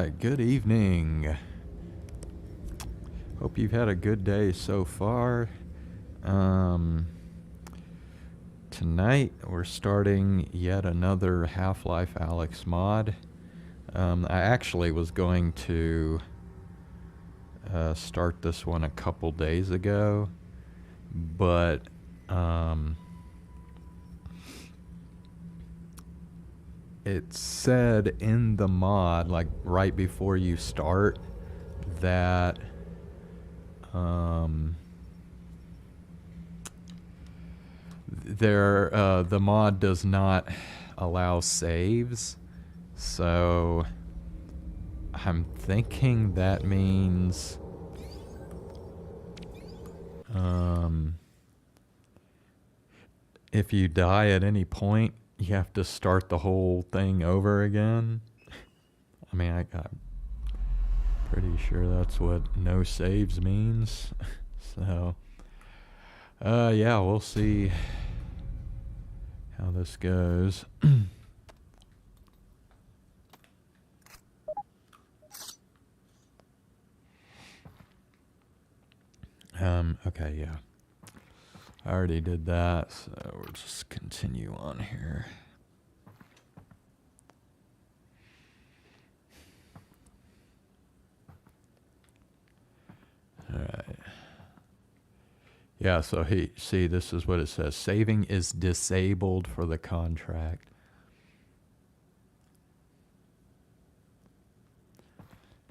Alright, good evening. Hope you've had a good day so far. Tonight we're starting yet another Half Life Alyx mod. I actually was going to start this one a couple days ago, but it said in the mod, like right before you start, that the mod does not allow saves, so I'm thinking that means if you die at any point, you have to start the whole thing over again. I mean, I'm pretty sure that's what no saves means. So, yeah, we'll see how this goes. Okay, yeah. I already did that, so we'll just continue on here. Alright. Yeah, so see, this is what it says. Saving is disabled for the contract.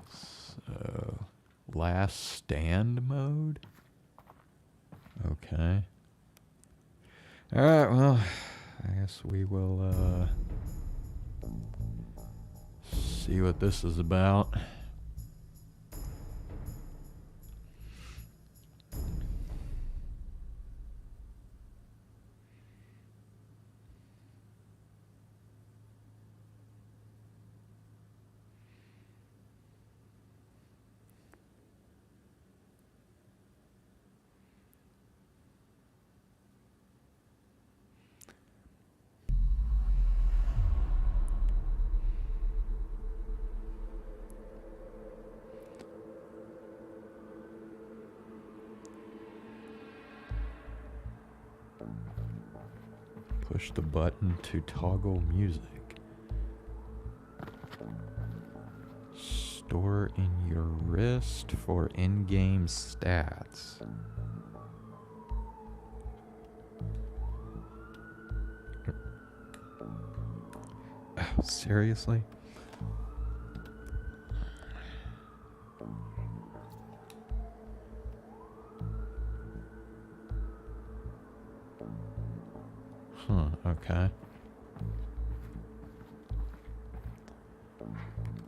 So, last stand mode? Okay. Alright, well, I guess we will see what this is about. Push the button to toggle music. Store in your wrist for in-game stats. Oh, seriously? Okay.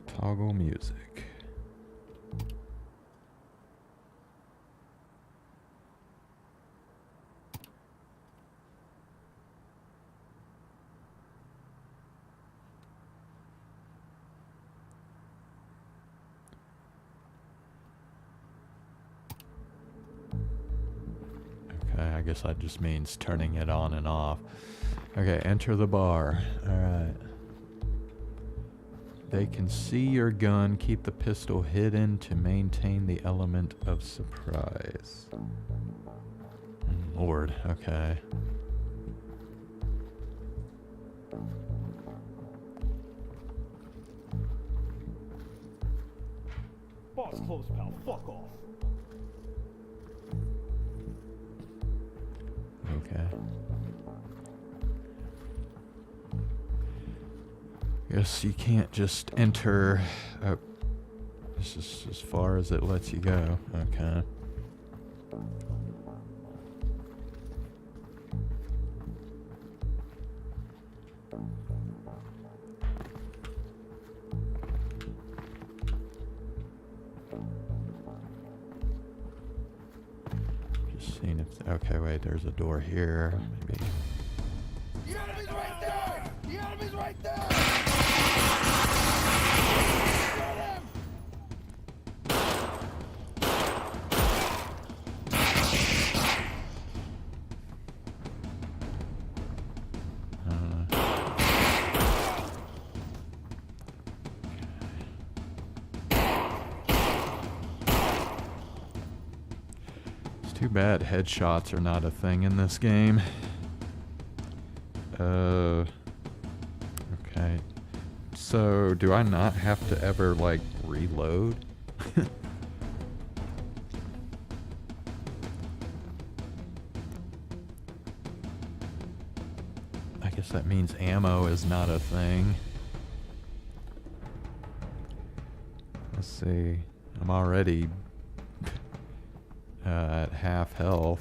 Toggle music. Okay, I guess that just means turning it on and off. Okay, enter the bar. Alright. They can see your gun. Keep the pistol hidden to maintain the element of surprise. Lord, okay. Boss close, pal. Fuck off. Okay. Guess you can't just enter. Oh, this is as far as it lets you go. Okay. Just seeing if. Okay, wait. There's a door here. Maybe. The enemy's right there! The enemy's right there! Too bad headshots are not a thing in this game. Okay. So, do I not have to ever, like, reload? I guess that means ammo is not a thing. Let's see. I'm already at half health.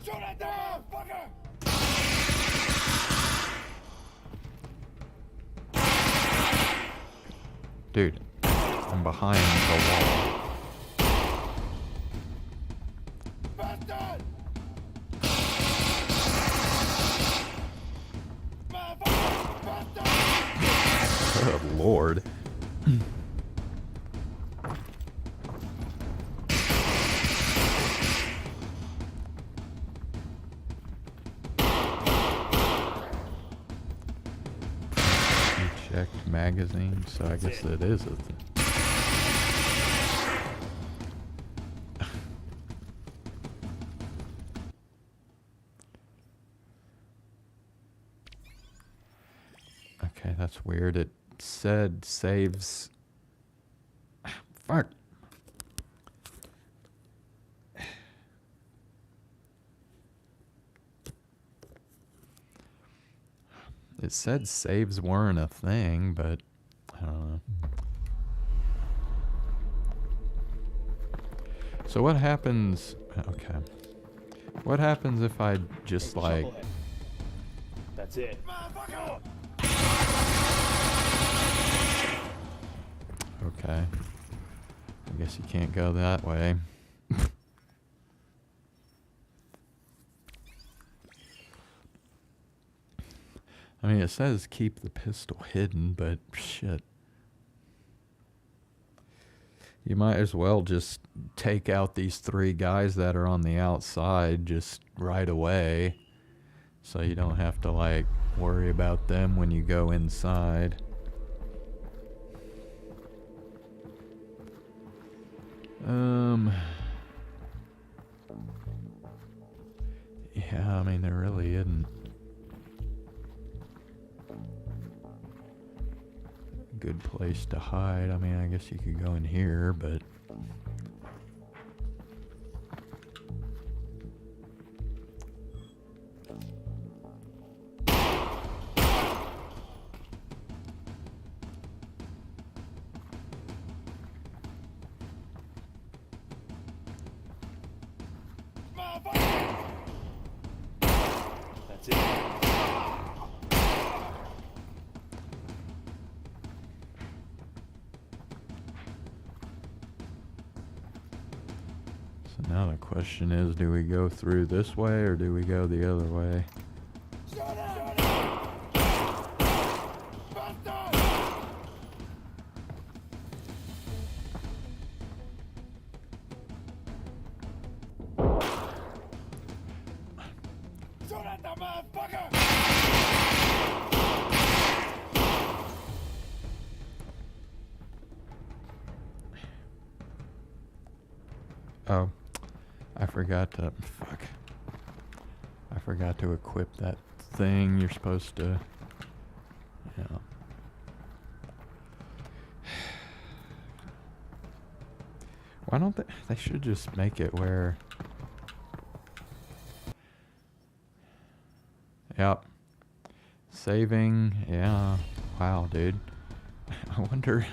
Shoot it down, fucker! Dude, I'm behind the wall. Bastard! Motherfucker! Bastard! Good lord. Checked magazine, so I guess it is a thing. Okay, that's weird. It said saves. Fuck. It said saves weren't a thing, but I don't know. So what happens? Okay. What happens if I just like? That's it. Motherfucker! Okay. I guess you can't go that way. I mean, it says keep the pistol hidden, but shit. You might as well just take out these 3 guys that are on the outside just right away. So you don't have to, like, worry about them when you go inside. Yeah, I mean, there really isn't a good place to hide. I mean, I guess you could go in here, but That's it. so now the question is, do we go through this way or do we go the other way? Shut up! Bastard! Shoot at the motherfucker! Oh, I forgot to, fuck. I forgot to equip that thing you're supposed to, yeah. Why don't they should just make it where, yep. Saving, yeah. Wow, dude. I wonder,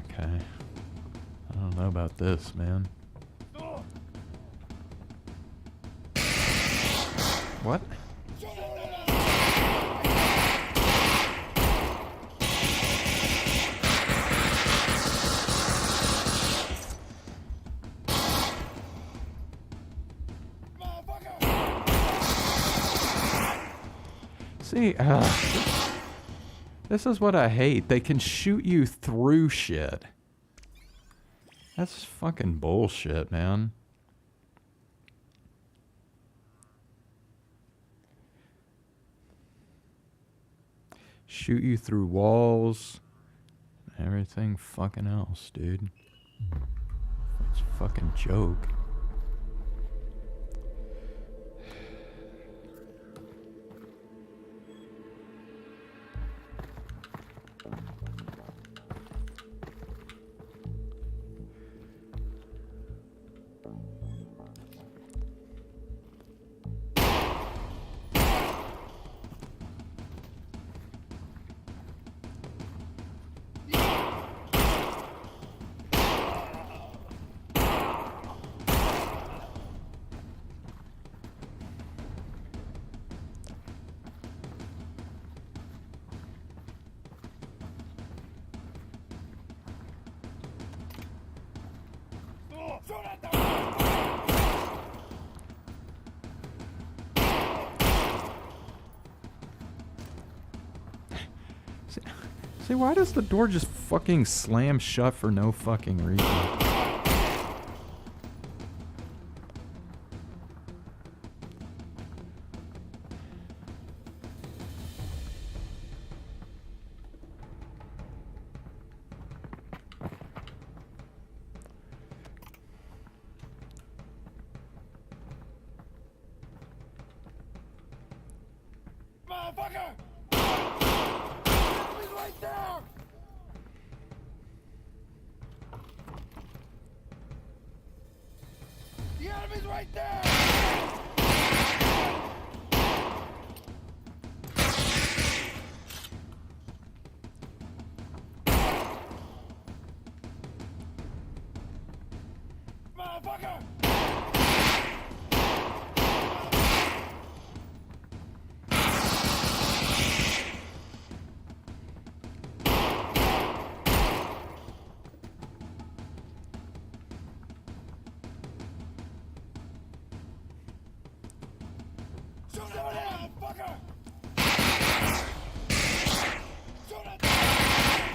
okay. I don't know about this, man. What? See, this is what I hate. They can shoot you through shit. That's fucking bullshit, man. Shoot you through walls. Everything fucking else, dude. It's a fucking joke. Shoot at them! See, why does the door just fucking slam shut for no fucking reason? Motherfucker! Enemies right there! The enemy's right there! Motherfucker! Shoot at him, motherfucker! Shoot at Bastard!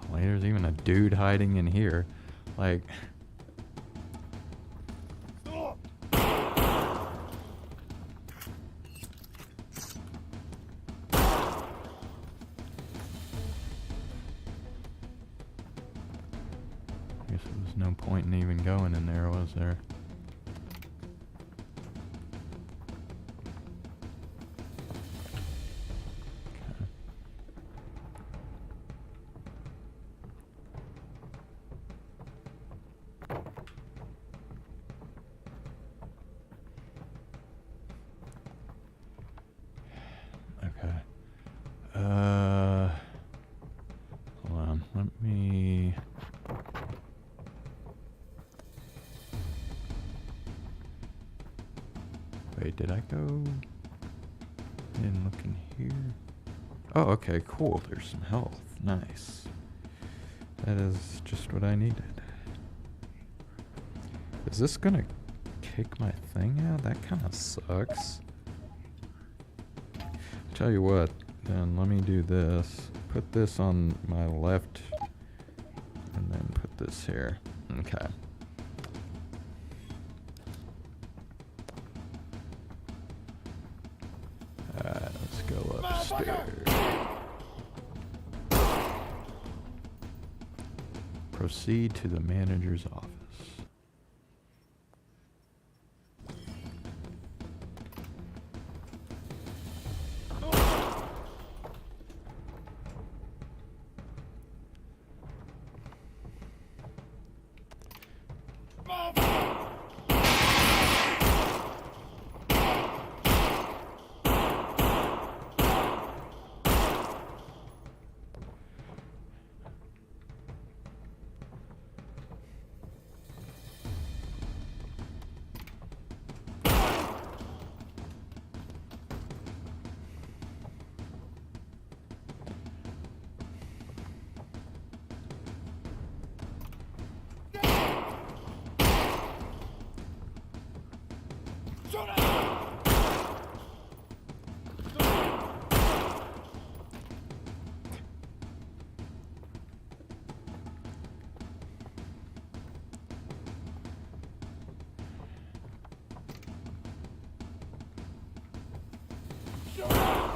Golly, there's even a dude hiding in here. Like, I guess there was no point in even going in there, was there? Okay. Hold on. Let me. Wait, did I go? I didn't look in here. Oh, okay, cool. There's some health. Nice. That is just what I needed. Is this gonna kick my thing out? That kind of sucks. Tell you what, then let me do this. Put this on my left, and then put this here. Okay. Alright, let's go upstairs. Proceed to the manager's office. Shoot him!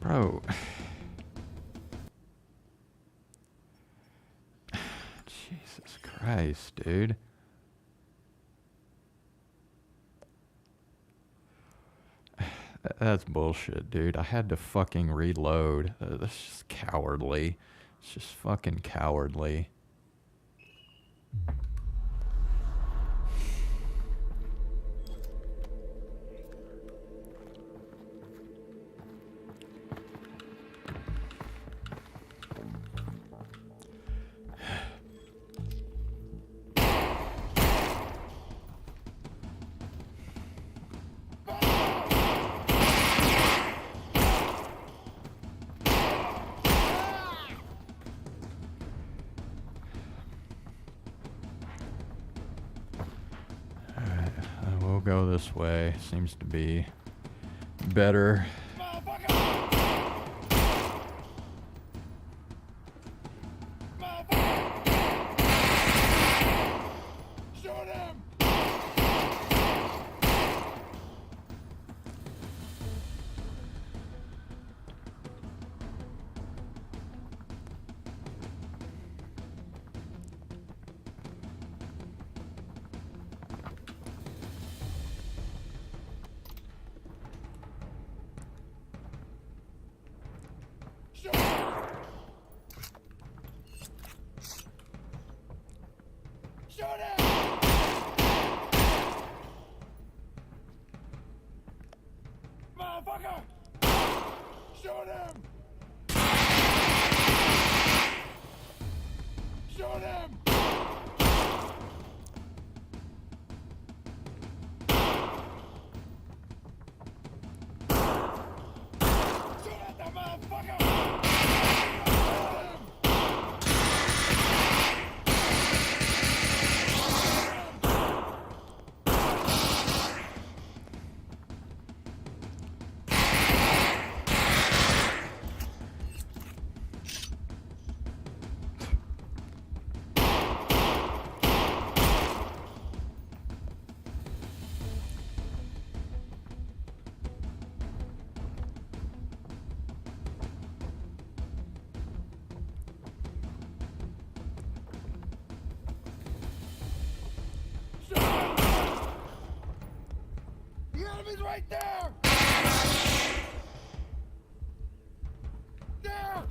Bro. Jesus Christ, dude. That's bullshit, dude. I had to fucking reload. That's just cowardly. It's just fucking cowardly. We'll go this way. Seems to be better. Shoot him! Shoot him! Shoot him! Motherfucker! Shoot him! Shoot him! Shoot at the motherfucker! The enemy's right there! There!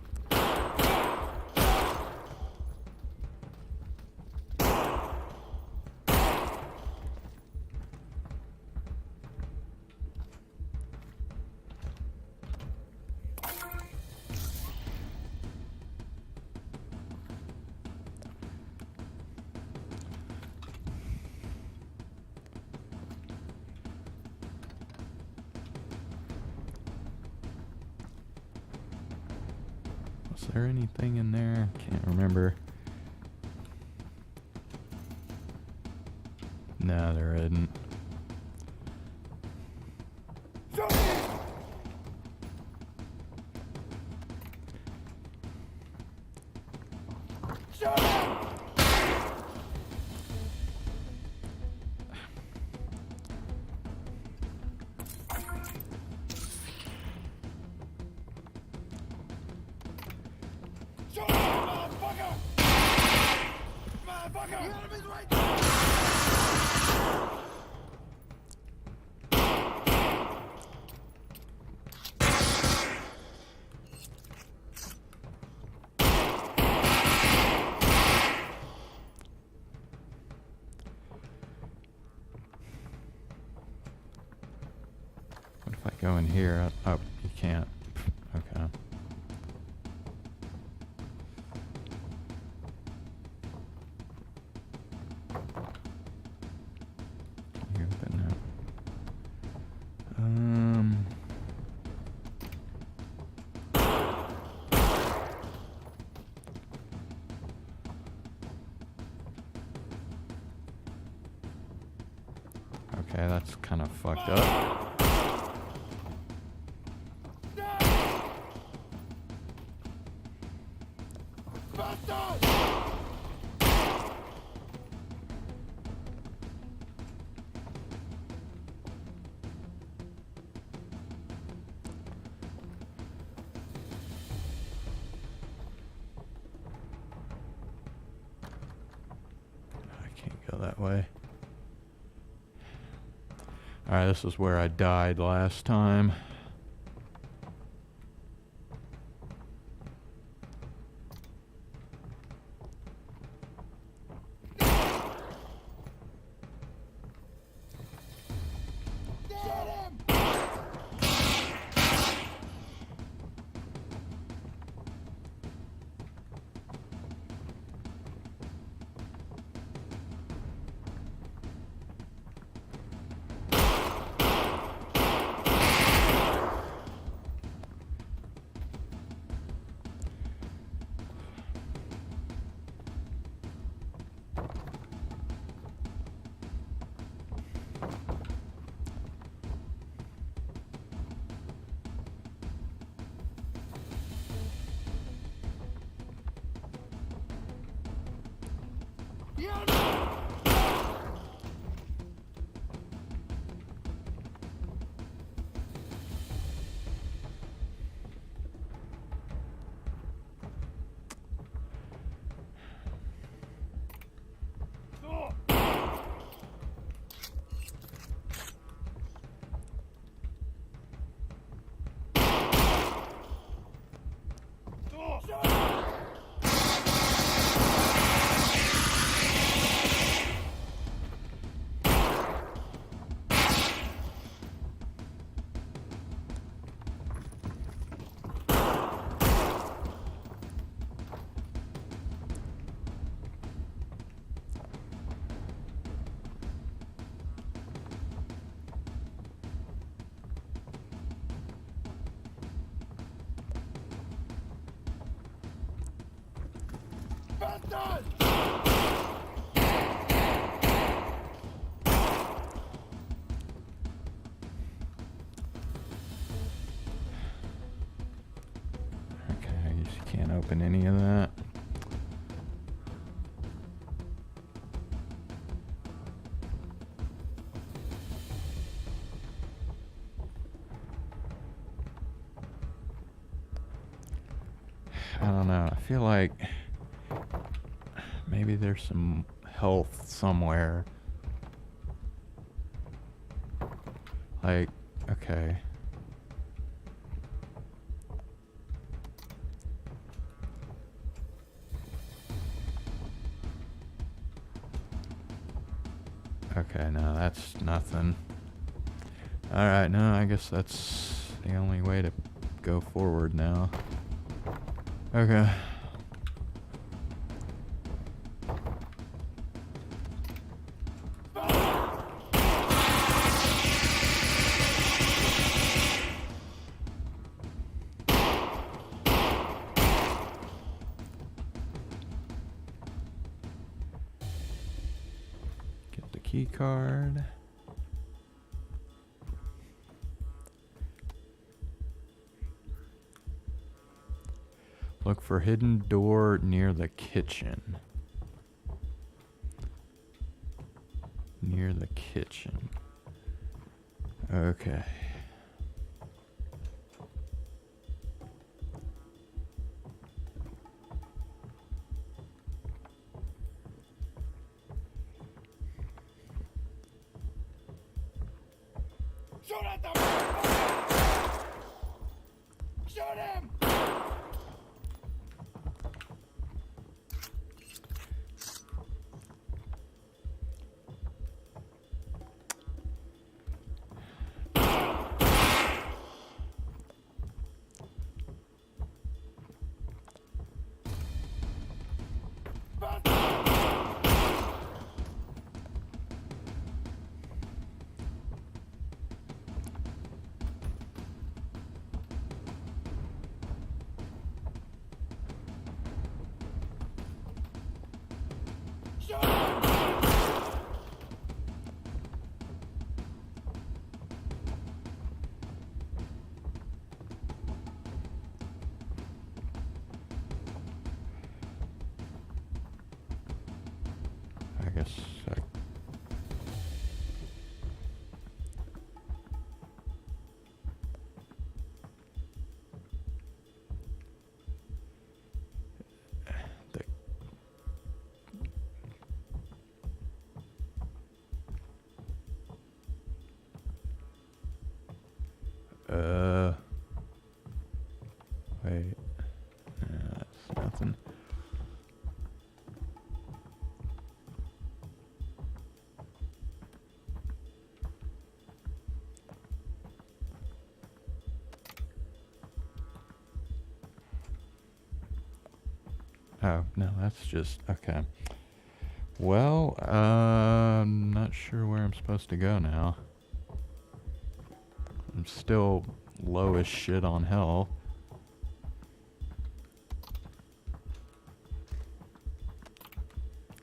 Was there anything in there? Can't remember. No, there isn't. Shoot him! Shoot him! Shoot him, motherfucker! Motherfucker! The enemy's right there! What if I go in here? Oh, you can't. Okay. You open that. Okay, that's kind of fucked up. Bastard! go that way. Alright, this is where I died last time. Okay, I guess you can't open any of that. I don't know. I feel like maybe there's some health somewhere. Like, okay. Okay, no, that's nothing. Alright, no, I guess that's the only way to go forward now. Okay. Get the key card. Look for hidden door near the kitchen. Near the kitchen. Okay. Shoot at the motherfucker! Shoot him! Shoot him! I guess I... Wait. That's nothing. Oh, no, that's just... Okay. Well, I'm not sure where I'm supposed to go now. I'm still low as shit on health.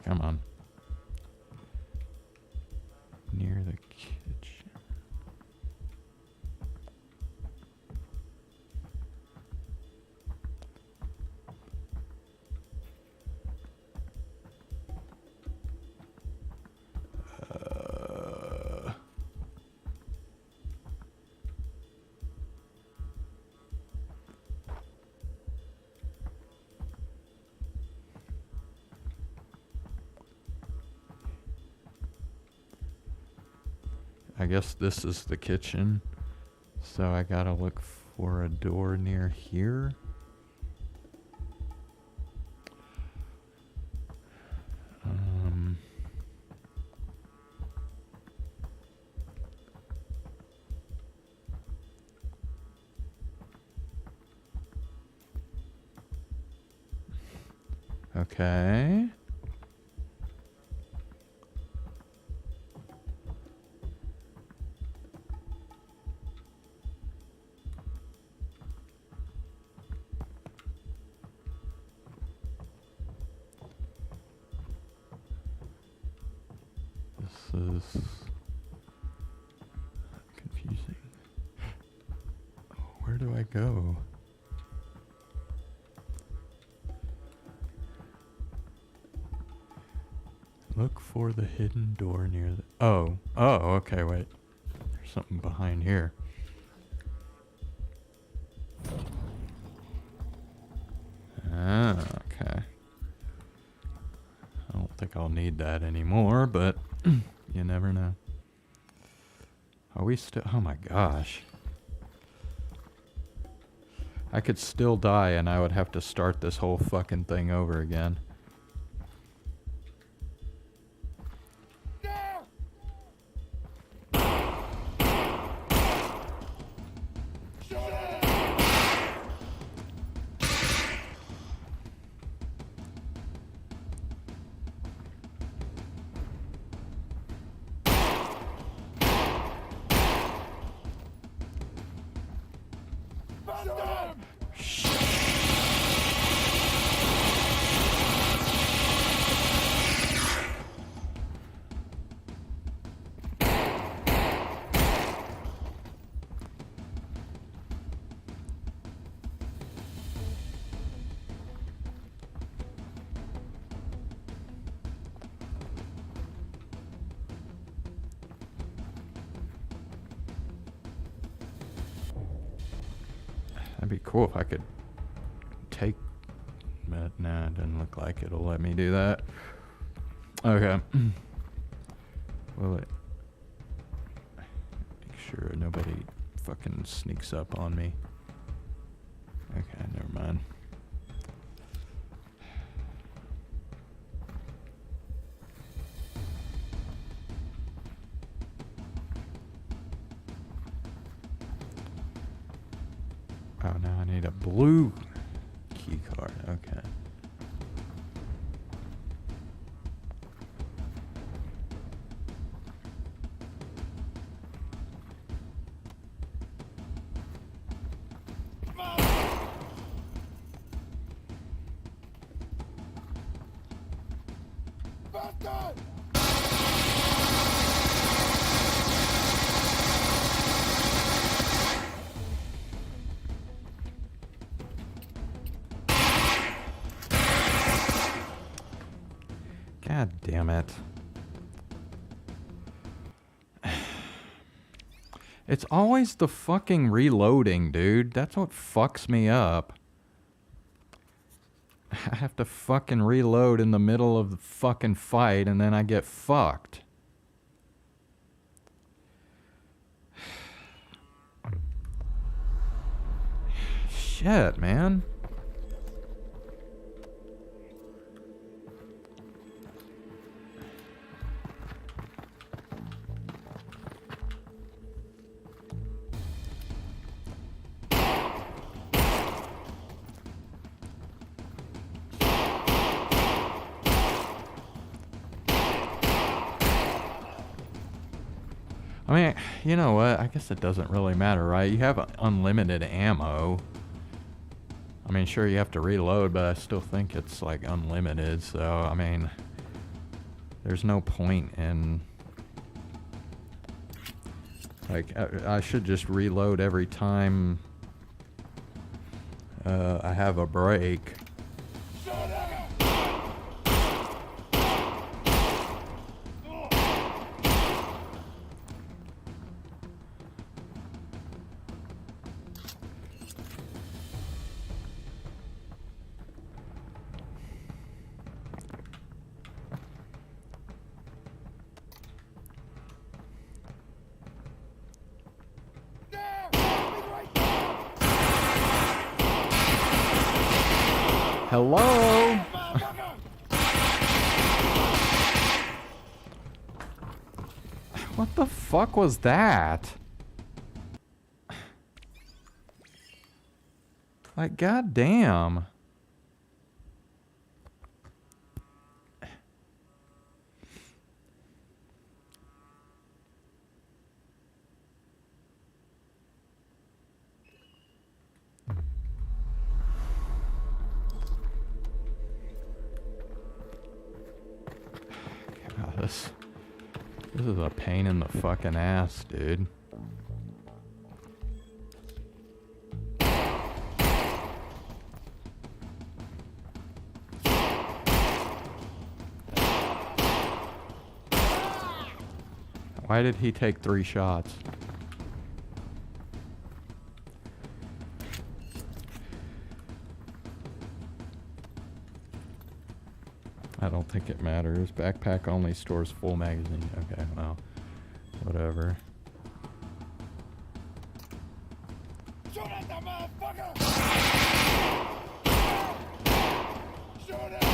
Come on. Near the kitchen. I guess this is the kitchen, so I gotta look for a door near here. Okay. This is confusing. Where do I go? Look for the hidden door near the... Oh, okay, wait. There's something behind here. Ah, okay. I don't think I'll need that anymore, but you never know. Are we still... Oh my gosh. I could still die and I would have to start this whole fucking thing over again. That'd be cool if I could take... But nah, it doesn't look like it'll let me do that. Okay. Will it... Make sure nobody fucking sneaks up on me. Okay, never mind. Oh, now I need a blue key card. Okay. Bastard! God damn it. It's always the fucking reloading, dude. That's what fucks me up. I have to fucking reload in the middle of the fucking fight and then I get fucked. Shit, man. I mean, you know what? I guess it doesn't really matter, right? You have unlimited ammo. I mean, sure, you have to reload, but I still think it's like unlimited. So, I mean, there's no point in... Like, I should just reload every time I have a break. Hello? What the fuck was that? Like, goddamn. God, this is a pain in the fucking ass, dude. Why did he take 3 shots? I don't think it matters. Backpack only stores full magazine. Okay, well, whatever. Shoot at the motherfucker! Shoot it!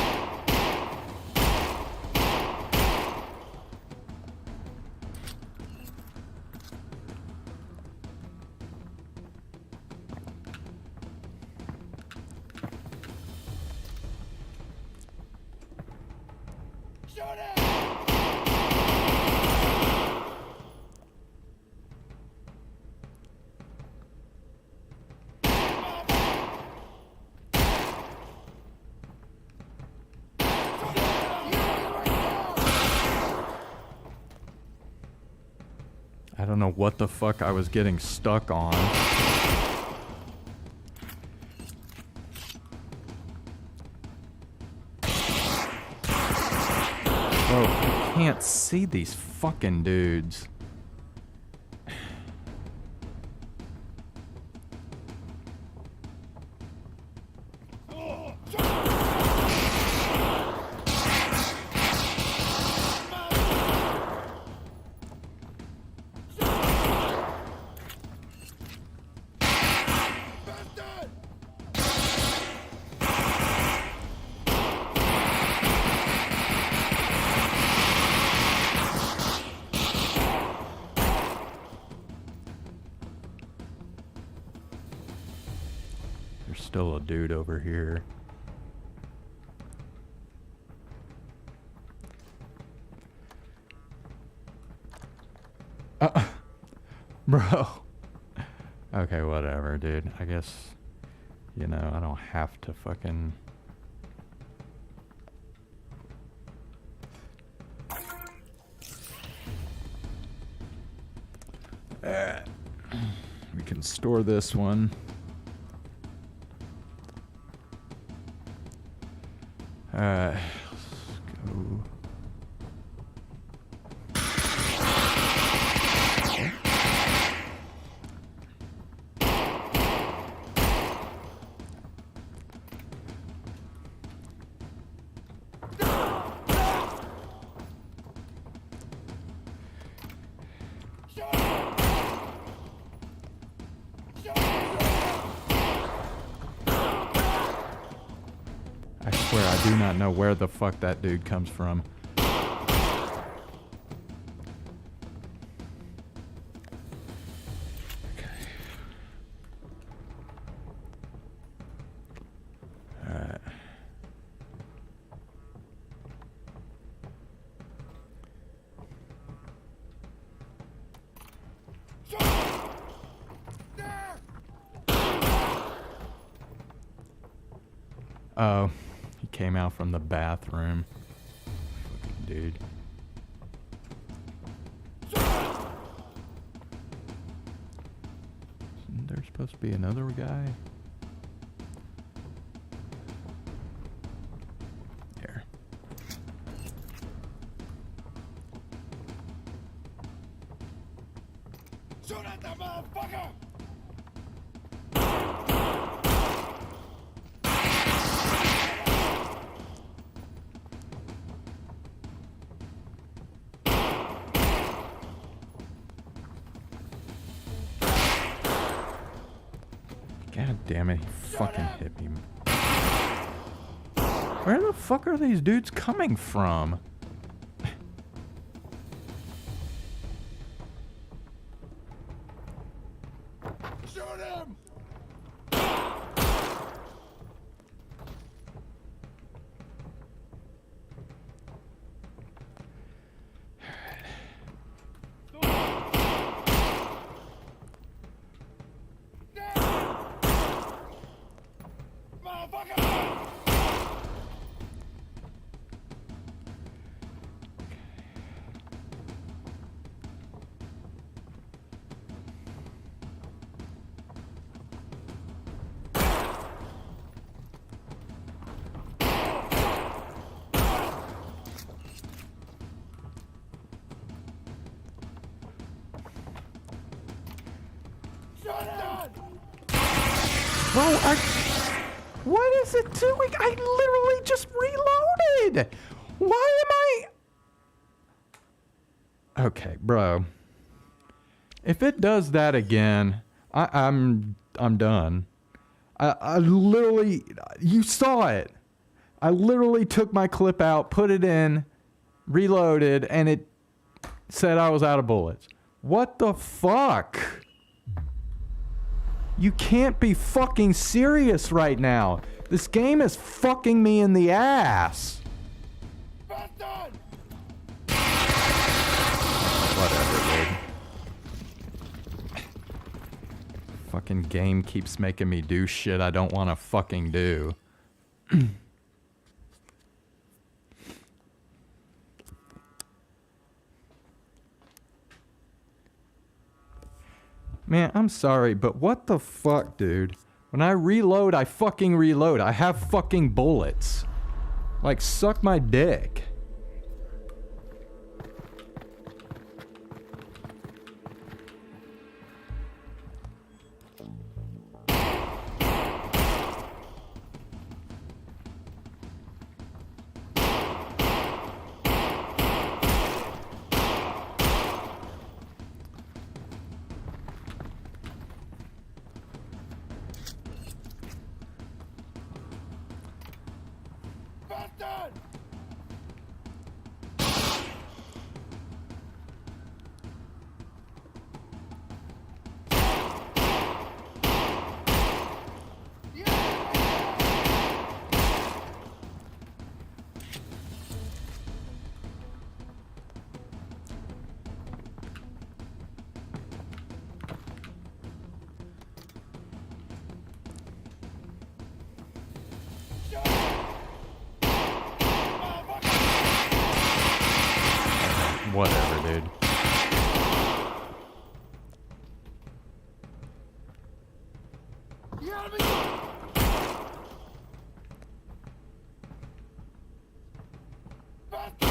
Shoot it! I don't know what the fuck I was getting stuck on. Bro, I can't see these fucking dudes. There's still a dude over here. Bro. Okay, whatever, dude. I guess, you know, I don't have to fucking... we can store this one. Let's go. swear, I do not know where the fuck that dude comes from. Oh, he came out from the bathroom. Fucking dude. Isn't there supposed to be another guy? There. Shoot at that motherfucker! God damn it, he fucking hit me. Where the fuck are these dudes coming from? Shoot him! Motherfucker! Shut up! Bro, what is it doing? I literally just reloaded! Why am I... Okay, bro. If it does that again, I'm done. I literally... You saw it. I literally took my clip out, put it in, reloaded, and it said I was out of bullets. What the fuck? You can't be fucking serious right now. This game is fucking me in the ass. Bastard! Whatever, dude. Fucking game keeps making me do shit I don't want to fucking do. Man, I'm sorry, but what the fuck, dude? When I reload, I fucking reload. I have fucking bullets. Like, suck my dick. Bastard! Whatever, dude. You gotta be... Bastard!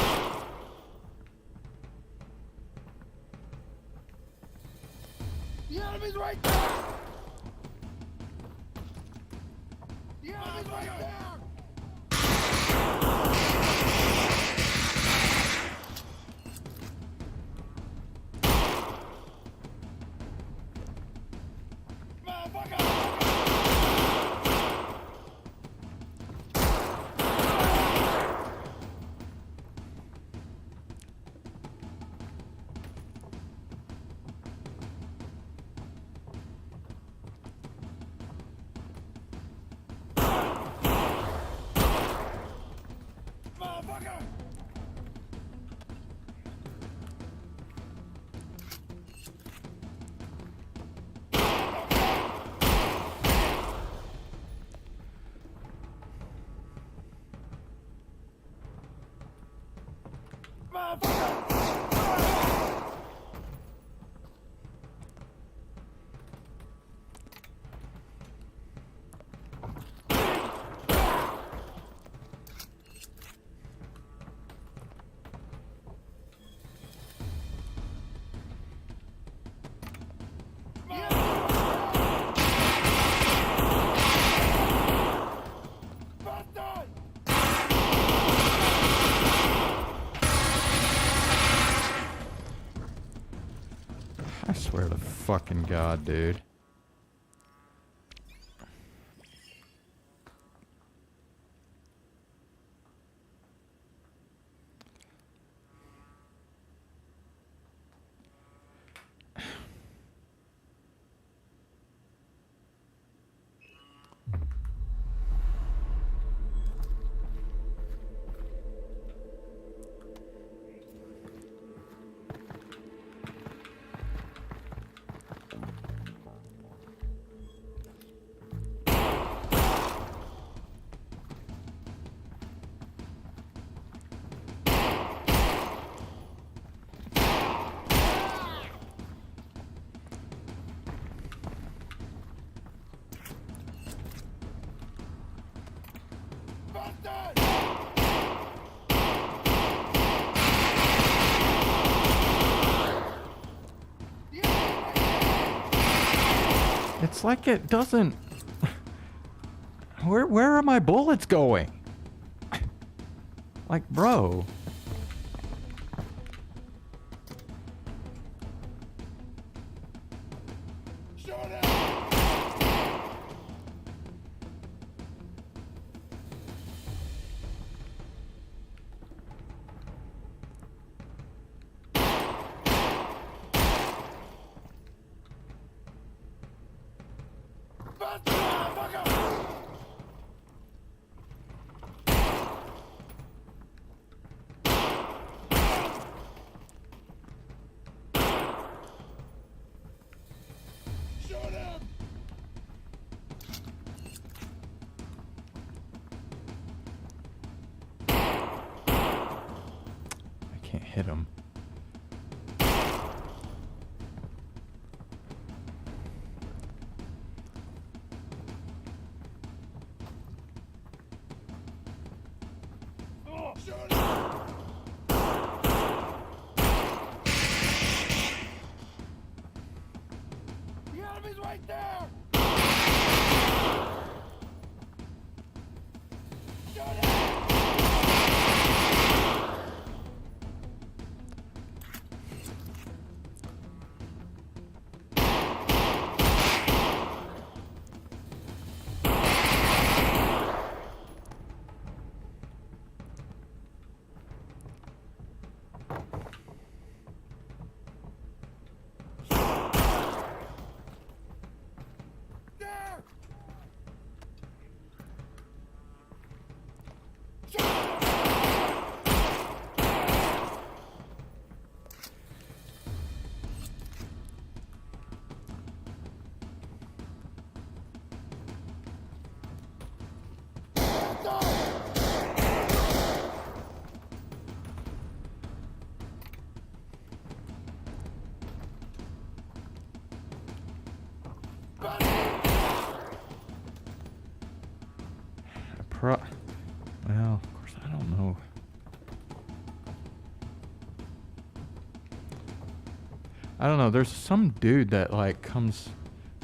The enemy's right there! The enemy's right there! Motherfucker! fucking god, dude. It's like it doesn't... Where are my bullets going? Like, bro. Hit him. The enemy's right there! Shoot him! Well, of course, I don't know. I don't know. There's some dude that, like, comes...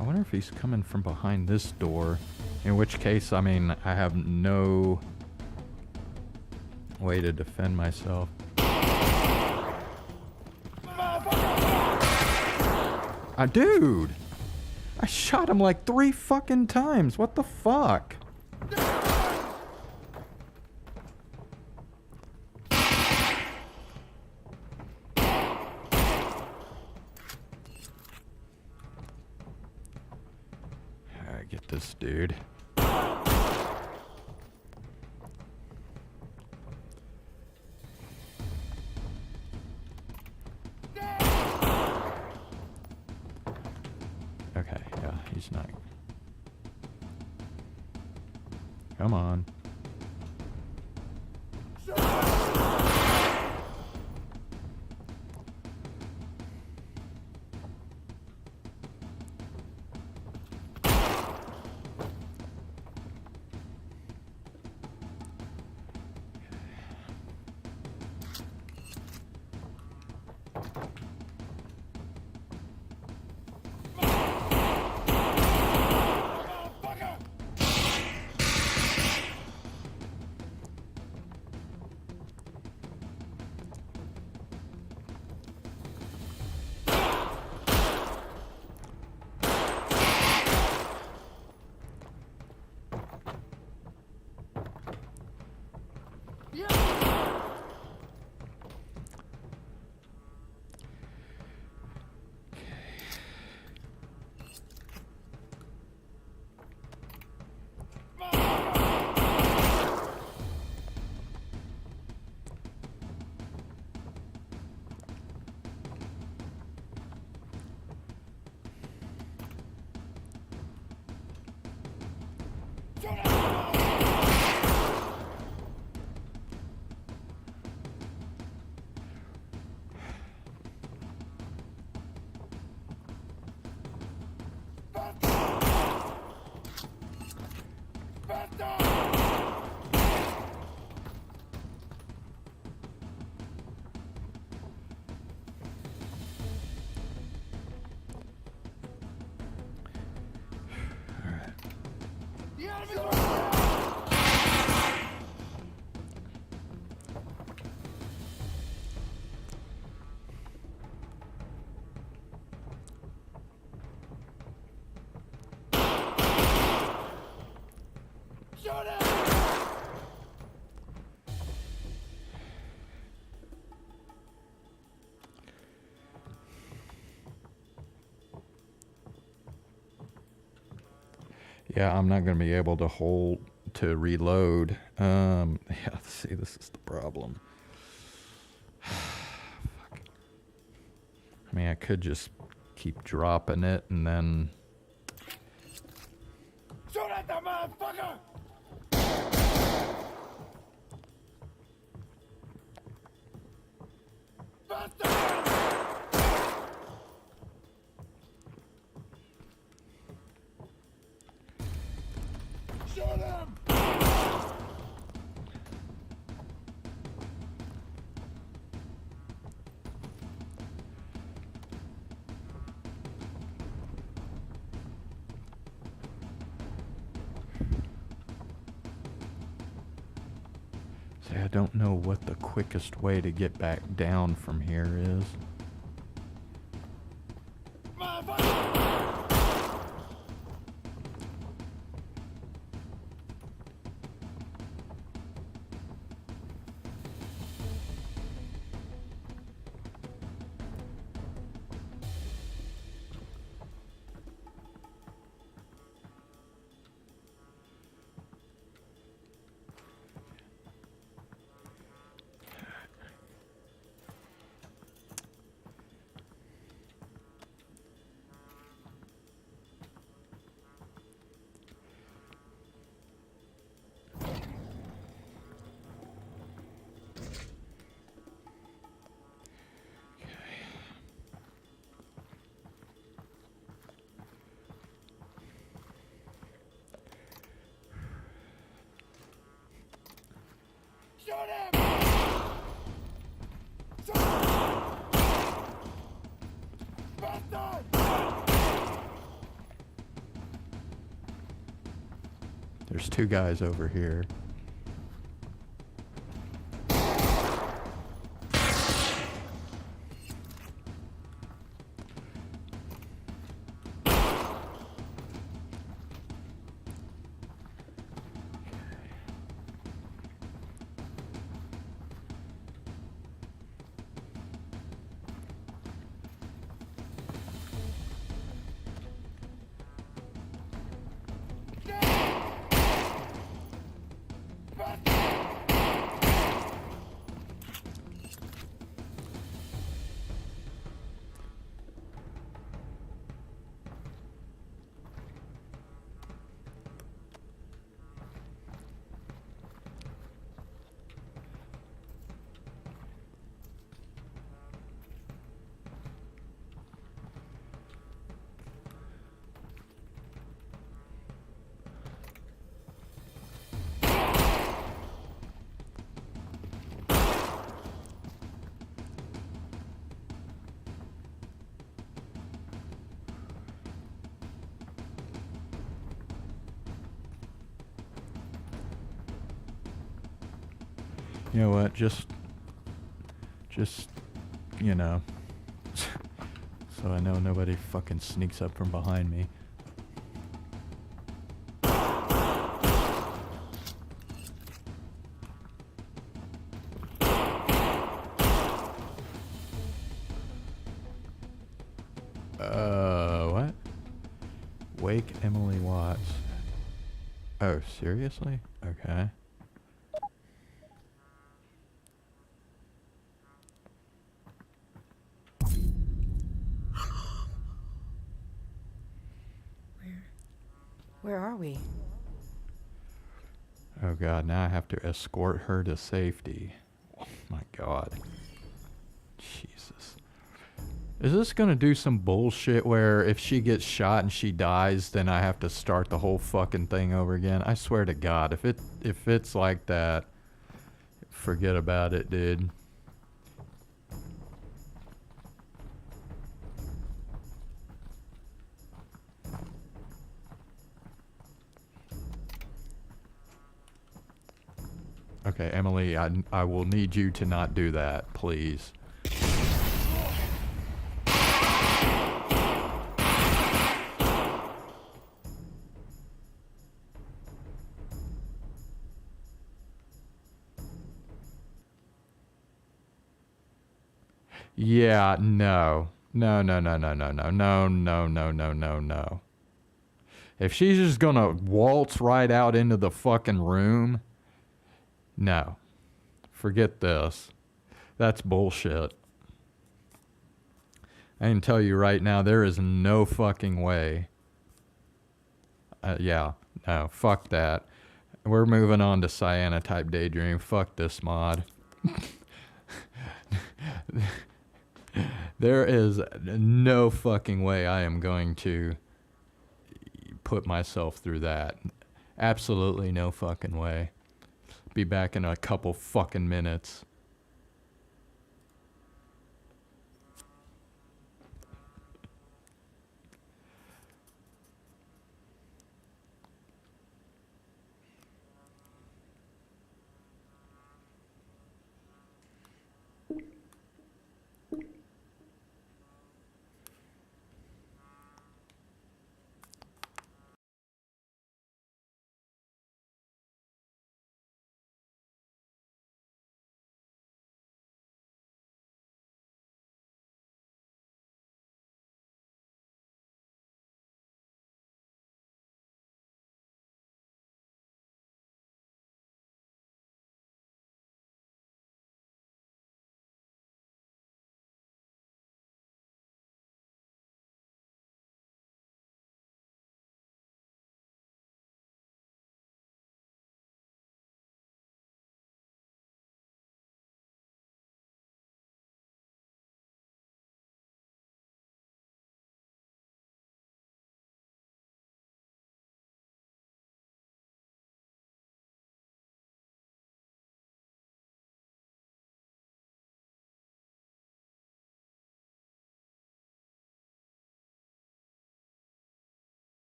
I wonder if he's coming from behind this door. In which case, I mean, I have no way to defend myself. Dude! I shot him like 3 fucking times. What the fuck? Alright, get this dude. Okay, yeah, he's not. Come on. The enemy's right there! Shoot him! Yeah, I'm not going to be able to hold to reload. Yeah, see, this is the problem. Fuck. I mean, I could just keep dropping it and then... Shoot at the motherfucker! Bastard! Shoot him! See, I don't know what the quickest way to get back down from here is. Motherfucker! Shoot him! Shoot him! Bastard! There's two guys over here. You know what? Just, you know, so I know nobody fucking sneaks up from behind me. What? Wake Emily Watts. Oh, seriously? Okay. Where are we? Oh god, now I have to escort her to safety. Oh my god. Jesus. Is this gonna do some bullshit where if she gets shot and she dies, then I have to start the whole fucking thing over again? I swear to god, if it's like that, forget about it, dude. Okay, Emily, I will need you to not do that, please. Yeah, no. No, no, no, no, no, no, no, no, no, no, no, no. If she's just gonna waltz right out into the fucking room, no. Forget this. That's bullshit. I can tell you right now, there is no fucking way. Yeah, no, fuck that. We're moving on to Cyanotype Daydream. Fuck this mod. There is no fucking way I am going to put myself through that. Absolutely no fucking way. Be back in a couple fucking minutes.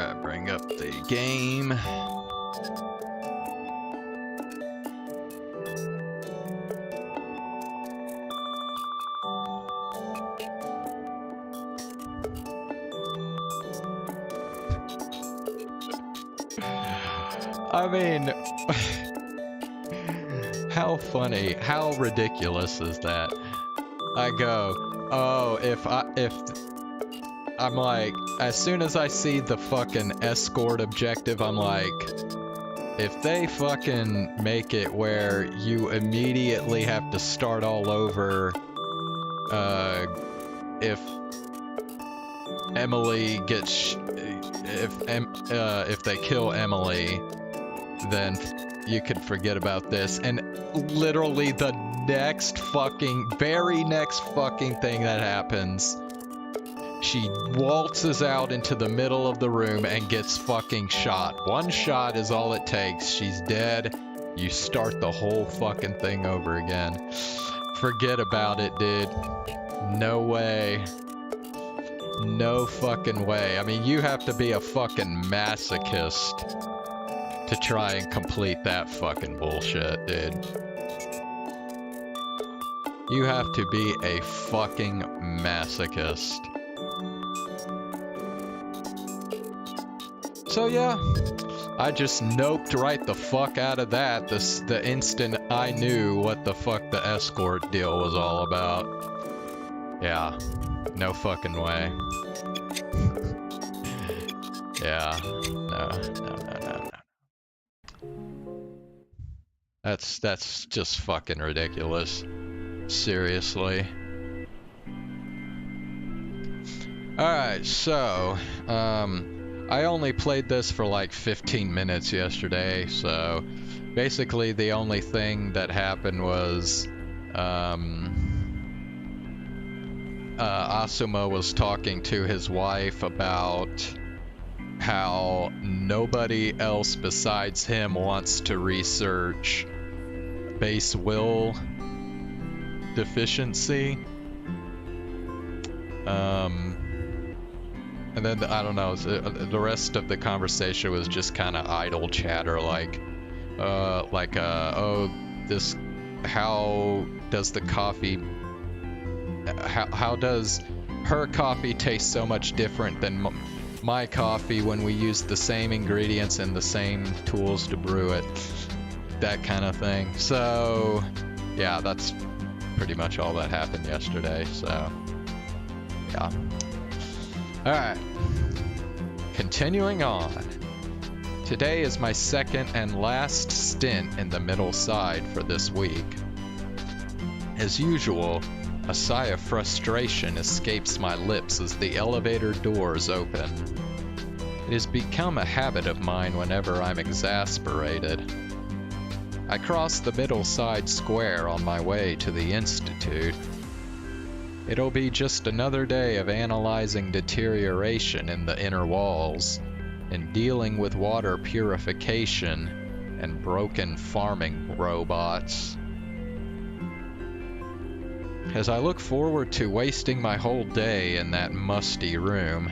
Alright, bring up the game. I mean, how funny, how ridiculous is that? I go, oh, if I'm like, as soon as I see the fucking escort objective, I'm like, if they fucking make it where you immediately have to start all over, if Emily gets, if they kill Emily, then you could forget about this. And literally the very next fucking thing that happens, she waltzes out into the middle of the room and gets fucking shot. One shot is all it takes. She's dead. You start the whole fucking thing over again. Forget about it, dude. No way. No fucking way. I mean, you have to be a fucking masochist to try and complete that fucking bullshit, dude. You have to be a fucking masochist. So yeah, I just noped right the fuck out of that the instant I knew what the fuck the escort deal was all about. Yeah, no fucking way. Yeah, no. That's just fucking ridiculous. Seriously. Alright, so, I only played this for like 15 minutes yesterday, so basically the only thing that happened was, Asuma was talking to his wife about how nobody else besides him wants to research base will deficiency. And then, I don't know, the rest of the conversation was just kind of idle chatter, how does the coffee, how does her coffee taste so much different than my coffee when we use the same ingredients and the same tools to brew it? That kind of thing. So, yeah, that's pretty much all that happened yesterday, so, yeah. Alright, continuing on. Today is my second and last stint in the middle side for this week. As usual, a sigh of frustration escapes my lips as the elevator doors open. It has become a habit of mine whenever I'm exasperated. I cross the middle side square on my way to the Institute. It'll be just another day of analyzing deterioration in the inner walls, and dealing with water purification and broken farming robots. As I look forward to wasting my whole day in that musty room,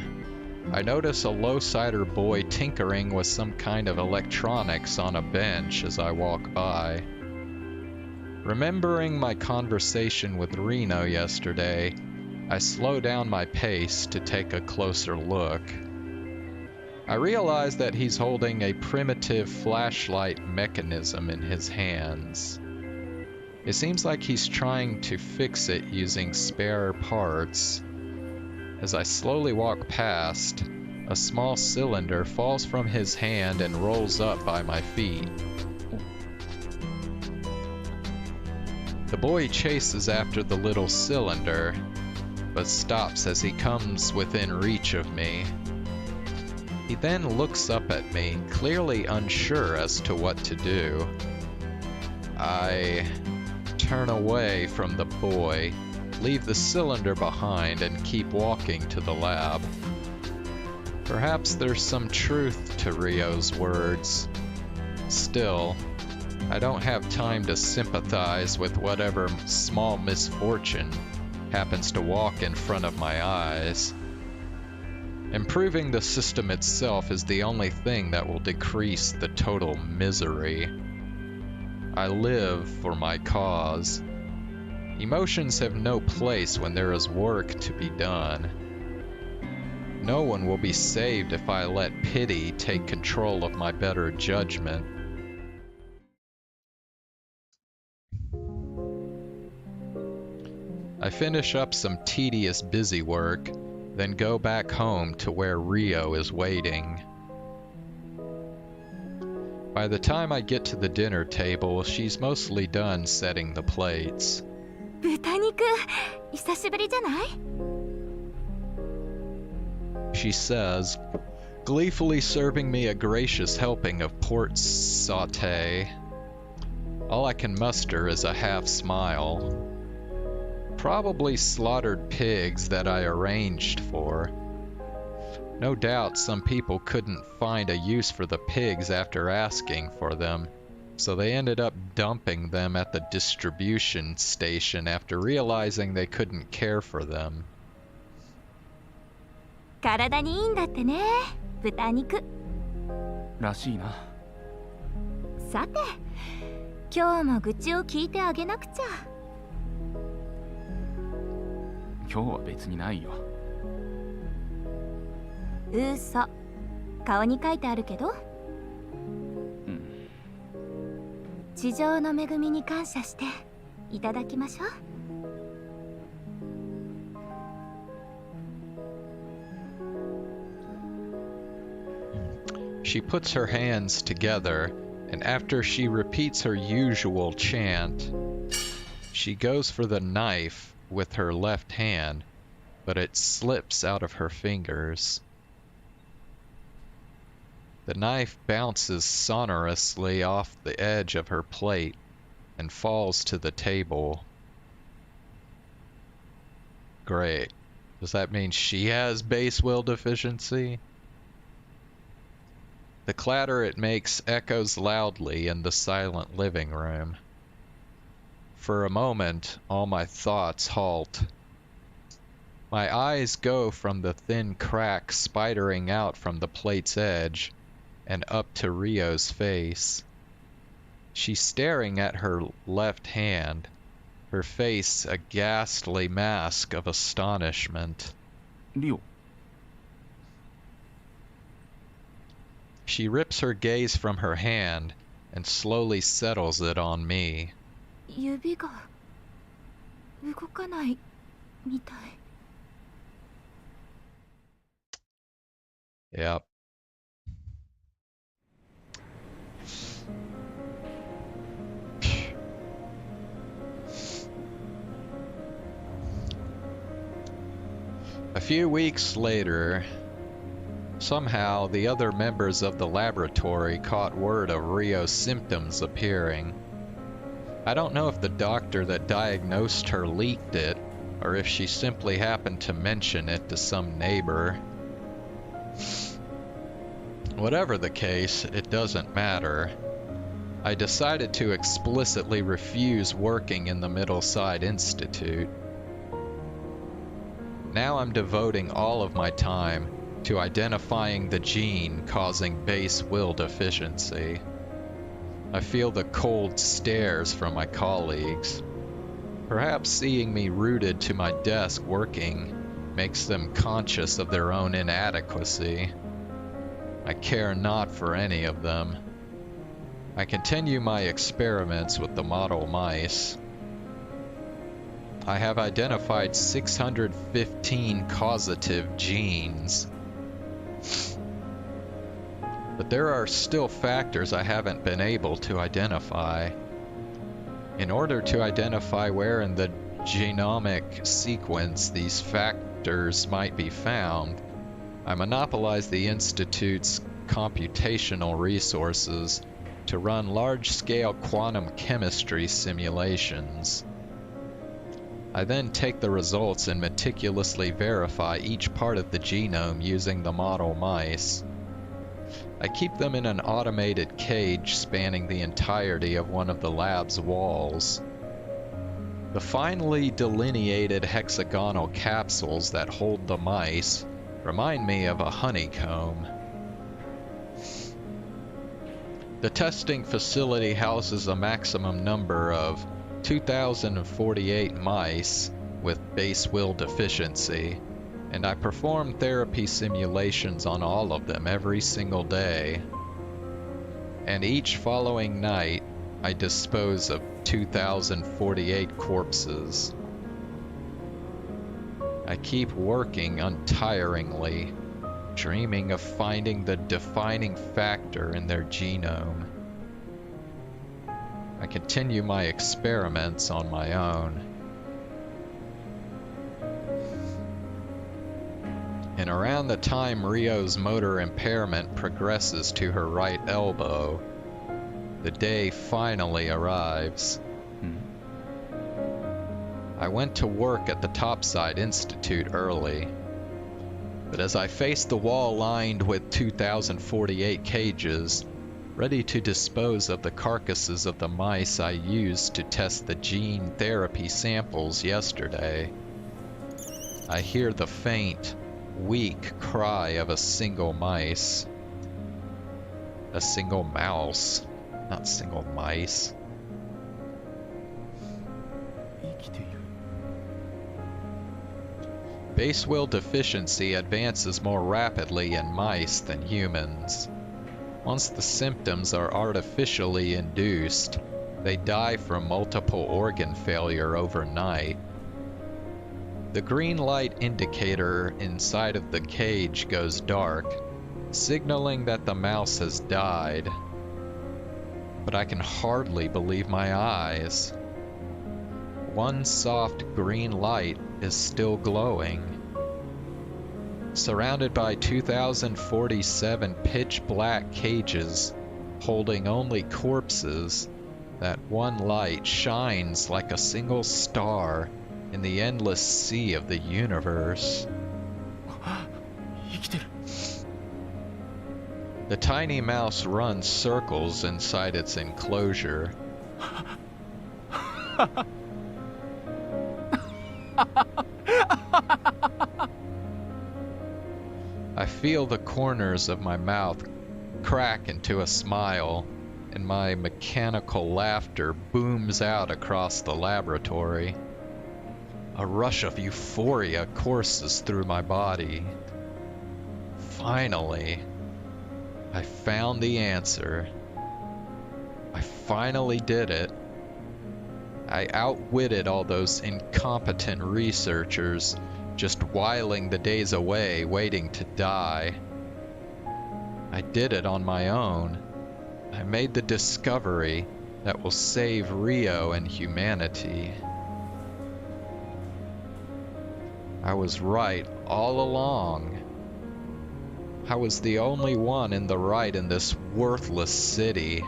I notice a low-sider boy tinkering with some kind of electronics on a bench as I walk by. Remembering my conversation with Reno yesterday, I slow down my pace to take a closer look. I realize that he's holding a primitive flashlight mechanism in his hands. It seems like he's trying to fix it using spare parts. As I slowly walk past, a small cylinder falls from his hand and rolls up by my feet. The boy chases after the little cylinder, but stops as he comes within reach of me. He then looks up at me, clearly unsure as to what to do. I turn away from the boy, leave the cylinder behind, and keep walking to the lab. Perhaps there's some truth to Rio's words. Still, I don't have time to sympathize with whatever small misfortune happens to walk in front of my eyes. Improving the system itself is the only thing that will decrease the total misery. I live for my cause. Emotions have no place when there is work to be done. No one will be saved if I let pity take control of my better judgment. I finish up some tedious busy work, then go back home to where Rio is waiting. By the time I get to the dinner table, she's mostly done setting the plates. 豚肉久しぶりじゃない？ She says, gleefully serving me a gracious helping of pork sauté. All I can muster is a half smile. Probably slaughtered pigs that I arranged for. No doubt some people couldn't find a use for the pigs after asking for them, so they ended up dumping them at the distribution station after realizing they couldn't care for them. 体にいいんだってね、豚肉。らしいな。さて、今日も愚痴を聞いてあげなくちゃ。今日は別にないよ。嘘。顔に書いてあるけど。うん。地上の恵みに感謝していただきましょう。She puts her hands together, and after she repeats her usual chant, she goes for the knife with her left hand, but it slips out of her fingers. The knife bounces sonorously off the edge of her plate and falls to the table. Great. Does that mean she has base will deficiency? The clatter it makes echoes loudly in the silent living room. For a moment, all my thoughts halt. My eyes go from the thin crack spidering out from the plate's edge and up to Rio's face. She's staring at her left hand, her face a ghastly mask of astonishment. Rio. She rips her gaze from her hand and slowly settles it on me. 指が動かないみたい。Yep. A few weeks later, somehow the other members of the laboratory caught word of Rio's symptoms appearing. I don't know if the doctor that diagnosed her leaked it, or if she simply happened to mention it to some neighbor. Whatever the case, it doesn't matter. I decided to explicitly refuse working in the Middleside Institute. Now I'm devoting all of my time to identifying the gene causing base will deficiency. I feel the cold stares from my colleagues. Perhaps seeing me rooted to my desk working makes them conscious of their own inadequacy. I care not for any of them. I continue my experiments with the model mice. I have identified 615 causative genes. But there are still factors I haven't been able to identify. In order to identify where in the genomic sequence these factors might be found, I monopolize the Institute's computational resources to run large-scale quantum chemistry simulations. I then take the results and meticulously verify each part of the genome using the model mice. I keep them in an automated cage spanning the entirety of one of the lab's walls. The finely delineated hexagonal capsules that hold the mice remind me of a honeycomb. The testing facility houses a maximum number of 2,048 mice with base will deficiency, and I perform therapy simulations on all of them every single day. And each following night, I dispose of 2,048 corpses. I keep working untiringly, dreaming of finding the defining factor in their genome. I continue my experiments on my own. And around the time Rio's motor impairment progresses to her right elbow, the day finally arrives. I went to work at the Topside Institute early, but as I faced the wall lined with 2,048 cages, ready to dispose of the carcasses of the mice I used to test the gene therapy samples yesterday, I hear the faint, weak cry of a single mouse. A single mouse, not single mice. 生きている。 Base will deficiency advances more rapidly in mice than humans. Once the symptoms are artificially induced, they die from multiple organ failure overnight. The green light indicator inside of the cage goes dark, signaling that the mouse has died. But I can hardly believe my eyes. One soft green light is still glowing. Surrounded by 2,047 pitch black cages holding only corpses, that one light shines like a single star in the endless sea of the universe. 生きてる。 The tiny mouse runs circles inside its enclosure. I feel the corners of my mouth crack into a smile, and my mechanical laughter booms out across the laboratory. A rush of euphoria courses through my body. Finally, I found the answer. I finally did it. I outwitted all those incompetent researchers, just whiling the days away, waiting to die. I did it on my own. I made the discovery that will save Rio and humanity. I was right all along. I was the only one in the right in this worthless city.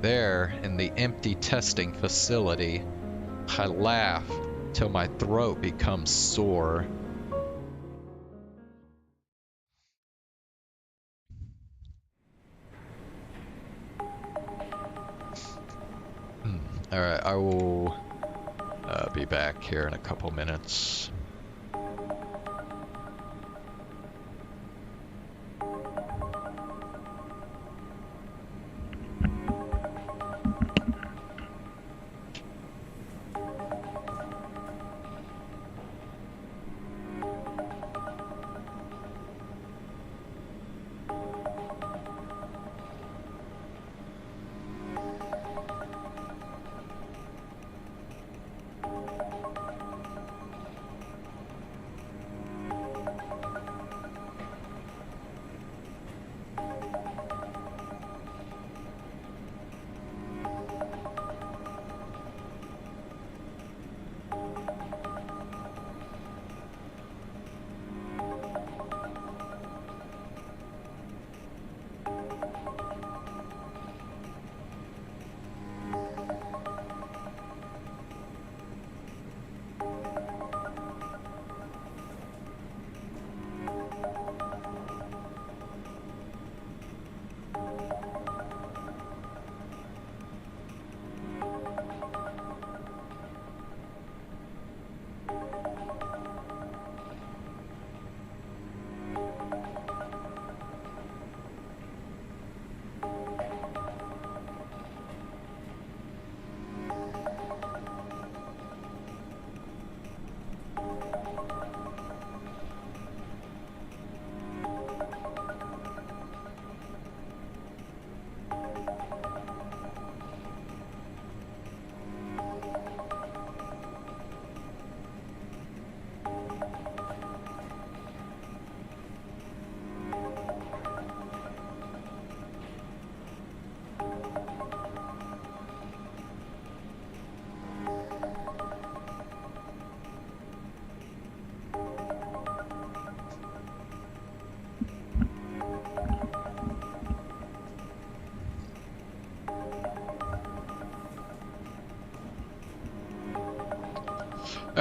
There, in the empty testing facility, I laugh till my throat becomes sore. Alright, I will be back here in a couple minutes.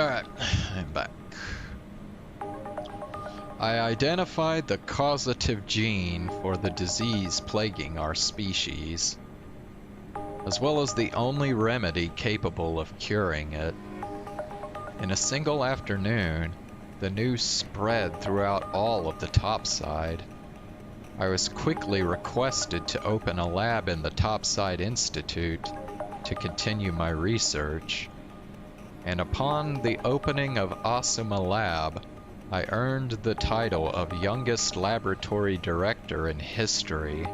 Alright, I'm back. I identified the causative gene for the disease plaguing our species, as well as the only remedy capable of curing it. In a single afternoon, the news spread throughout all of the topside. I was quickly requested to open a lab in the Topside Institute to continue my research, and upon the opening of Asuma Lab, I earned the title of youngest laboratory director in history.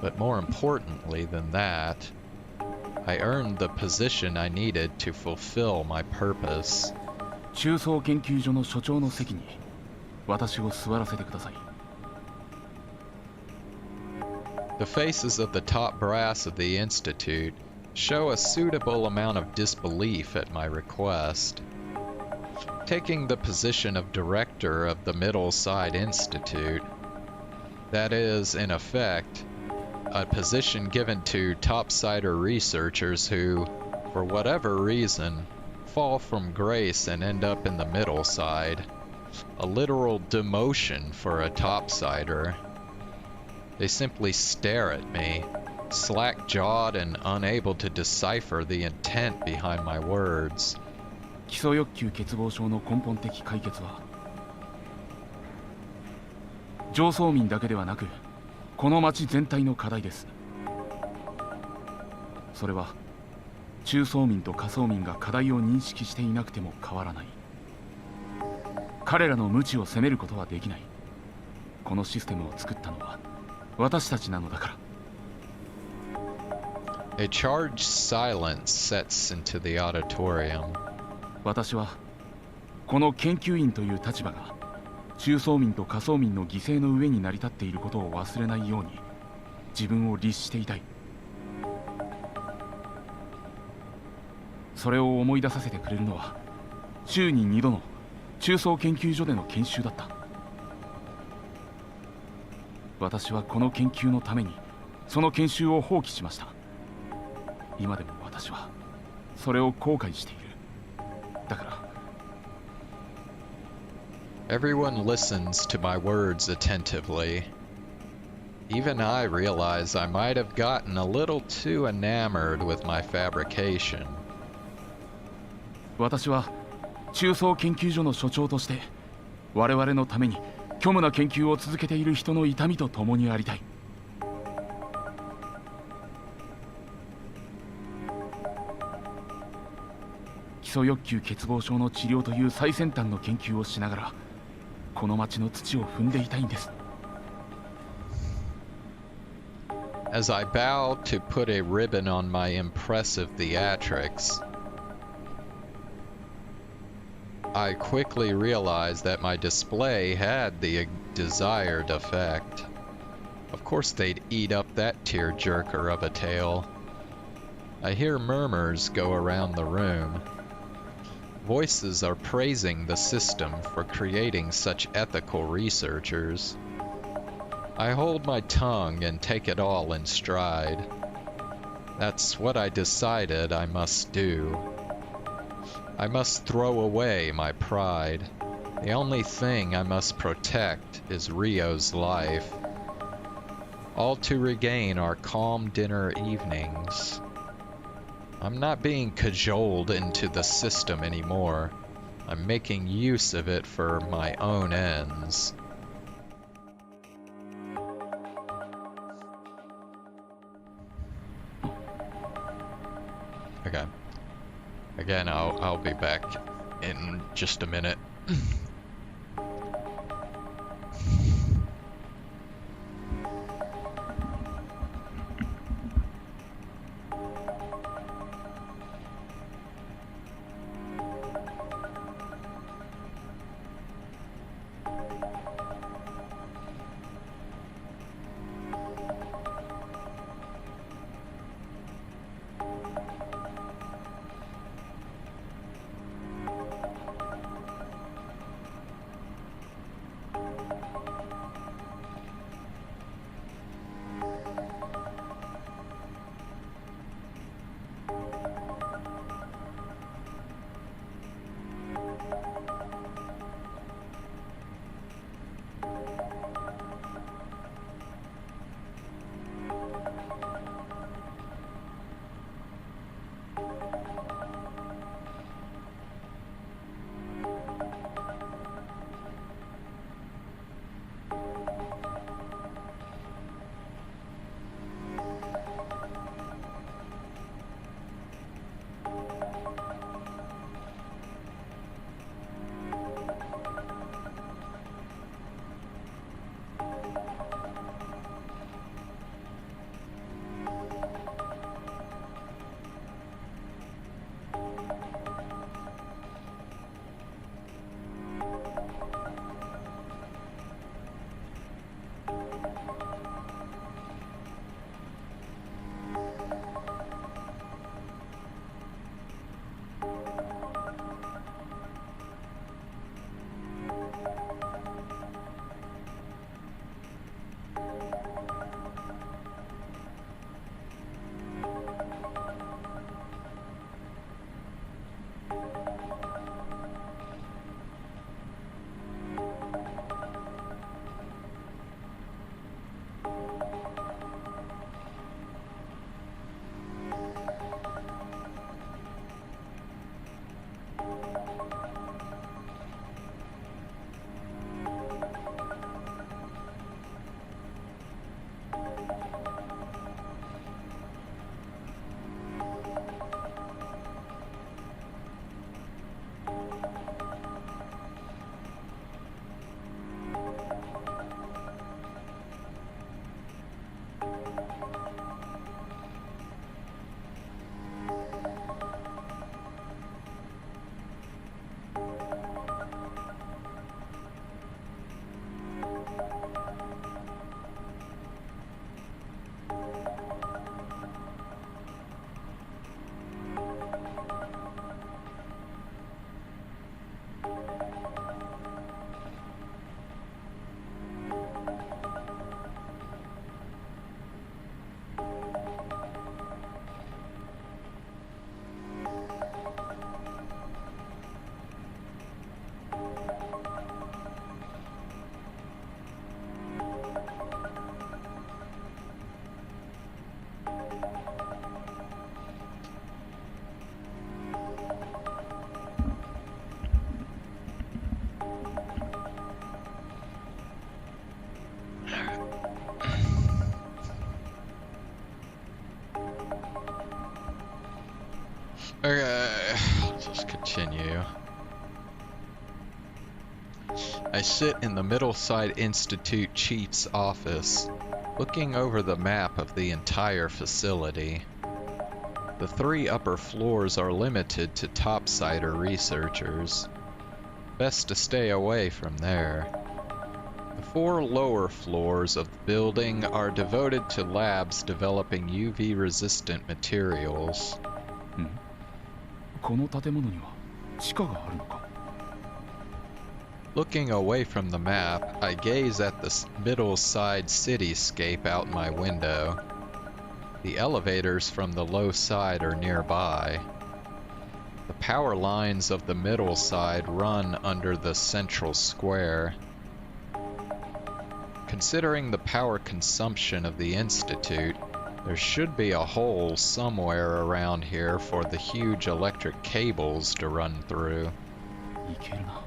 But more importantly than that, I earned the position I needed to fulfill my purpose. 中層研究所の所長の席に私を座らせてください。 The faces of the top brass of the Institute show a suitable amount of disbelief at my request. Taking the position of director of the Middleside Institute, that is, in effect, a position given to topsider researchers who, for whatever reason, fall from grace and end up in the middle side. A literal demotion for a topsider. They simply stare at me, slack-jawed and unable to decipher the intent behind my words. 基礎欲求欠乏症の根本的解決は上層民だけではなくこの町全体の課題です。それは中層民と下層民が課題を認識していなくても変わらない。彼らの無知を責めることはできない。このシステムを作ったのは私たちなのだから。 A charged silence sets into the auditorium. 私はこの研究員という立場が中層民と下層民の犠牲の上に成り立っていることを忘れないように自分を律していたい。それを思い出させてくれるのは週に2度の中層研究所での研修だった。私はこの研究のためにその研修を放棄しました。今でも私はそれを後悔している。だから Everyone listens to my words attentively. Even I realize I might have gotten a little too enamored with my fabrication. 私は中層研究所の所長として我々のために虚無な研究を続けている人の痛みと共にありたい。基礎欲求欠乏症の治療という最先端の研究をしながらこの町の土を踏んでいたいんです。 As I bowed to put a ribbon on my impressive theatrics, I quickly realized that my display had the desired effect. Of course they'd eat up that tearjerker of a tale. I hear murmurs go around the room. Voices are praising the system for creating such ethical researchers. I hold my tongue and take it all in stride. That's what I decided I must do. I must throw away my pride. The only thing I must protect is Rio's life. All to regain our calm dinner evenings. I'm not being cajoled into the system anymore. I'm making use of it for my own ends. Okay. Again, I'll be back in just a minute. I sit in the Middleside Institute chief's office, looking over the map of the entire facility. The 3 upper floors are limited to topsider researchers. Best to stay away from there. The 4 lower floors of the building are devoted to labs developing UV-resistant materials. この建物には地下があるのか。 Looking away from the map, I gaze at the Middleside cityscape out my window. The elevators from the low side are nearby. The power lines of the middle side run under the central square. Considering the power consumption of the Institute, there should be a hole somewhere around here for the huge electric cables to run through. いけるな。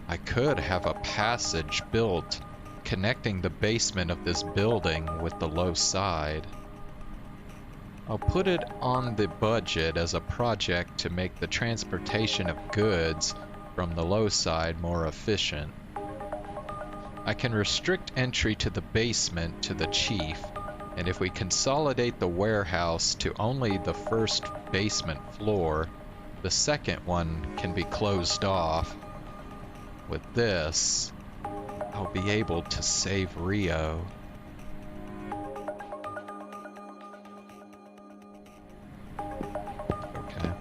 I could have a passage built connecting the basement of this building with the low side. I'll put it on the budget as a project to make the transportation of goods from the low side more efficient. I can restrict entry to the basement to the chief, and if we consolidate the warehouse to only the first basement floor, the second one can be closed off. With this, I'll be able to save Rio. Okay.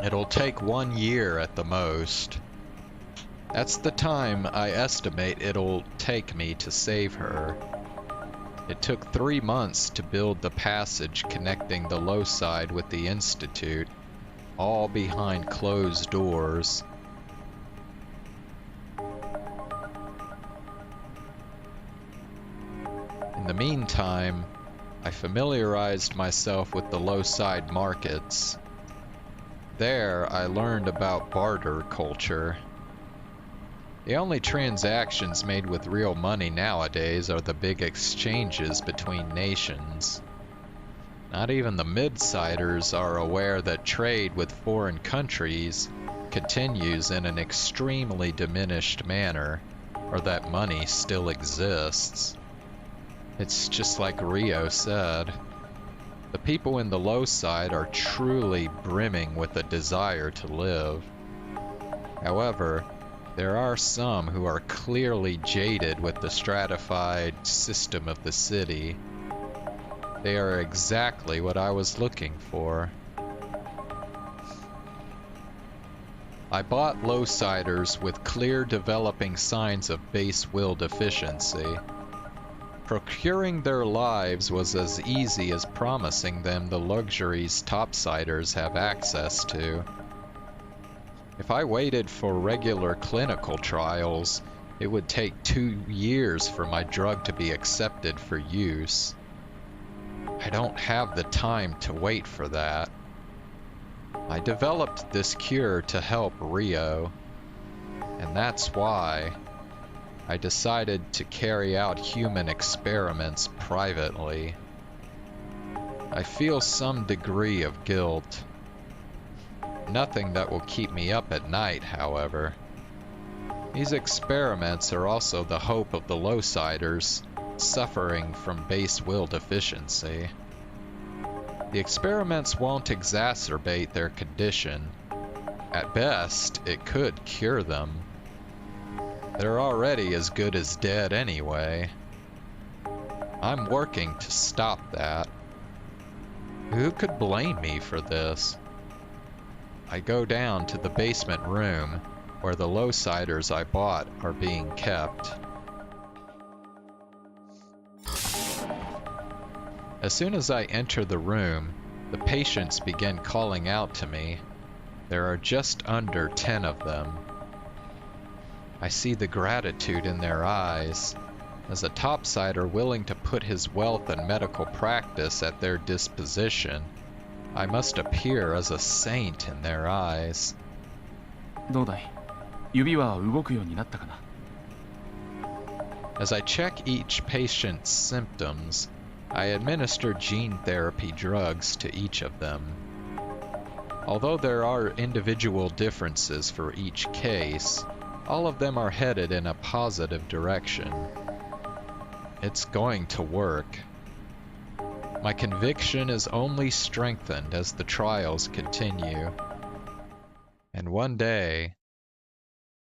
It'll take 1 year at the most. That's the time I estimate it'll take me to save her. It took 3 months to build the passage connecting the low side with the Institute, all behind closed doors. In the meantime, I familiarized myself with the low side markets. There, I learned about barter culture. The only transactions made with real money nowadays are the big exchanges between nations. Not even the mid-siders are aware that trade with foreign countries continues in an extremely diminished manner, or that money still exists. It's just like Rio said. The people in the low side are truly brimming with a desire to live. However, there are some who are clearly jaded with the stratified system of the city. They are exactly what I was looking for. I bought low-siders with clear developing signs of base will deficiency. Procuring their lives was as easy as promising them the luxuries topsiders have access to. If I waited for regular clinical trials, it would take 2 years for my drug to be accepted for use. I don't have the time to wait for that. I developed this cure to help Rio, and that's why I decided to carry out human experiments privately. I feel some degree of guilt. Nothing that will keep me up at night, however. These experiments are also the hope of the low-siders suffering from base will deficiency. The experiments won't exacerbate their condition. At best, it could cure them. They're already as good as dead anyway. I'm working to stop that. Who could blame me for this? I go down to the basement room where the low-siders I bought are being kept. As soon as I enter the room, the patients begin calling out to me. There are just under 10 of them. I see the gratitude in their eyes. As a topsider willing to put his wealth and medical practice at their disposition, I must appear as a saint in their eyes. どうだい？指は動くようになったかな？ As I check each patient's symptoms, I administer gene therapy drugs to each of them. Although there are individual differences for each case, all of them are headed in a positive direction. It's going to work. My conviction is only strengthened as the trials continue. And one day,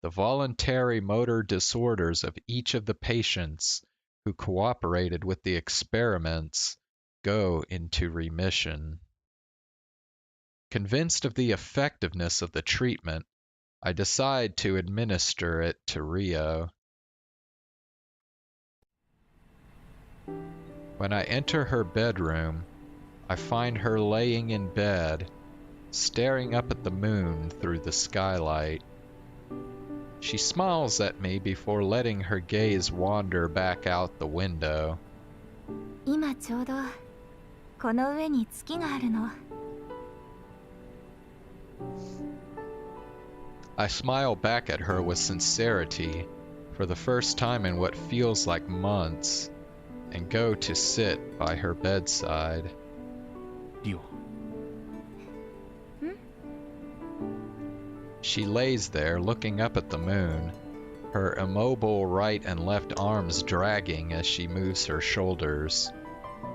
the voluntary motor disorders of each of the patients who cooperated with the experiments go into remission. Convinced of the effectiveness of the treatment, I decide to administer it to Rio. When I enter her bedroom, I find her laying in bed, staring up at the moon through the skylight. She smiles at me before letting her gaze wander back out the window. 今ちょうどこの上に月があるの。 I smile back at her with sincerity, for the first time in what feels like months, and go to sit by her bedside. リオ、 She lays there looking up at the moon, her immobile right and left arms dragging as she moves her shoulders,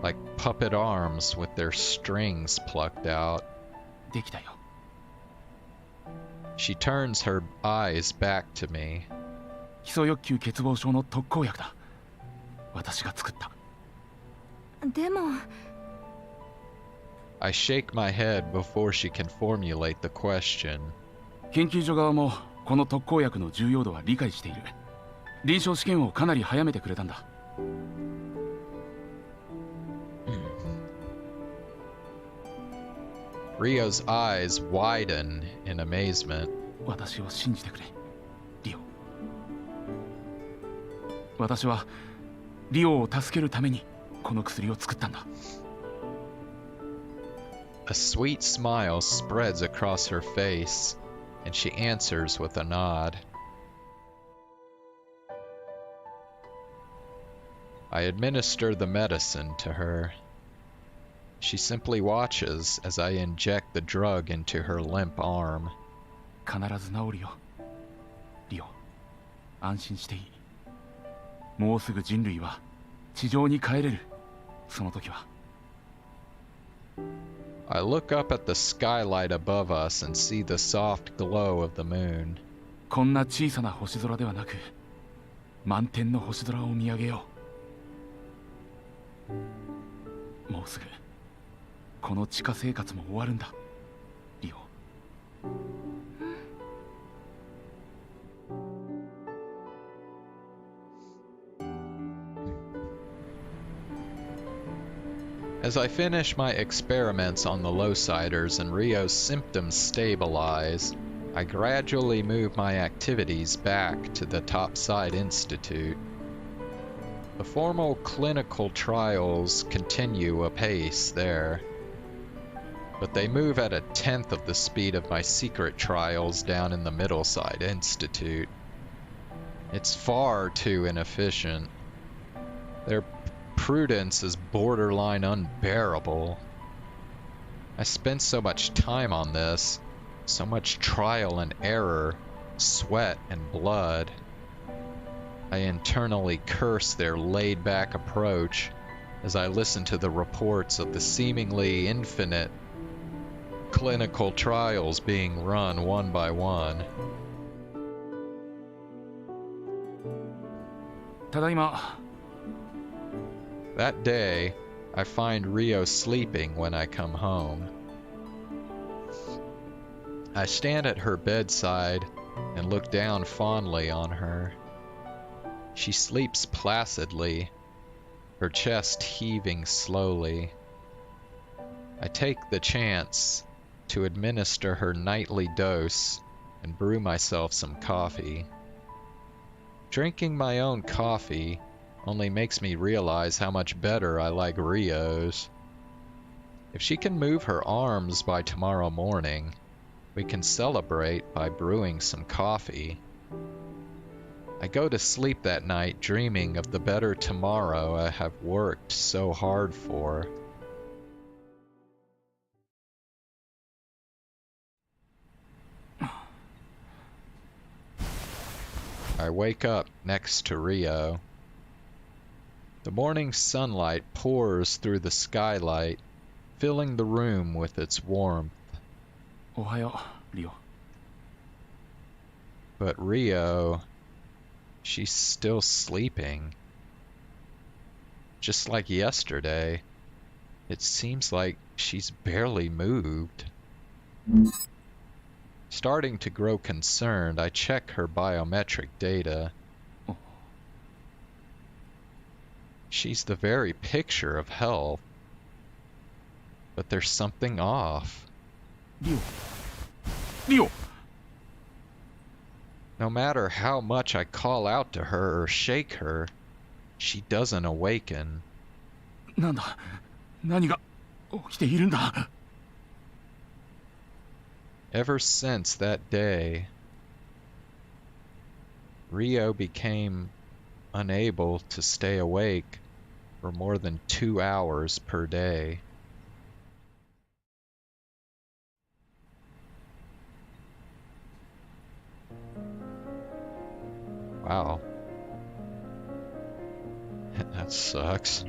like puppet arms with their strings plucked out. できたよ。 She turns her eyes back to me. 基礎欲求欠乏症の特効薬だ。私が作った。でも I shake my head before she can formulate the question. 研究所側もこの特効薬の重要度は理解している。臨床試験をかなり早めてくれたんだ。Rio's eyes widen in amazement. 私を信じてくれ、リオ。私はリオを助けるためにこの薬を作ったんだ。A sweet smile spreads across her face, and she answers with a nod. I administer the medicine to her. She simply watches as I inject the drug into her limp arm. 必ず治るよ、リオ。安心していい。もうすぐ人類は地上に帰れる。その時は。I look up at the skylight above us and see the soft glow of the moon. こんな小さな星空ではなく、満天の星空を見上げよう。もうすぐこの地下生活も終わるんだ、リオ。As I finish my experiments on the Lowsiders and Rio's symptoms stabilize, I gradually move my activities back to the Topside Institute. The formal clinical trials continue apace there, but they move at 1/10 of the speed of my secret trials down in the Middleside Institute. It's far too inefficient. Their prudence is borderline unbearable. I spent so much time on this, so much trial and error, sweat and blood. I internally curse their laid-back approach as I listen to the reports of the seemingly infinite clinical trials being run one by one. ただいま。 That day, I find Rio sleeping when I come home. I stand at her bedside and look down fondly on her. She sleeps placidly, her chest heaving slowly. I take the chance to administer her nightly dose and brew myself some coffee. Drinking my own coffee only makes me realize how much better I like Rio's. If she can move her arms by tomorrow morning, we can celebrate by brewing some coffee. I go to sleep that night dreaming of the better tomorrow I have worked so hard for. I wake up next to Rio. The morning sunlight pours through the skylight, filling the room with its warmth. おはよう、リオ。 But Rio, she's still sleeping. Just like yesterday, it seems like she's barely moved. Starting to grow concerned, I check her biometric data. She's the very picture of health. But there's something off. リオ。リオ。 No matter how much I call out to her or shake her, she doesn't awaken. なんだ。何が起きているんだ。 Ever since that day, Rio became unable to stay awake for more than 2 hours per day. Wow. That sucks.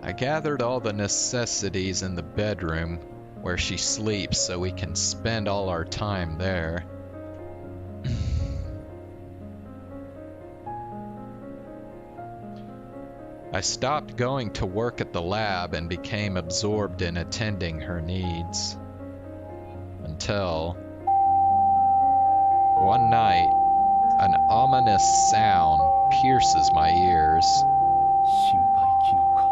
I gathered all the necessities in the bedroom where she sleeps so we can spend all our time there. I stopped going to work at the lab and became absorbed in attending her needs. Until one night, an ominous sound pierces my ears. 心肺機能か。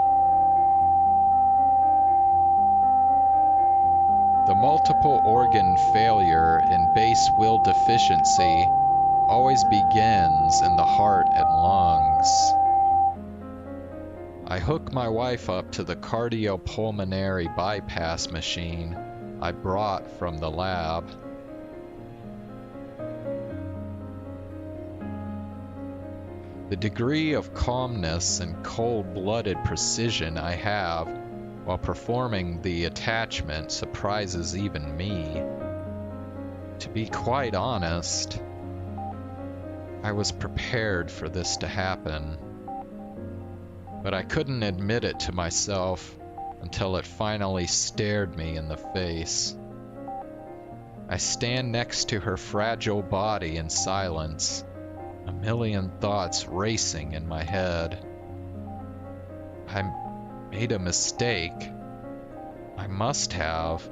The multiple organ failure and base will deficiency always begins in the heart and lungs. I hook my wife up to the cardiopulmonary bypass machine I brought from the lab. The degree of calmness and cold-blooded precision I have while performing the attachment surprises even me. To be quite honest, I was prepared for this to happen, but I couldn't admit it to myself until it finally stared me in the face. I stand next to her fragile body in silence, a million thoughts racing in my head. I made a mistake. I must have.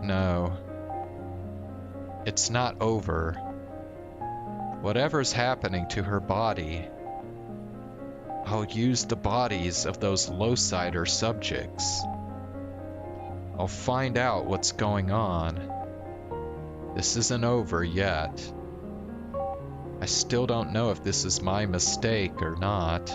No. It's not over. Whatever's happening to her body, I'll use the bodies of those Lowsider subjects. I'll find out what's going on. This isn't over yet. I still don't know if this is my mistake or not.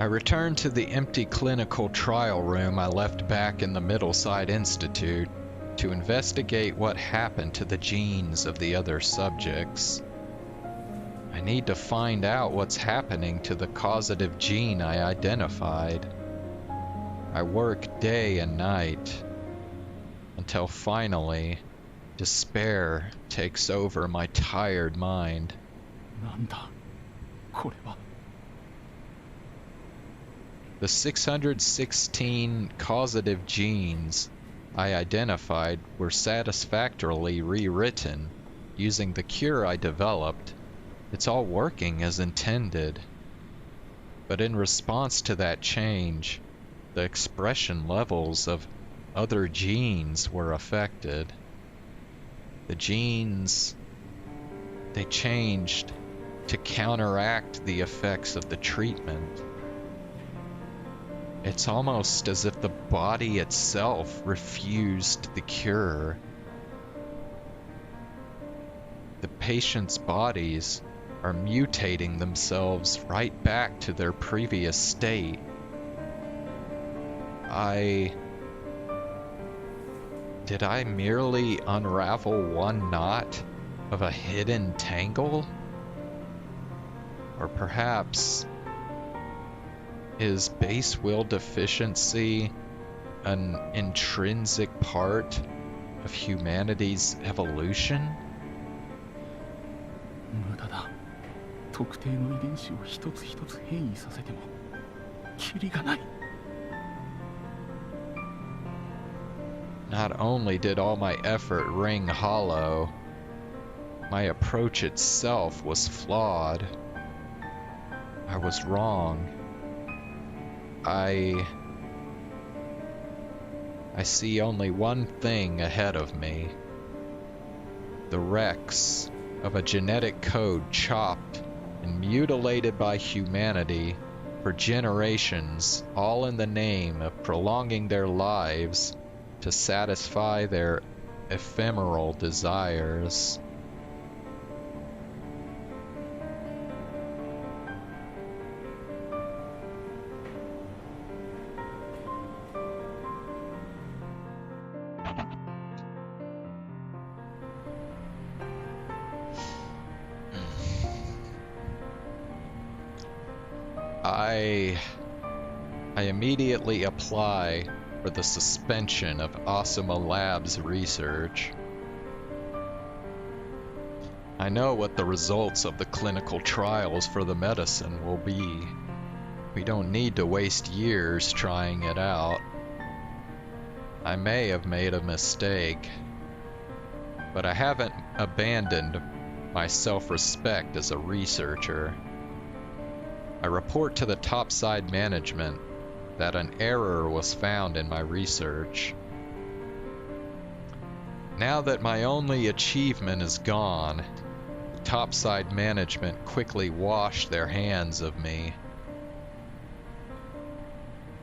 I returned to the empty clinical trial room I left back in the Middleside Institute to investigate what happened to the genes of the other subjects. I need to find out what's happening to the causative gene I identified. I work day and night until finally despair takes over my tired mind. なんだこれは。The 616 causative genes I identified were satisfactorily rewritten using the cure I developed. It's all working as intended. But in response to that change, the expression levels of other genes were affected. The genes, they changed to counteract the effects of the treatment. It's almost as if the body itself refused the cure. The patient's bodies are mutating themselves right back to their previous state. Did I merely unravel one knot of a hidden tangle? Or perhaps is base will deficiency an intrinsic part of humanity's evolution? 無駄だ。特定の遺伝子を一つ一つ変異させてもキリがない。 Not only did all my effort ring hollow, my approach itself was flawed. I was wrong. I see only one thing ahead of me. The wrecks of a genetic code chopped and mutilated by humanity for generations, all in the name of prolonging their lives to satisfy their ephemeral desires. I immediately apply for the suspension of Asuma Labs research. I know what the results of the clinical trials for the medicine will be. We don't need to waste years trying it out. I may have made a mistake, but I haven't abandoned my self-respect as a researcher. I report to the topside management that an error was found in my research. Now that my only achievement is gone, the topside management quickly washed their hands of me.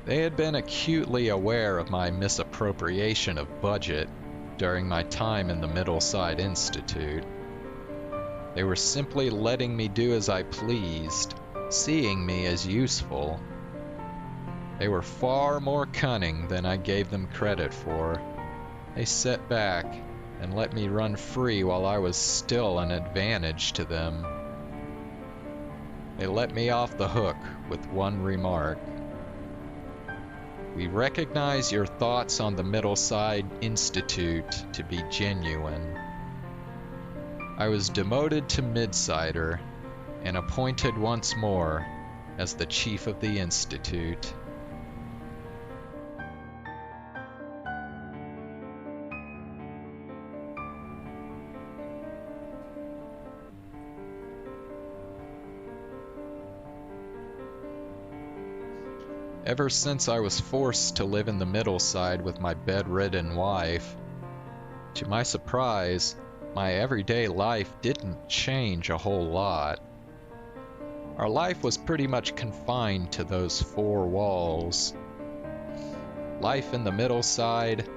They had been acutely aware of my misappropriation of budget during my time in the Middleside Institute. They were simply letting me do as I pleased, seeing me as useful. They were far more cunning than I gave them credit for. They sat back and let me run free while I was still an advantage to them. They let me off the hook with one remark. We recognize your thoughts on the Middleside Institute to be genuine. I was demoted to Midsider and appointed once more as the chief of the Institute. Ever since I was forced to live in the Middleside with my bedridden wife, to my surprise, my everyday life didn't change a whole lot. Our life was pretty much confined to those four walls. Life in the Middleside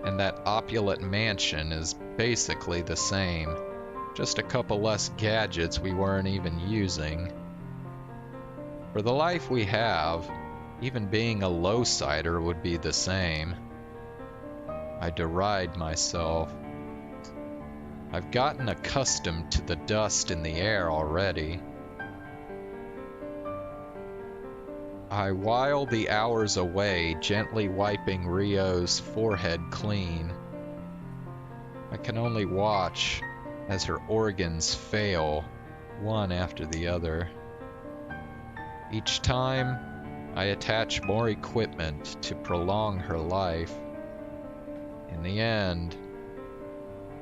and that opulent mansion is basically the same, just a couple less gadgets we weren't even using. For the life we have, even being a low-sider would be the same. I deride myself. I've gotten accustomed to the dust in the air already. I while the hours away, gently wiping Rio's forehead clean. I can only watch as her organs fail, one after the other. Each time, I attach more equipment to prolong her life. In the end,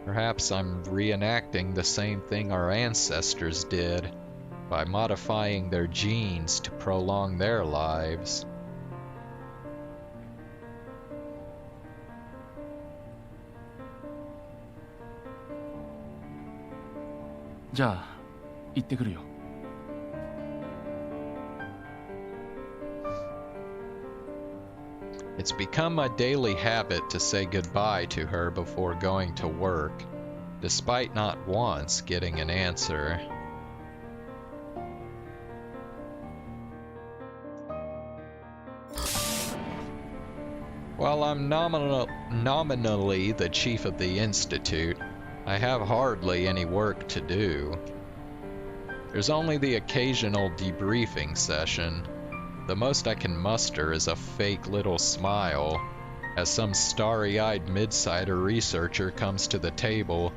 perhaps I'm reenacting the same thing our ancestors did by modifying their genes to prolong their lives. It's become my daily habit to say goodbye to her before going to work, despite not once getting an answer. While I'm nominally the chief of the Institute, I have hardly any work to do. There's only the occasional debriefing session. The most I can muster is a fake little smile as some starry-eyed mid-sider researcher comes to the table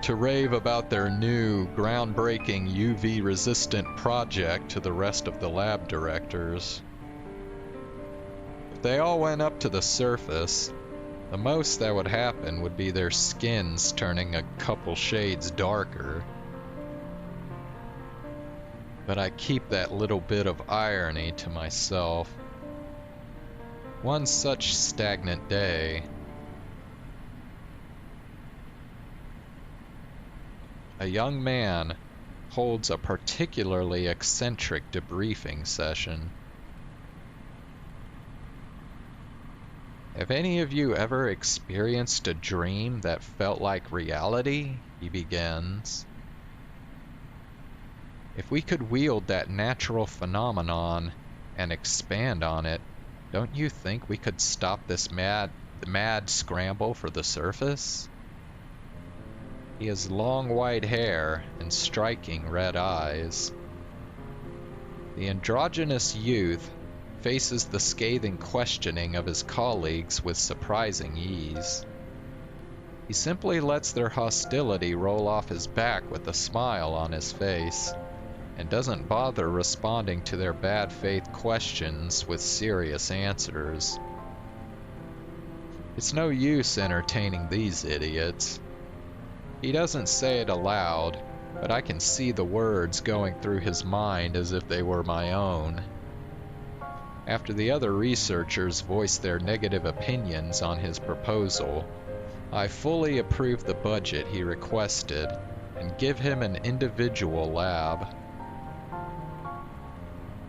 to rave about their new, groundbreaking UV-resistant project to the rest of the lab directors. If they all went up to the surface, the most that would happen would be their skins turning a couple shades darker. But I keep that little bit of irony to myself. One such stagnant day, a young man holds a particularly eccentric debriefing session. Have any of you ever experienced a dream that felt like reality? He begins. If we could wield that natural phenomenon and expand on it, don't you think we could stop this mad scramble for the surface? He has long white hair and striking red eyes. The androgynous youth faces the scathing questioning of his colleagues with surprising ease. He simply lets their hostility roll off his back with a smile on his face, and doesn't bother responding to their bad faith questions with serious answers. It's no use entertaining these idiots. He doesn't say it aloud, but I can see the words going through his mind as if they were my own. After the other researchers voice their negative opinions on his proposal, I fully approve the budget he requested and give him an individual lab.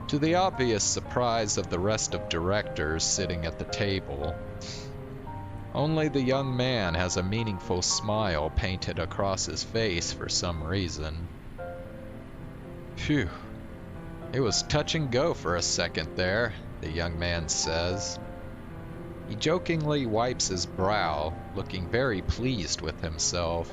To the obvious surprise of the rest of directors sitting at the table, only the young man has a meaningful smile painted across his face for some reason. Phew. It was touch and go for a second there, the young man says. He jokingly wipes his brow, looking very pleased with himself.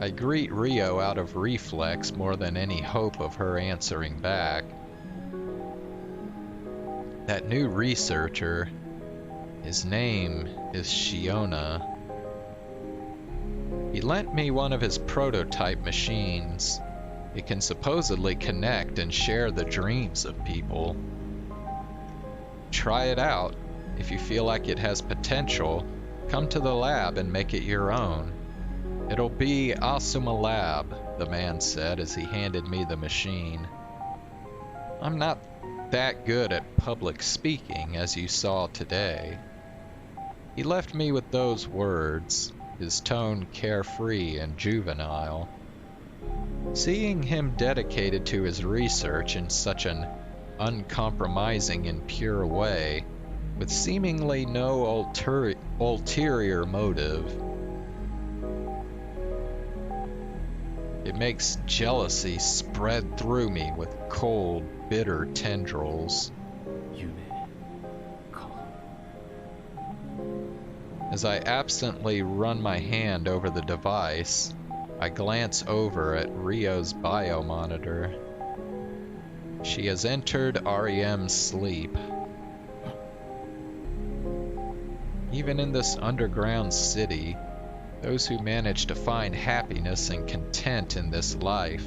I greet Rio out of reflex more than any hope of her answering back. That new researcher, his name is Shiona. He lent me one of his prototype machines. It can supposedly connect and share the dreams of people. Try it out. If you feel like it has potential, come to the lab and make it your own. It'll be Asuma Lab, the man said as he handed me the machine. I'm not that good at public speaking, as you saw today. He left me with those words, his tone carefree and juvenile. Seeing him dedicated to his research in such an uncompromising and pure way, with seemingly no ulterior motive, it makes jealousy spread through me with cold, bitter tendrils. As I absently run my hand over the device, I glance over at Rio's biomonitor. She has entered REM's sleep. Even in this underground city, Those who manage to find happiness and content in this life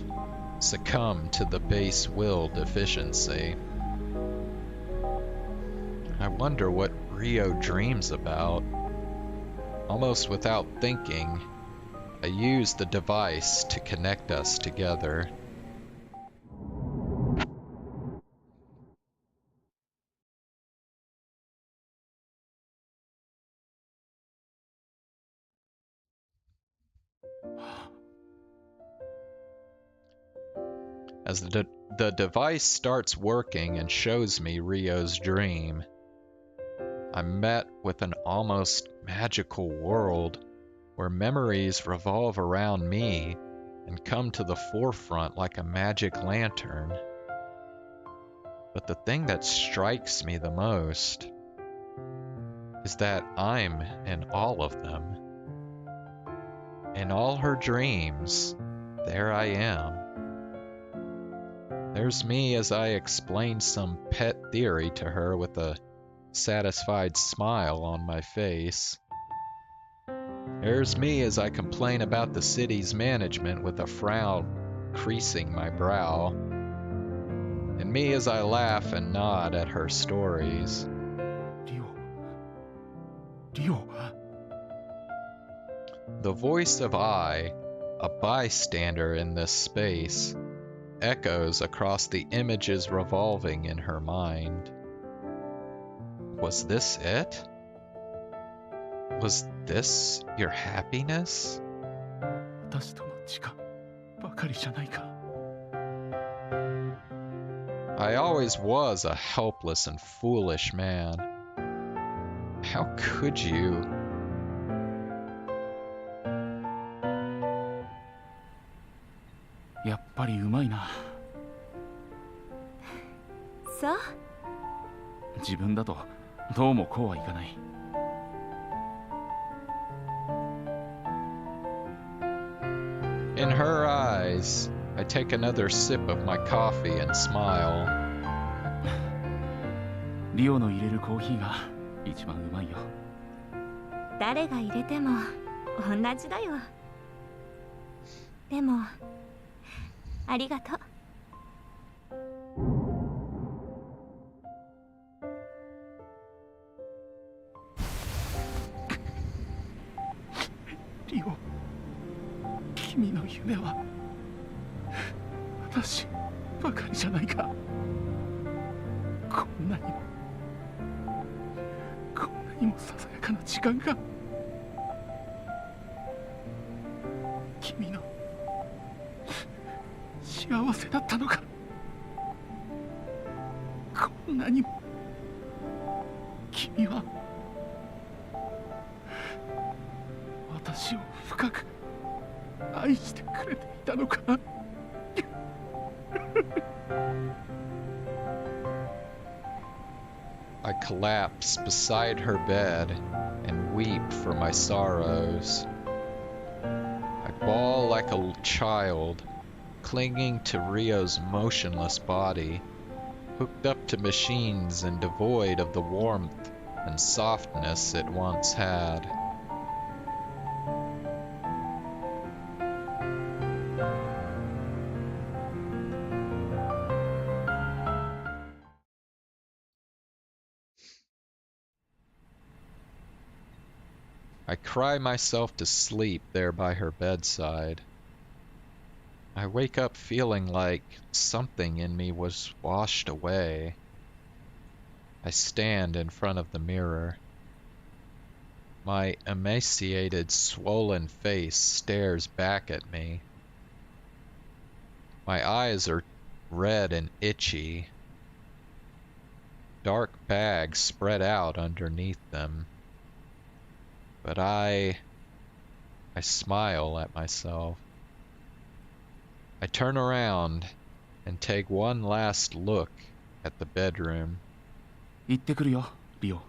succumb to the base will deficiency. I wonder what Rio dreams about. Almost without thinking, I use the device to connect us together. As the device starts working and shows me Rio's dream, I'm met with an almost magical world where memories revolve around me and come to the forefront like a magic lantern. But the thing that strikes me the most is that I'm in all of them. In all her dreams, there I am. There's me as I explain some pet theory to her with a satisfied smile on my face. There's me as I complain about the city's management with a frown creasing my brow. And me as I laugh and nod at her stories. Rio. The voice of I, a bystander in this space, echoes across the images revolving in her mind. Was this it? Was this your happiness? 私との時間ばかりじゃないか。 I always was a helpless and foolish man. How could you?やっぱりうまいな。そう。自分だとどうもこうはいかない。In her eyes, I take another sip of my coffee and smile. リオの入れるコーヒーが一番うまいよ。誰が入れても同じだよ。でもありがとう。リオ、君の夢は私ばかりじゃないか。こんなにもささやかな時間が。君の幸せだったのか。こんなにも君は私を深く愛してくれていたのか。I collapse beside her bed and weep for my sorrows. I bawl like a child, clinging to Rio's motionless body, hooked up to machines and devoid of the warmth and softness it once had. I cry myself to sleep there by her bedside. I wake up feeling like something in me was washed away. I stand in front of the mirror. My emaciated, swollen face stares back at me. My eyes are red and itchy. Dark bags spread out underneath them. But I smile at myself. I turn around and take one last look at the bedroom. 行ってくるよ、リオ。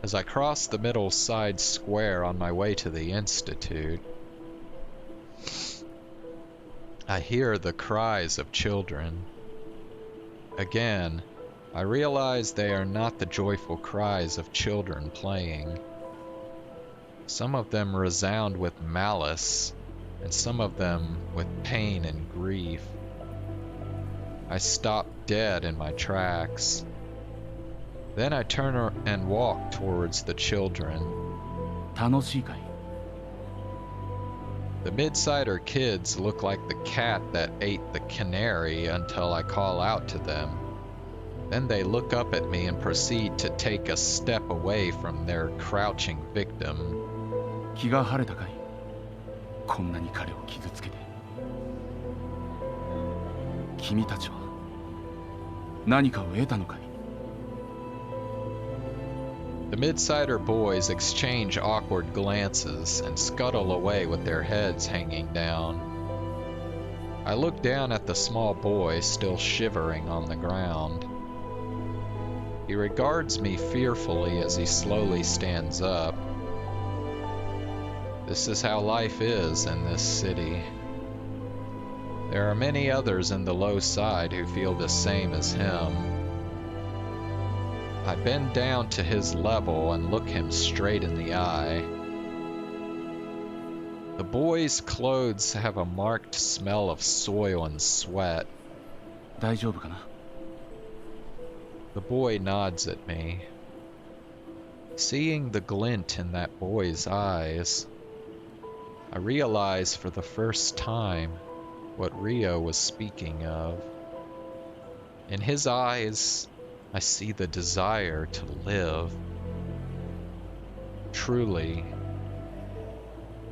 As I cross the middle side square on my way to the Institute, I hear the cries of children. Again, I realize they are not the joyful cries of children playing. Some of them resound with malice, and some of them with pain and grief. I stop dead in my tracks. Then I turn and walk towards the children. 楽しいかい？ The Midsider kids look like the cat that ate the canary until I call out to them. Then they look up at me and proceed to take a step away from their crouching victim. 気が晴れたかい？こんなに彼を傷つけて。君たちは何かを得たのかい？ The Midsider boys exchange awkward glances and scuttle away with their heads hanging down. I look down at the small boy still shivering on the ground. He regards me fearfully as he slowly stands up. This is how life is in this city. There are many others in the low side who feel the same as him. I bend down to his level and look him straight in the eye. The boy's clothes have a marked smell of soil and sweat. 大丈夫かな？ The boy nods at me. Seeing the glint in that boy's eyes, I realize for the first time what Rio was speaking of. In his eyes, I see the desire to live. Truly,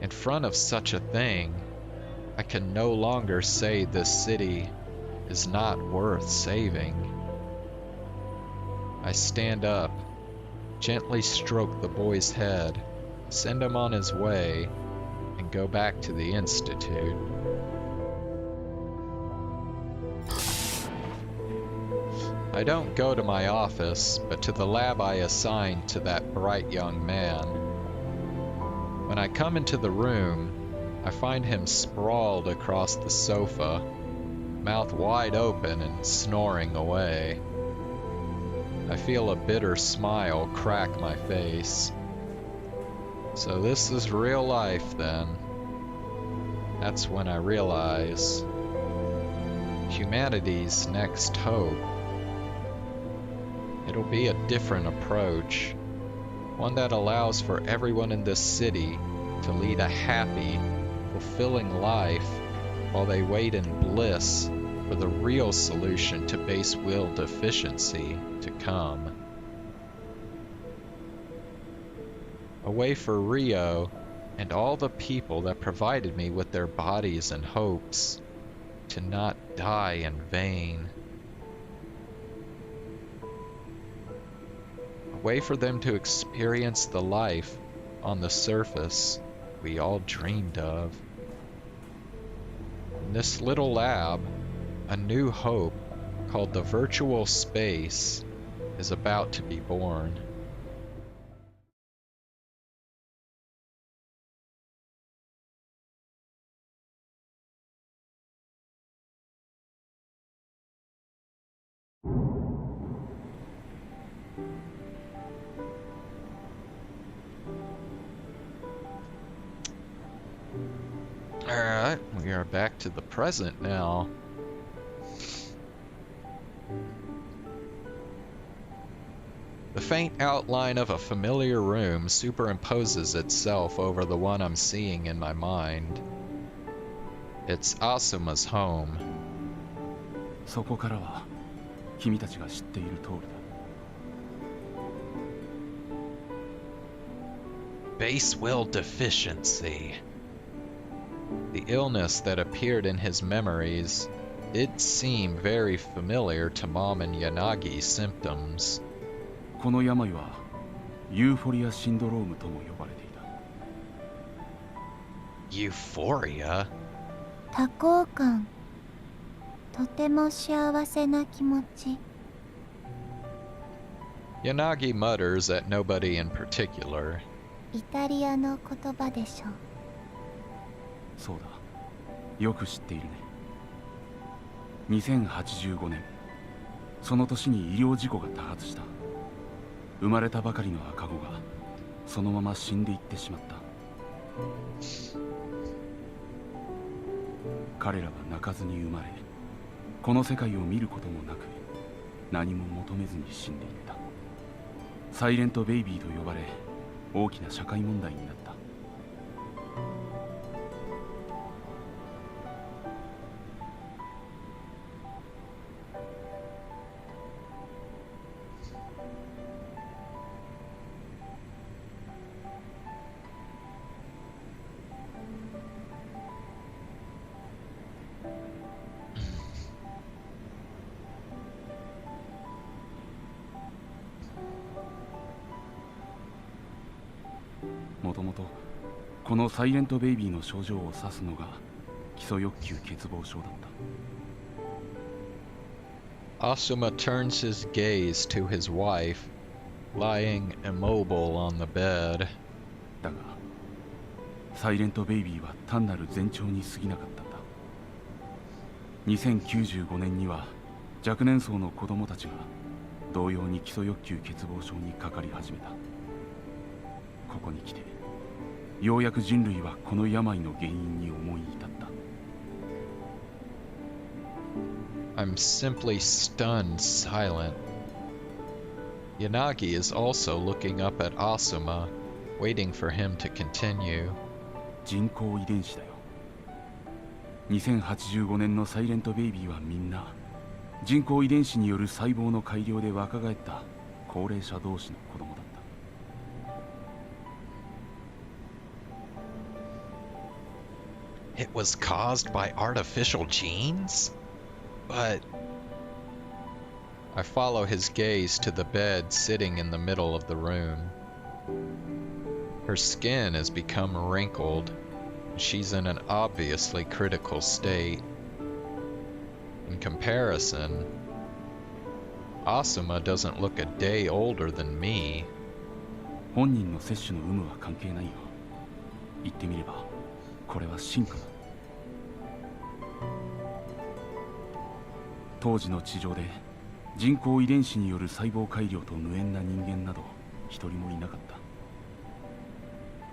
in front of such a thing, I can no longer say this city is not worth saving. I stand up, gently stroke the boy's head, send him on his way, and go back to the Institute. I don't go to my office, but to the lab I assigned to that bright young man. When I come into the room, I find him sprawled across the sofa, mouth wide open and snoring away. I feel a bitter smile crack my face. So this is real life then. That's when I realize humanity's next hope. It'll be a different approach, one that allows for everyone in this city to lead a happy, fulfilling life while they wait in bliss for the real solution to base will deficiency to come. A way for Rio and all the people that provided me with their bodies and hopes to not die in vain. A way for them to experience the life on the surface we all dreamed of. In this little lab, a new hope called the virtual space is about to be born. Alright, we are back to the present now. The faint outline of a familiar room superimposes itself over the one I'm seeing in my mind. It's Asuma's home. そこからは君たちが知っている通りだ。 Base will deficiency. The illness that appeared in his memories did seem very familiar to Mom and Yanagi's symptoms. この病はユーフォリアシンドロームとも呼ばれていた。 Euphoria? 多幸感、とても幸せな気持ち。 Yanagi mutters at nobody in particular. イタリアの言葉でしょう。そうだ、よく知っているね。2085年その年に医療事故が多発した。生まれたばかりの赤子がそのまま死んでいってしまった。彼らは泣かずに生まれ、この世界を見ることもなく何も求めずに死んでいった。サイレントベイビーと呼ばれ、大きな社会問題になった。もともとこのサイレントベイビーの症状を指すのが基礎欲求欠乏症だった。Asuma turns his gaze to his wife, lying immobile on the bed. だがサイレントベイビーは単なる前兆に過ぎなかったんだ。2095年には若年層の子供たちが同様に基礎欲求欠乏症にかかり始めた。ここに来てようやく人類はこの病の原因に思い至った。I'm simply stunned silent. Yanagi is also looking up at Asuma, waiting for him to continue. 人工遺伝子だよ。2085年のサイレントベイビーはみんな人工遺伝子による細胞の改良で若返った高齢者同士の子供だった。It was caused by artificial genes? But... I follow his gaze to the bed sitting in the middle of the room. Her skin has become wrinkled. She's in an obviously critical state. In comparison, Asuma doesn't look a day older than me. 本人の摂取の有無は関係ないよ。言ってみればこれは進化だ。当時の地上で人工遺伝子による細胞改良と無縁な人間など一人もいなかった。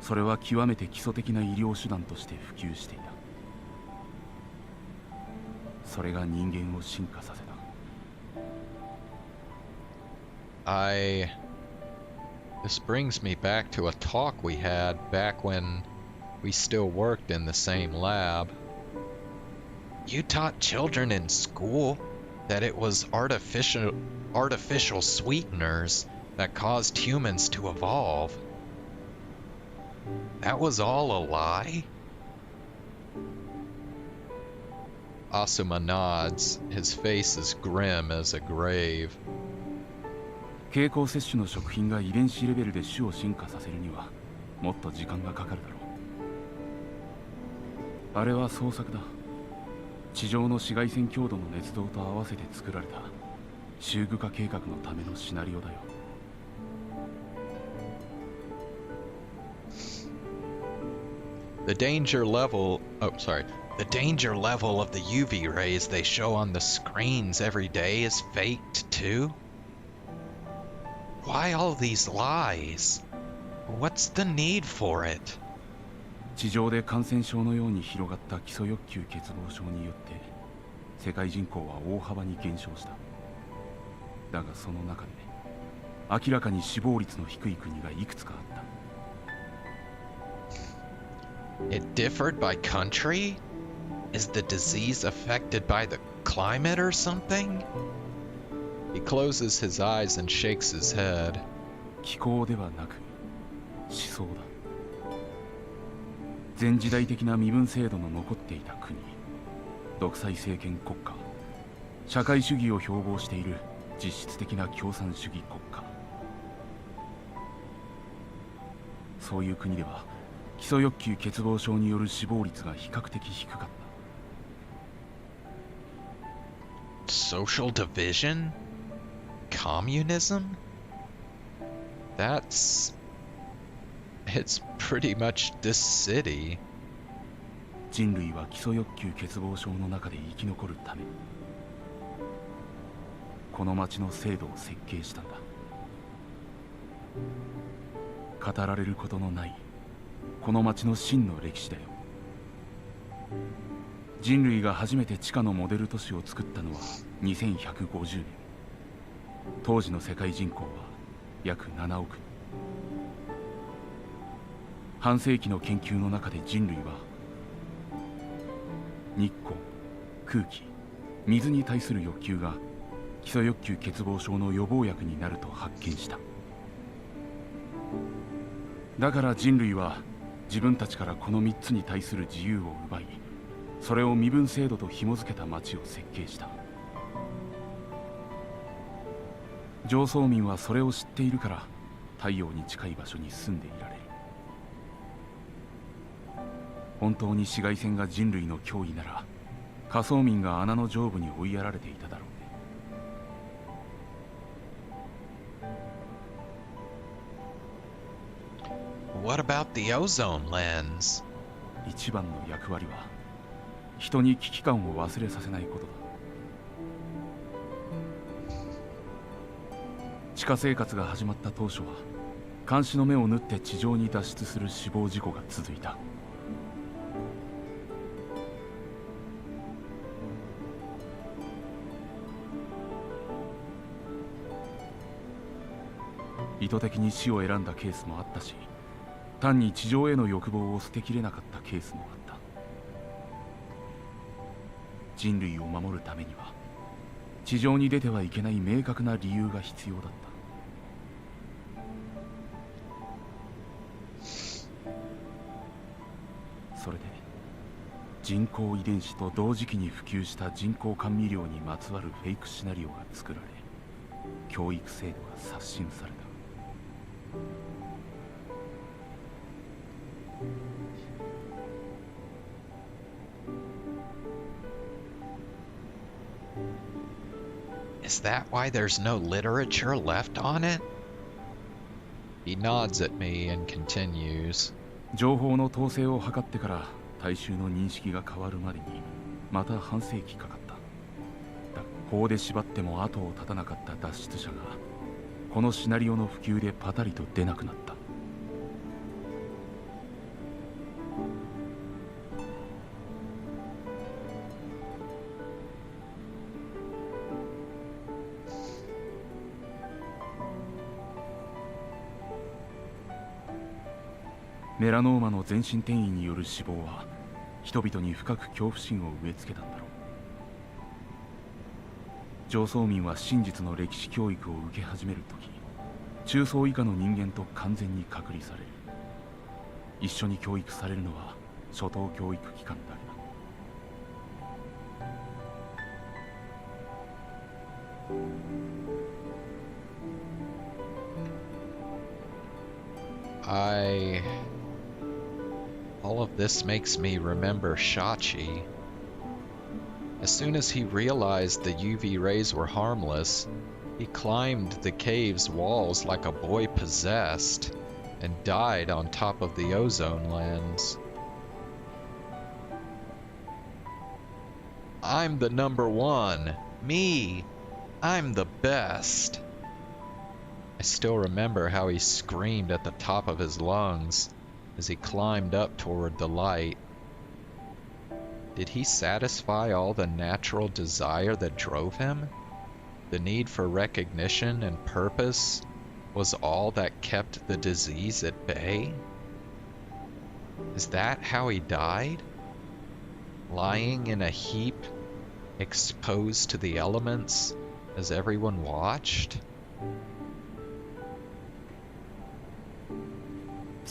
それは極めて基礎的な医療手段として普及していた。それが人間を進化させた。This brings me back to a talk we had back when we still worked in the same lab. You taught children in school that it was artificial sweeteners that caused humans to evolve. That was all a lie? Asuma nods. His face is grim as a grave. 経口摂取の食品が遺伝子レベルで種を進化させるにはもっと時間がかかるだろう。あれは創作だ。地上の紫外線強度の捏造と合わせて作られた集具化計画のためのシナリオだよ。The danger level of the UV rays they show on the screens every day is faked too? Why all these lies? What's the need for it? 地上で感染症のように広がった基礎欲求欠乏症によって世界人口は大幅に減少した。だがその中で明らかに死亡率の低い国がいくつかあった。It differed by country? Is the disease affected by the climate or something? He closes his eyes and shakes his head. 気候ではなく思想だ。前時代的な身分制度の残っていた国、独裁政権国家、社会主義を標榜している実質的な共産主義国家。そういう国では基礎欲求欠乏症による死亡率が比較的低かった。Social division? Communism? It's pretty much this city. 人類は基礎欲求欠乏症の中で生き残るためこの町の制度を設計したんだ。語られることのないこの町の真の歴史だよ。人類が初めて地下のモデル都市を作ったのは2150年。当時の世界人口は約7億人。半世紀の研究の中で人類は日光、空気、水に対する欲求が基礎欲求欠乏症の予防薬になると発見した。だから人類は自分たちからこの3つに対する自由を奪い、それを身分制度と紐付けた町を設計した。上層民はそれを知っているから太陽に近い場所に住んでいられる。本当に紫外線が人類の脅威なら下層民が穴の上部に追いやられていただろうね。What about the ozone lens? 一番の役割は人に危機感を忘れさせないことだ。地下生活が始まった当初は監視の目を縫って地上に脱出する死亡事故が続いた。意図的に死を選んだケースもあったし、単に地上への欲望を捨てきれなかったケースもあった。人類を守るためには地上に出てはいけない明確な理由が必要だった。それで人工遺伝子と同時期に普及した人工甘味料にまつわるフェイクシナリオが作られ、教育制度が刷新された。Is that why there's no literature left on it? He nods at me and continues. 情報の統制を図ってから大衆の認識が変わるまでにまた半世紀かかった。だ法で縛っても後を絶たなかった脱出者がこのシナリオの普及でパタリと出なくなった。メラノーマの全身転移による死亡は人々に深く恐怖心を植え付けたんだろう。上層民は真実の歴史教育を受け始めるとき、中層以下の人間と完全に隔離される。一緒に教育されるのは初等教育機関だけだ。All of this makes me remember Shachi. As soon as he realized the UV rays were harmless, he climbed the cave's walls like a boy possessed and died on top of the ozone lens. I'm the number one. Me. I'm the best. I still remember how he screamed at the top of his lungs as he climbed up toward the light. Did he satisfy all the natural desire that drove him? The need for recognition and purpose was all that kept the disease at bay? Is that how he died? Lying in a heap, exposed to the elements as everyone watched?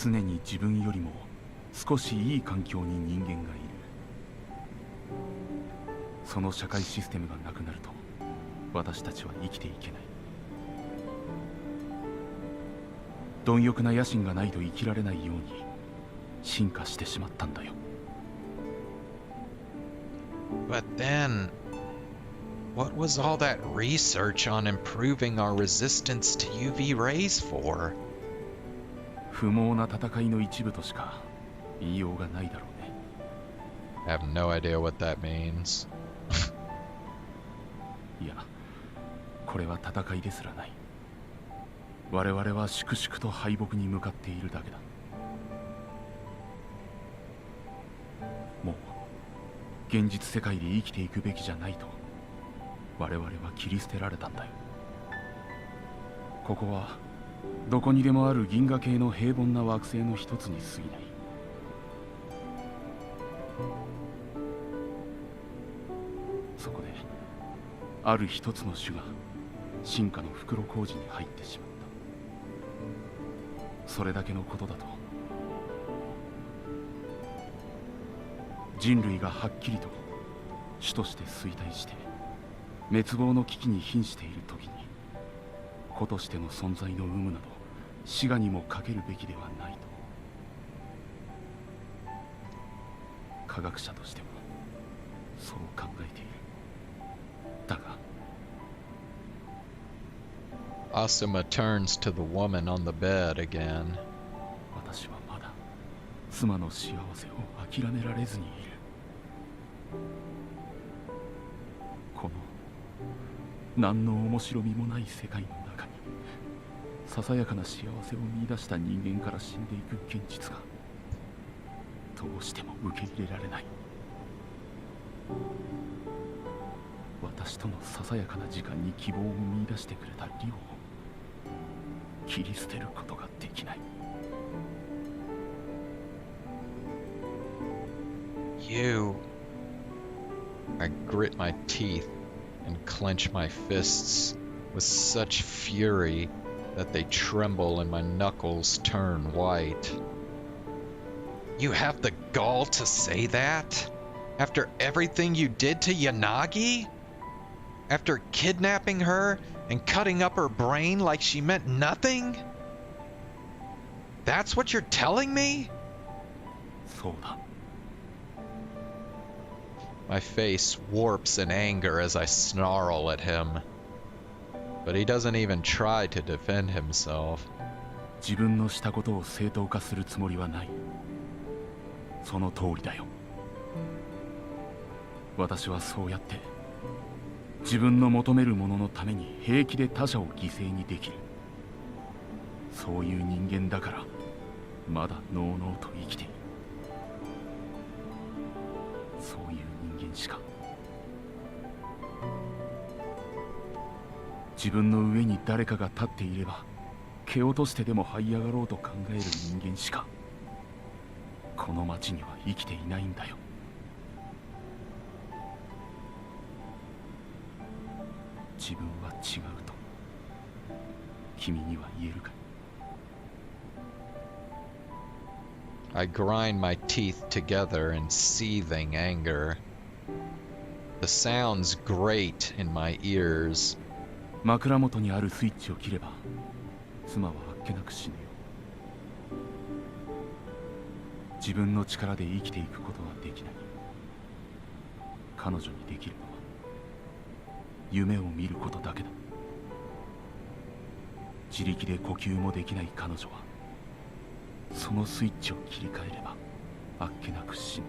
常に自分よりも少しいい環境に人間がいる。その社会システムがなくなると私たちは生きていけない。貪欲な野心がないと生きられないように進化してしまったんだよ。But then, what was all that research on improving our resistance to UV rays for? 不毛な戦いの一部としか言いようがないだろうね。I have no idea what that means. いや、これは戦いですらない。我々は粛々と敗北に向かっているだけだ。もう現実世界で生きていくべきじゃないと我々は切り捨てられたんだよ。ここはどこにでもある銀河系の平凡な惑星の一つに過ぎない。そこである一つの種が進化の袋小路に入ってしまった。それだけのことだと。人類がはっきりと種として衰退して滅亡の危機に瀕している時に子としての存在の有無など死我にもかけるべきではないと科学者としてはそう考えている。だがAsuma turns to the woman on the bed again. 私はまだ妻の幸せを諦められずにいる。この何の面白みもない世界の中にささやかな幸せを見出した人間から死んでいく現実がどうしても受け入れられない。私とのささやかな時間に希望を見出してくれたリオを切り捨てることができない。You. I grit my teeth and clench my fists with such fury that they tremble and my knuckles turn white. You have the gall to say that? After everything you did to Yanagi? After kidnapping her and cutting up her brain like she meant nothing? That's what you're telling me? そうだ。My face warps in anger as I snarl at him. But he doesn't even try to defend himself. 自分のしたことを正当化するつもりはない。その通りだよ。私はそうやって自分の求めるもののために平気で他者を犠牲にできる。そういう人間だからまだのうのうと生きている。そういう人間しか自分の上に誰かが立っていれば蹴落としてでも這い上がろうと考える人間しかこの町には生きていないんだよ。自分は違うと君には言えるか。I grind my teeth together in seething anger. The sounds grate in my ears. 枕元にあるスイッチを切れば妻はあっけなく死ぬよ。自分の力で生きていくことはできない。彼女にできるのは夢を見ることだけだ。自力で呼吸もできない彼女はそのスイッチを切り替えればあっけなく死ぬ。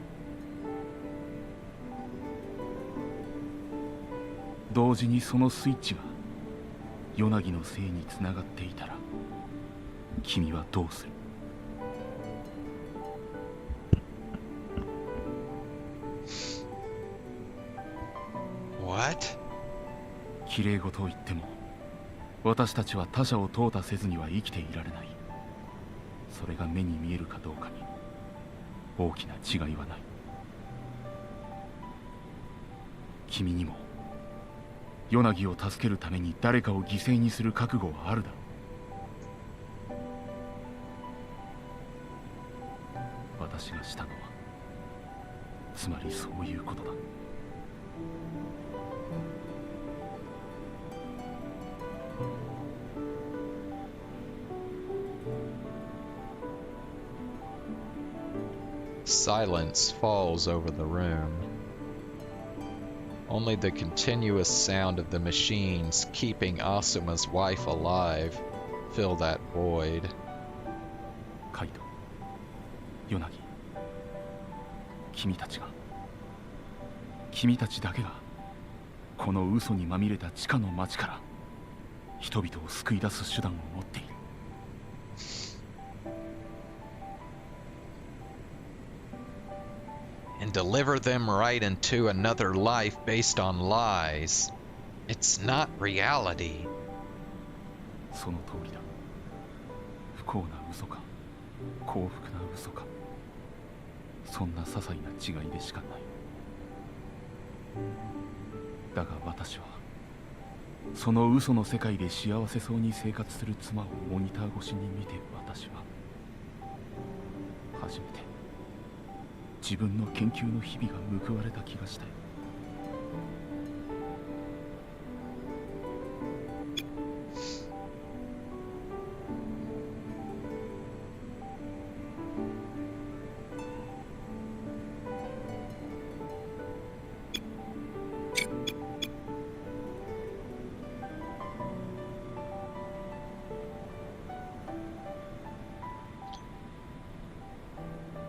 同時にそのスイッチがヨナギのせいにつながっていたら君はどうする。What? 綺麗事を言っても私たちは他者を淘汰せずには生きていられない。それが目に見えるかどうかに大きな違いはない。君にもヨナギを助けるために誰かを犠牲にする覚悟はあるだろう。私がしたのはつまりそういうことだ。Silence falls over the room. Only the continuous sound of the machines keeping Asuma's wife alive fill that void. カイト、ヨナギ、君たちだけがこの嘘にまみれた地下の町から人々を救い出す手段を持っている。 And deliver them right into another life based on lies. It's not reality. その通りだ。不幸な嘘か幸福な嘘か、そんな些細な違いでしかない。だが私はその嘘の世界で幸せそうに生活する妻をモニター越しに見て、私は初めて自分の研究の日々が報われた気がしたよ。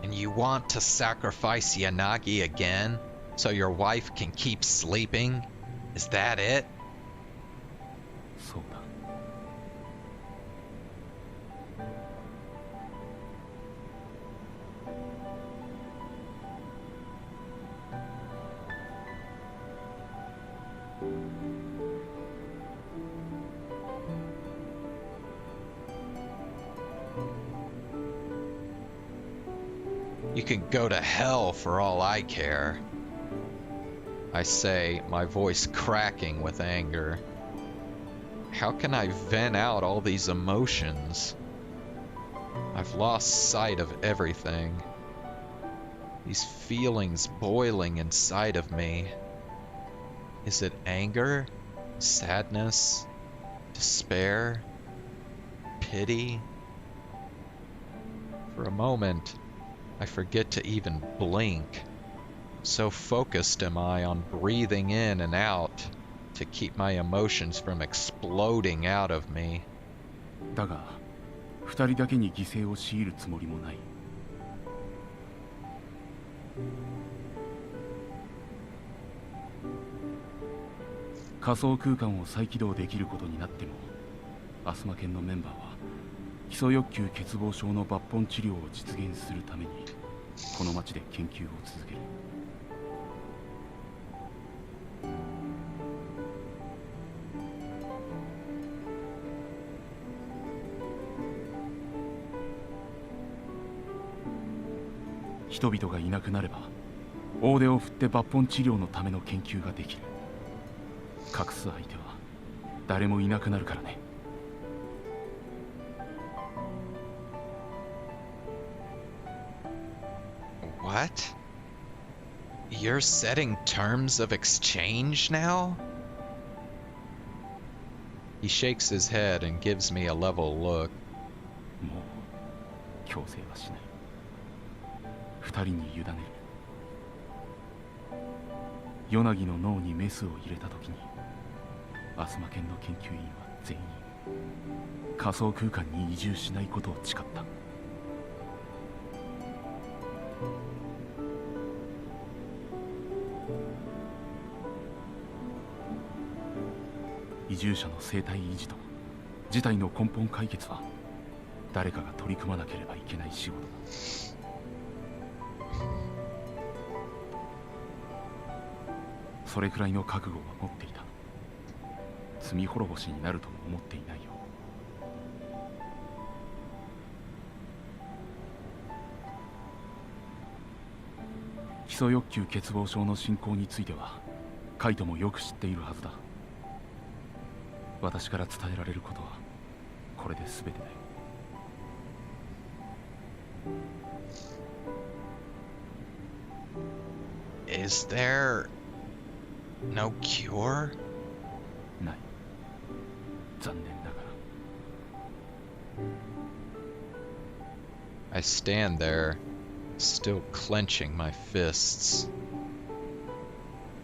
And you want to sacrifice Yanagi again so your wife can keep sleeping? Is that it? そうだ。You can go to hell for all I care. I say, my voice cracking with anger. How can I vent out all these emotions? I've lost sight of everything. These feelings boiling inside of me. Is it anger? Sadness? Despair? Pity? For a moment, I forget to even blink. So focused am I on breathing in and out to keep my emotions from exploding out of me. だが二人だけに犠牲を強いるつもりもない。仮想空間を再起動できることになっても、アスマ研のメンバーは基礎欲求欠乏症の抜本治療を実現するためにこの町で研究を続ける。人々がいなくなれば大手を振って抜本治療のための研究ができる。隠す相手は誰もいなくなるからね。What? You're setting terms of exchange now? He shakes his head and gives me a level look. もう強制はしない。二人に委ねる。ヨナギの脳にメスを入れた時にアスマ研の研究員は全員仮想空間に移住しないことを誓った。移住者の生態維持と事態の根本解決は誰かが取り組まなければいけない仕事だ。それくらいの覚悟は持っていた。罪滅ぼしになるとも思っていないよ。基礎欲求欠乏症の進行についてはカイトもよく知っているはずだ。私から伝えられることはこれで全てだよ。Is there no cure? ない。残念ながら。 I stand there, still clenching my fists.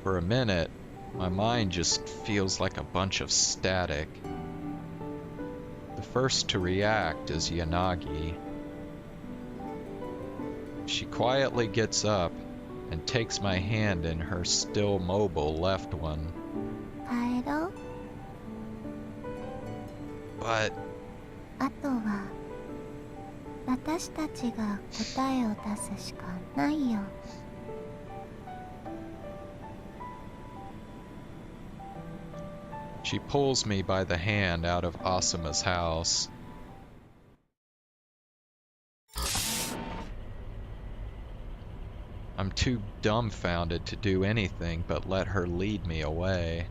For a minute, my mind just feels like a bunch of static. The first to react is Yanagi. She quietly gets up and takes my hand in her still mobile left one. 帰ろう。But あとは私たちが答えを出すしかないよ。she pulls me by the hand out of Asuma's house. I'm too dumbfounded to do anything but let her lead me away.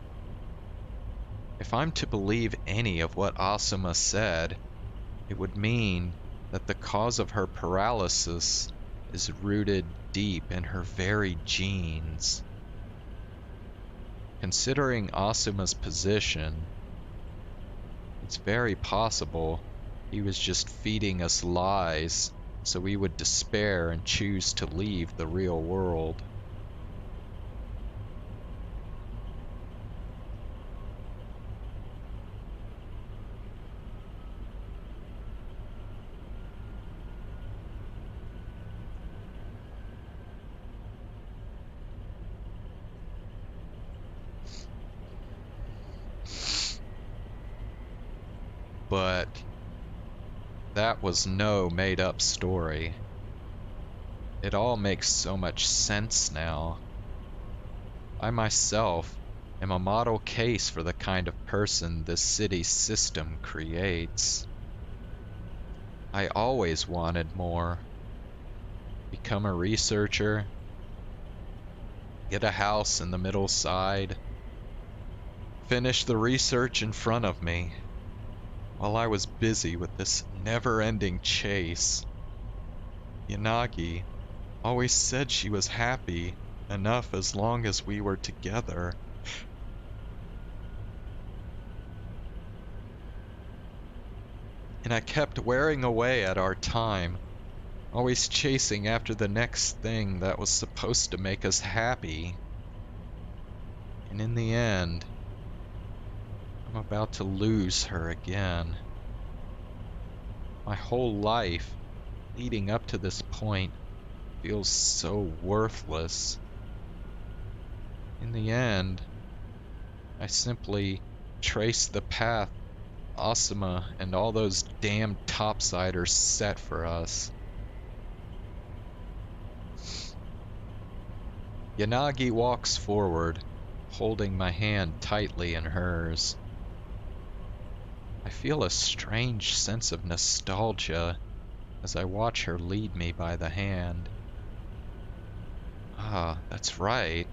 If I'm to believe any of what Asuma said, it would mean that the cause of her paralysis is rooted deep in her very genes. Considering Asuma's position, it's very possible he was just feeding us lies so we would despair and choose to leave the real world. But that was no made-up story. It all makes so much sense now. I myself am a model case for the kind of person this city system creates. I always wanted more. Become a researcher, get a house in the middle side, finish the research in front of me, while I was busy with this never-ending chase. Yanagi always said she was happy enough as long as we were together. And I kept wearing away at our time, always chasing after the next thing that was supposed to make us happy. And in the end, I'm about to lose her again. My whole life, leading up to this point, feels so worthless. In the end, I simply traced the path Asuma and all those damn topsiders set for us. Yanagi walks forward, holding my hand tightly in hers. I feel a strange sense of nostalgia as I watch her lead me by the hand. Ah, that's right.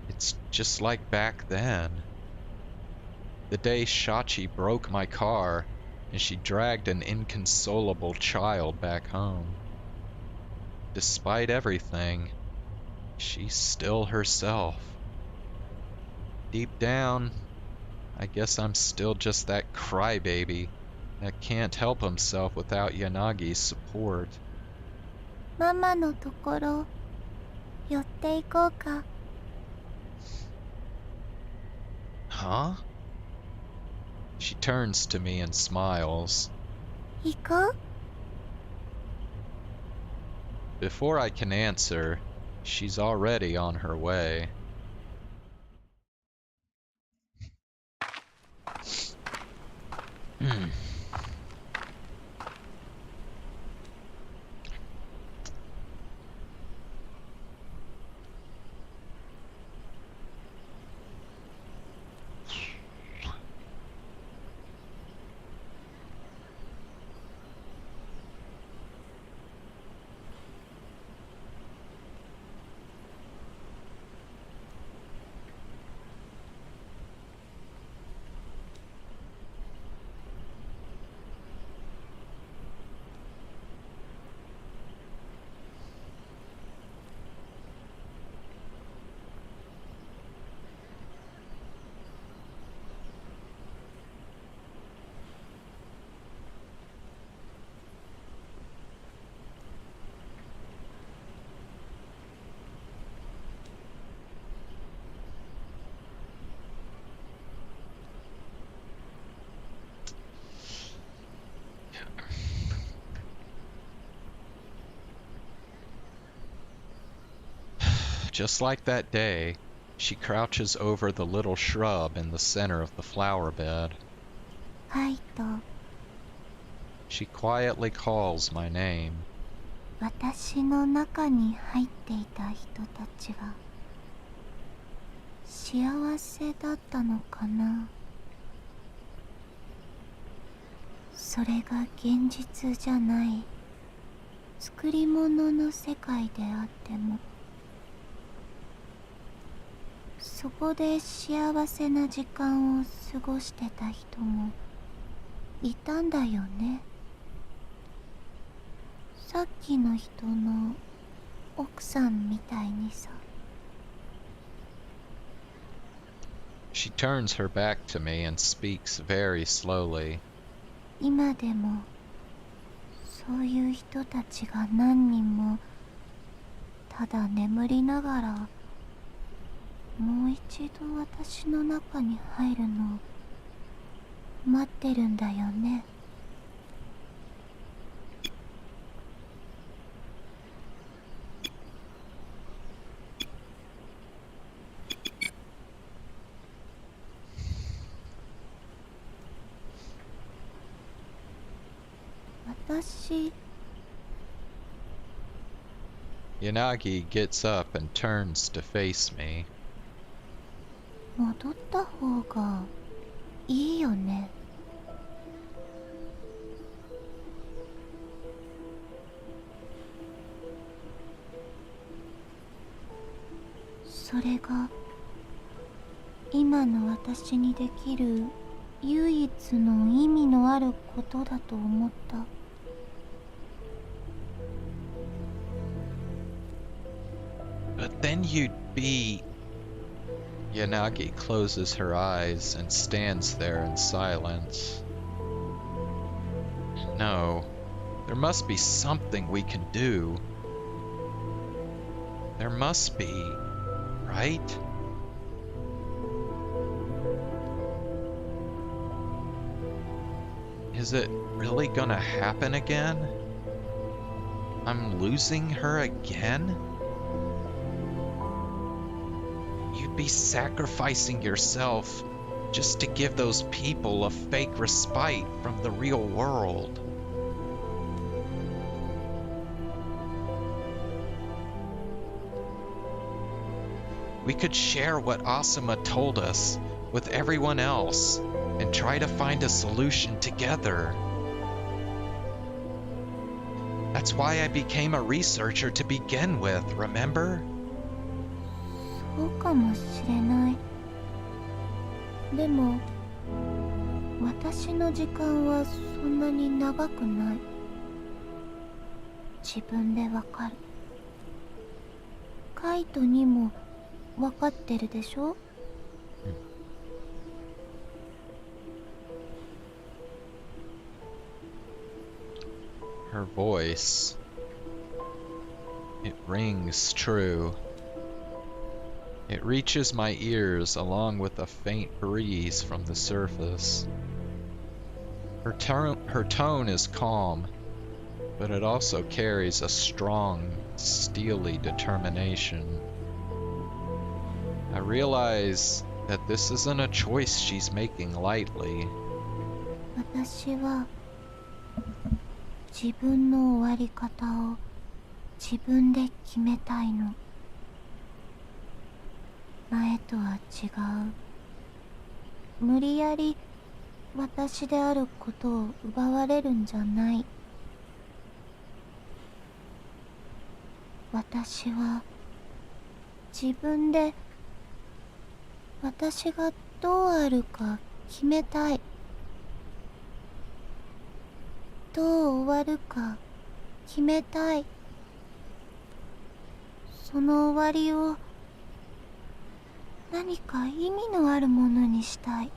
It's just like back then. The day Shachi broke my car and she dragged an inconsolable child back home. Despite everything, she's still herself. Deep down, I guess I'm still just that crybaby that can't help himself without Yanagi's support. ママのところ寄っていこうか。 Huh? She turns to me and smiles. 行こう。 Before I can answer, she's already on her way. Just like that day, she crouches over the little shrub in the center of the flower bed. カイト、 She quietly calls my name. 私の中に入っていた人たちは幸せだったのかな。それが現実じゃない作り物の世界であっても、そこで幸せな時間を過ごしてた人もいたんだよね。さっきの人の奥さんみたいにさ。She turns her back to me and speaks very slowly. 今でもそういう人たちが何人もただ眠りながらもう一度私の中に入るのを待ってるんだよね。私、 Yanagi gets up and turns to face me. 戻った方がいいよね。それが今の私にできる唯一の意味のあることだと思った。But then you'd be... Yanagi closes her eyes and stands there in silence. No, there must be something we can do. There must be, right? Is it really gonna happen again? I'm losing her again? You'd be sacrificing yourself just to give those people a fake respite from the real world. We could share what Asuma told us with everyone else and try to find a solution together. That's why I became a researcher to begin with, remember? そうかもしれない。でも私の時間はそんなに長くない。自分でわかる。カイトにもわかってるでしょ。Her voice, it rings true. It reaches my ears along with a faint breeze from the surface. Her tone is calm, but it also carries a strong, steely determination. I realize that this isn't a choice she's making lightly. 私は自分の終わり方を自分で決めたいの。前とは違う。無理やり私であることを奪われるんじゃない。私は自分で私がどうあるか決めたい。どう終わるか決めたい。その終わりを何か意味のあるものにしたい。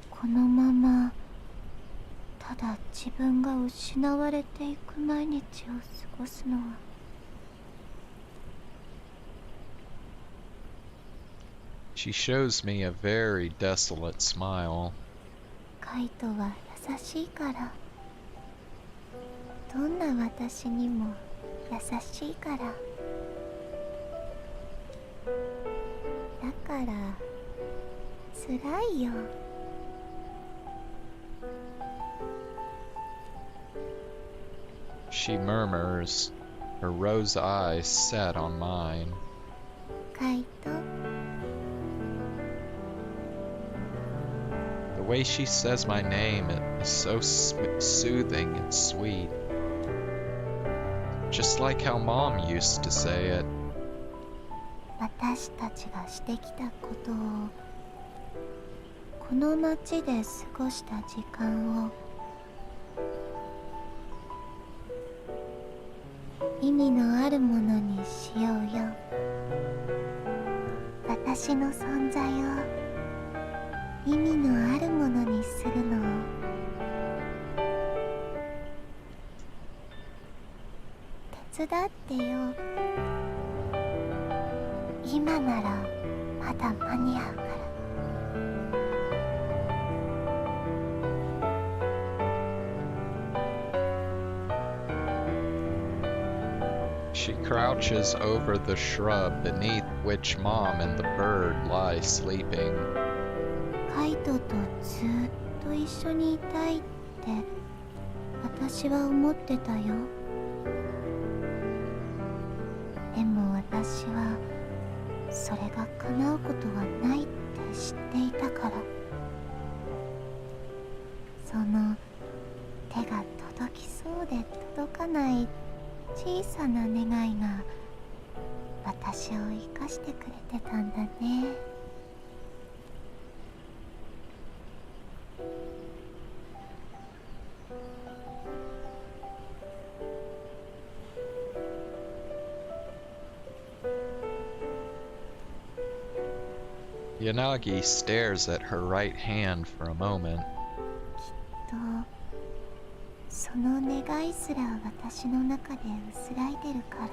このままただ自分が失われていく毎日を過ごすのは。She shows me a very desolate smile. カイトは優しいから、どんな私にも優しいから。だから辛いよ。She murmurs, her rose eyes set on mine. カイト、 The way she says my name is so soothing and sweet. Just like how Mom used to say it. 私たちがしてきたことを、この街で過ごした時間を意味のあるものにしようよ。私の存在を意味のあるものにするのを。手伝ってよ。今ならまだ間に合うから。She crouches over the shrub beneath which Mom and the bird lie sleeping. カイトとずっと一緒にいたいって私は思ってたよ。でも私はそれが叶うことはないって知っていたから。その手が届きそうで届かない小さな願いが私を生かしてくれてたんだね。Yanagi stares at her right hand for a moment. とその願いすら私の中で薄らいでるから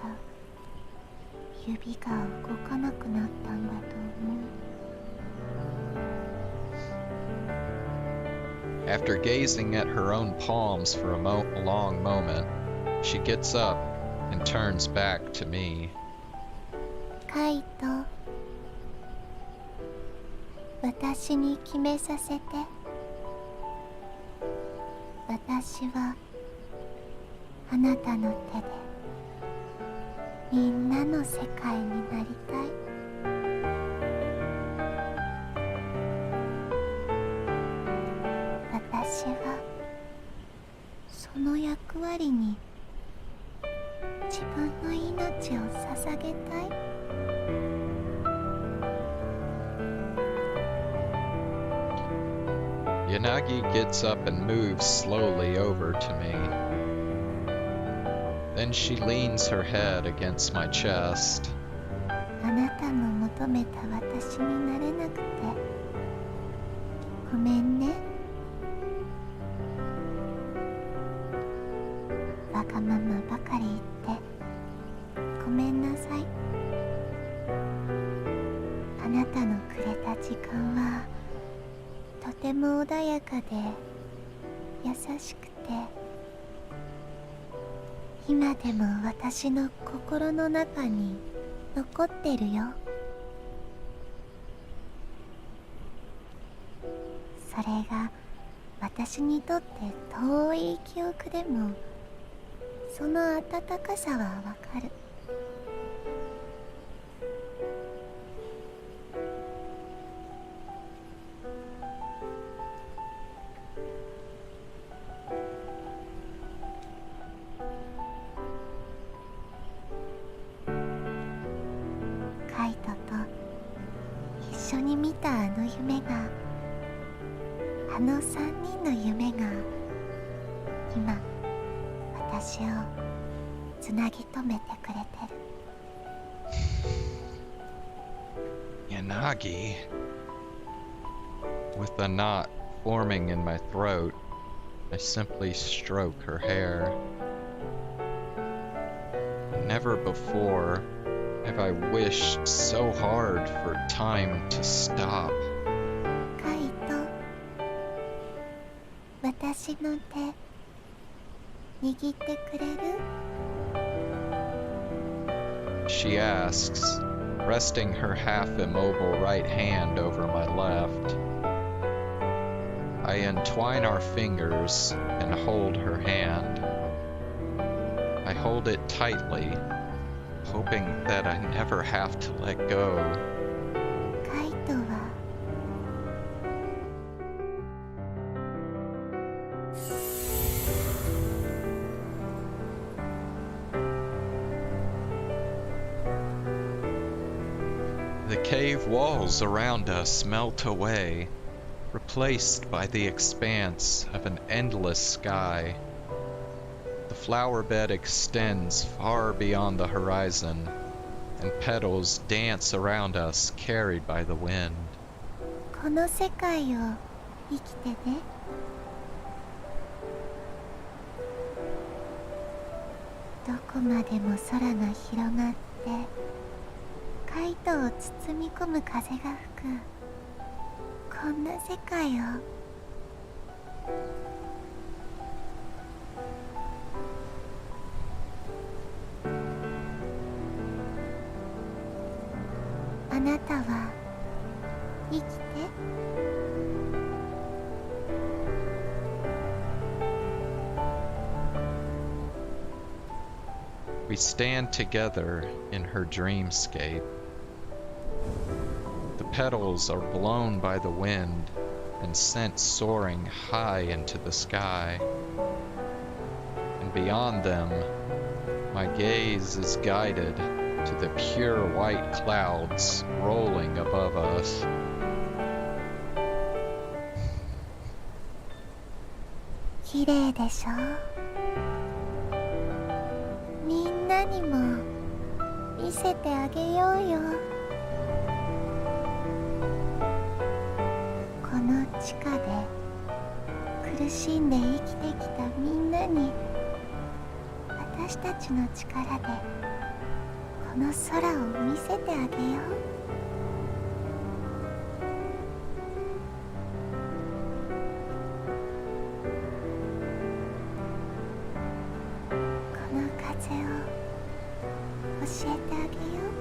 指が動かなくなったんだと思う。 After gazing at her own palms for a long moment, she gets up and turns back to me. カイト、私に決めさせて。私はあなたの手でみんなの世界になりたい。私はその役割に自分の命を捧げたい。Yanagi gets up and moves slowly over to me. Then she leans her head against my chest. あなたの求めた私になれなくてごめんね。わがままばかり言ってごめんなさい。あなたのくれた時間はとても穏やかで優しくて今でも私の心の中に残ってるよ。それが私にとって遠い記憶でもその温かさはわかる。カイトと一緒に見たあの夢があの3人の夢が今私をつなぎ止めてくれてる。 Yanagi. With a knot forming in my throat, I simply stroke her hair. Never before have I wished so hard for time to stop. カイト、私の手握ってくれる？ she asks, resting her half-immobile right hand over my left. I entwine our fingers and hold her hand. I hold it tightly, hoping that I never have to let go. カイトは The cave walls around us melt away, replaced by the expanse of an endless sky. The flower bed extends far beyond the horizon, and petals dance around us, carried by the wind. この世界を生きてね。どこまでも空が広がってカイトを包み込む風が吹くこんな世界をあなたは生きて。We stand together in her dreamscape. The petals are blown by the wind and sent soaring high into the sky. And beyond them, my gaze is guided to the pure white clouds rolling above us. 綺麗でしょ。みんなにも見せてあげようよ。この地下で苦しんで生きてきたみんなに私たちの力でこの空を見せてあげよう。この風を教えてあげよう。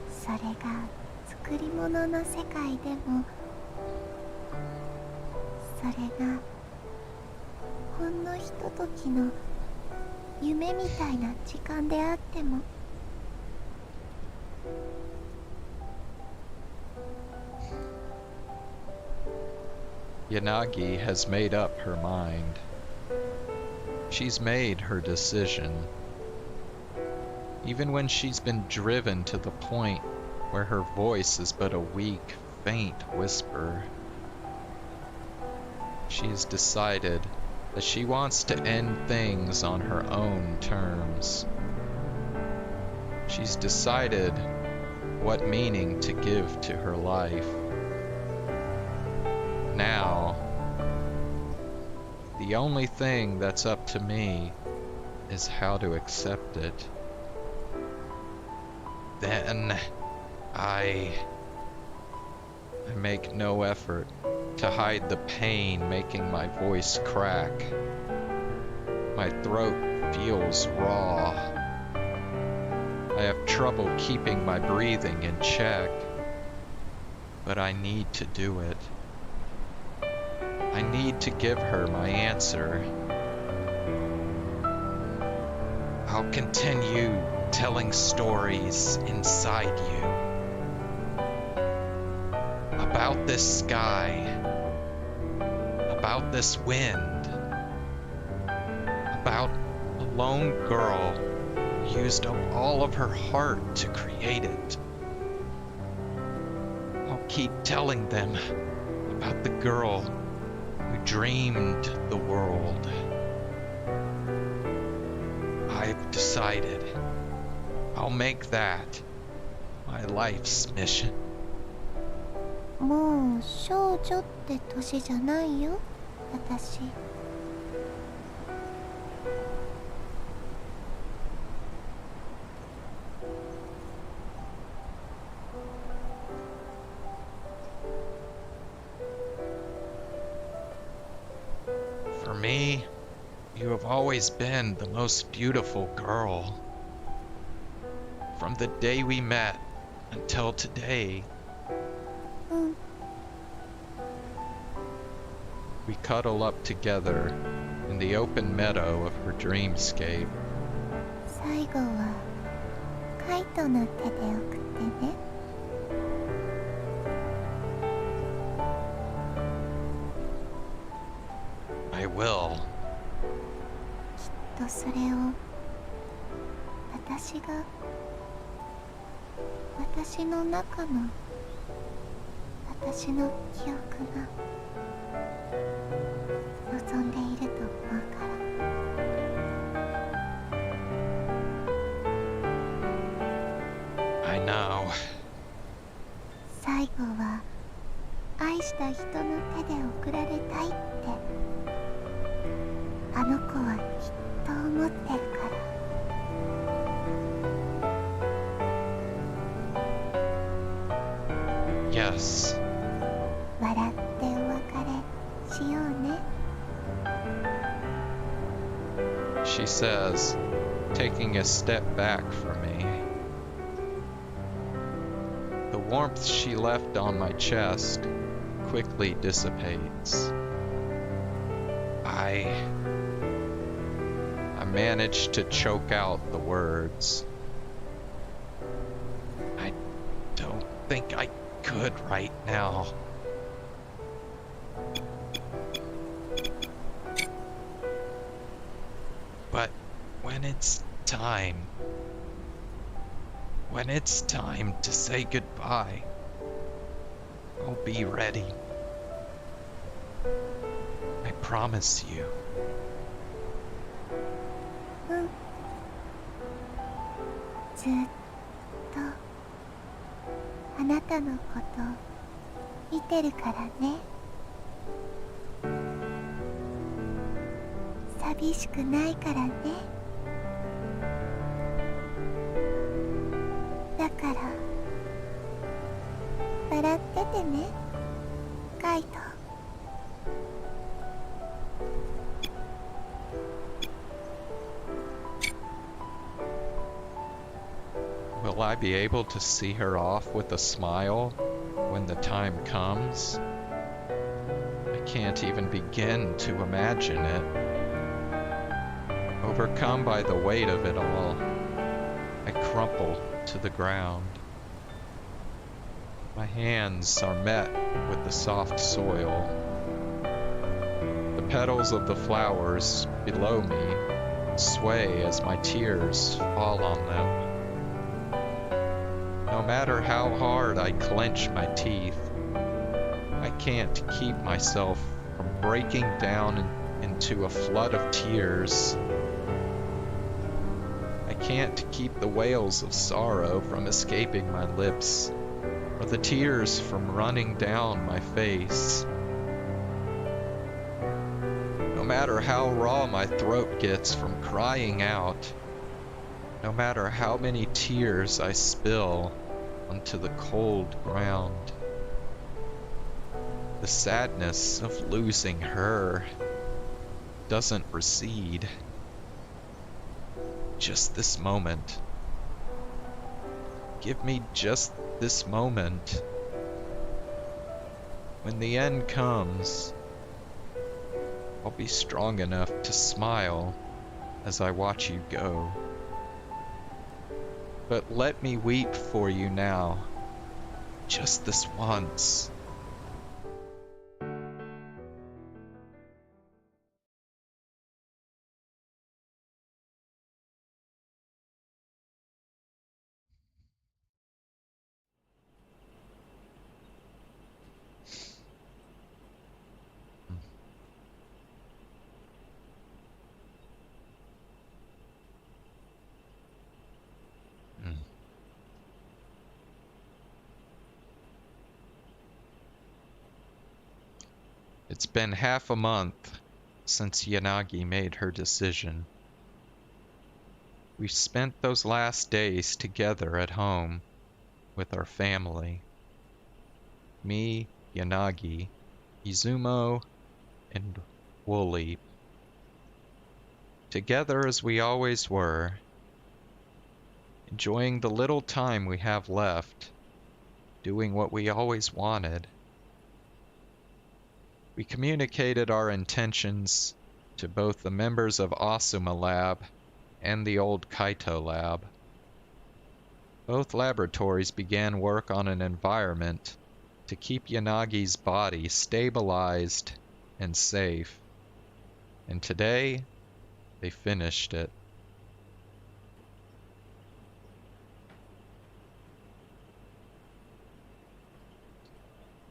それが作り物の世界でもそれがほんのひとときの夢みたいな時間であってもYanagi has made up her mind. She's made her decision. Even when she's been driven to the point where her voice is but a weak, faint whisper, she's decided that she wants to end things on her own terms. She's decided what meaning to give to her life. Now, the only thing that's up to me is how to accept it. Then I make no effort to hide the pain making my voice crack. My throat feels raw. I have trouble keeping my breathing in check, but I need to do it. I need to give her my answer. I'll continue telling stories inside you. About this sky. About this wind. About a lone girl who used up all of her heart to create it. I'll keep telling them about the girl who dreamed the world. I've decided I'll make that my life's mission. もう少女って年じゃないよ、私。For me, You have always been the most beautiful girl. From the day we met until today, うん。 we cuddle up together in the open meadow of her dreamscape. 最後はカイトの手で送ってね。 I will. とそれを私の中の私の記憶が望んでいると思うから。 I know. 最後は愛した人の手で送られたいってあの子はきっと思ってるから。 Yes. 笑ってお別れしようね。 She says, taking a step back from me. The warmth she left on my chest quickly dissipates. I managed to choke out the words. I don't think I could right now. But when it's time to say goodbye, I'll be ready. I promise you. うん。ずっとあなたのこと見てるからね。寂しくないからね。だから笑っててね、カイト。 Will I be able to see her off with a smile when the time comes? I can't even begin to imagine it. Overcome by the weight of it all, I crumple to the ground. My hands are met with the soft soil. The petals of the flowers below me sway as my tears fall on them. No matter how hard I clench my teeth, I can't keep myself from breaking down into a flood of tears. I can't keep the wails of sorrow from escaping my lips, or the tears from running down my face. No matter how raw my throat gets from crying out, no matter how many tears I spill onto the cold ground, the sadness of losing her doesn't recede. Just this moment. Give me just this moment. When the end comes, I'll be strong enough to smile as I watch you go. But let me weep for you now, just this once. It's been half a month since Yanagi made her decision. We've spent those last days together at home with our family. Me, Yanagi, Izumo, and Wooly. together as we always were, enjoying the little time we have left, doing what we always wanted. We communicated our intentions to both the members of Asuma Lab and the old Kaito Lab. Both laboratories began work on an environment to keep Yanagi's body stabilized and safe. And today, they finished it.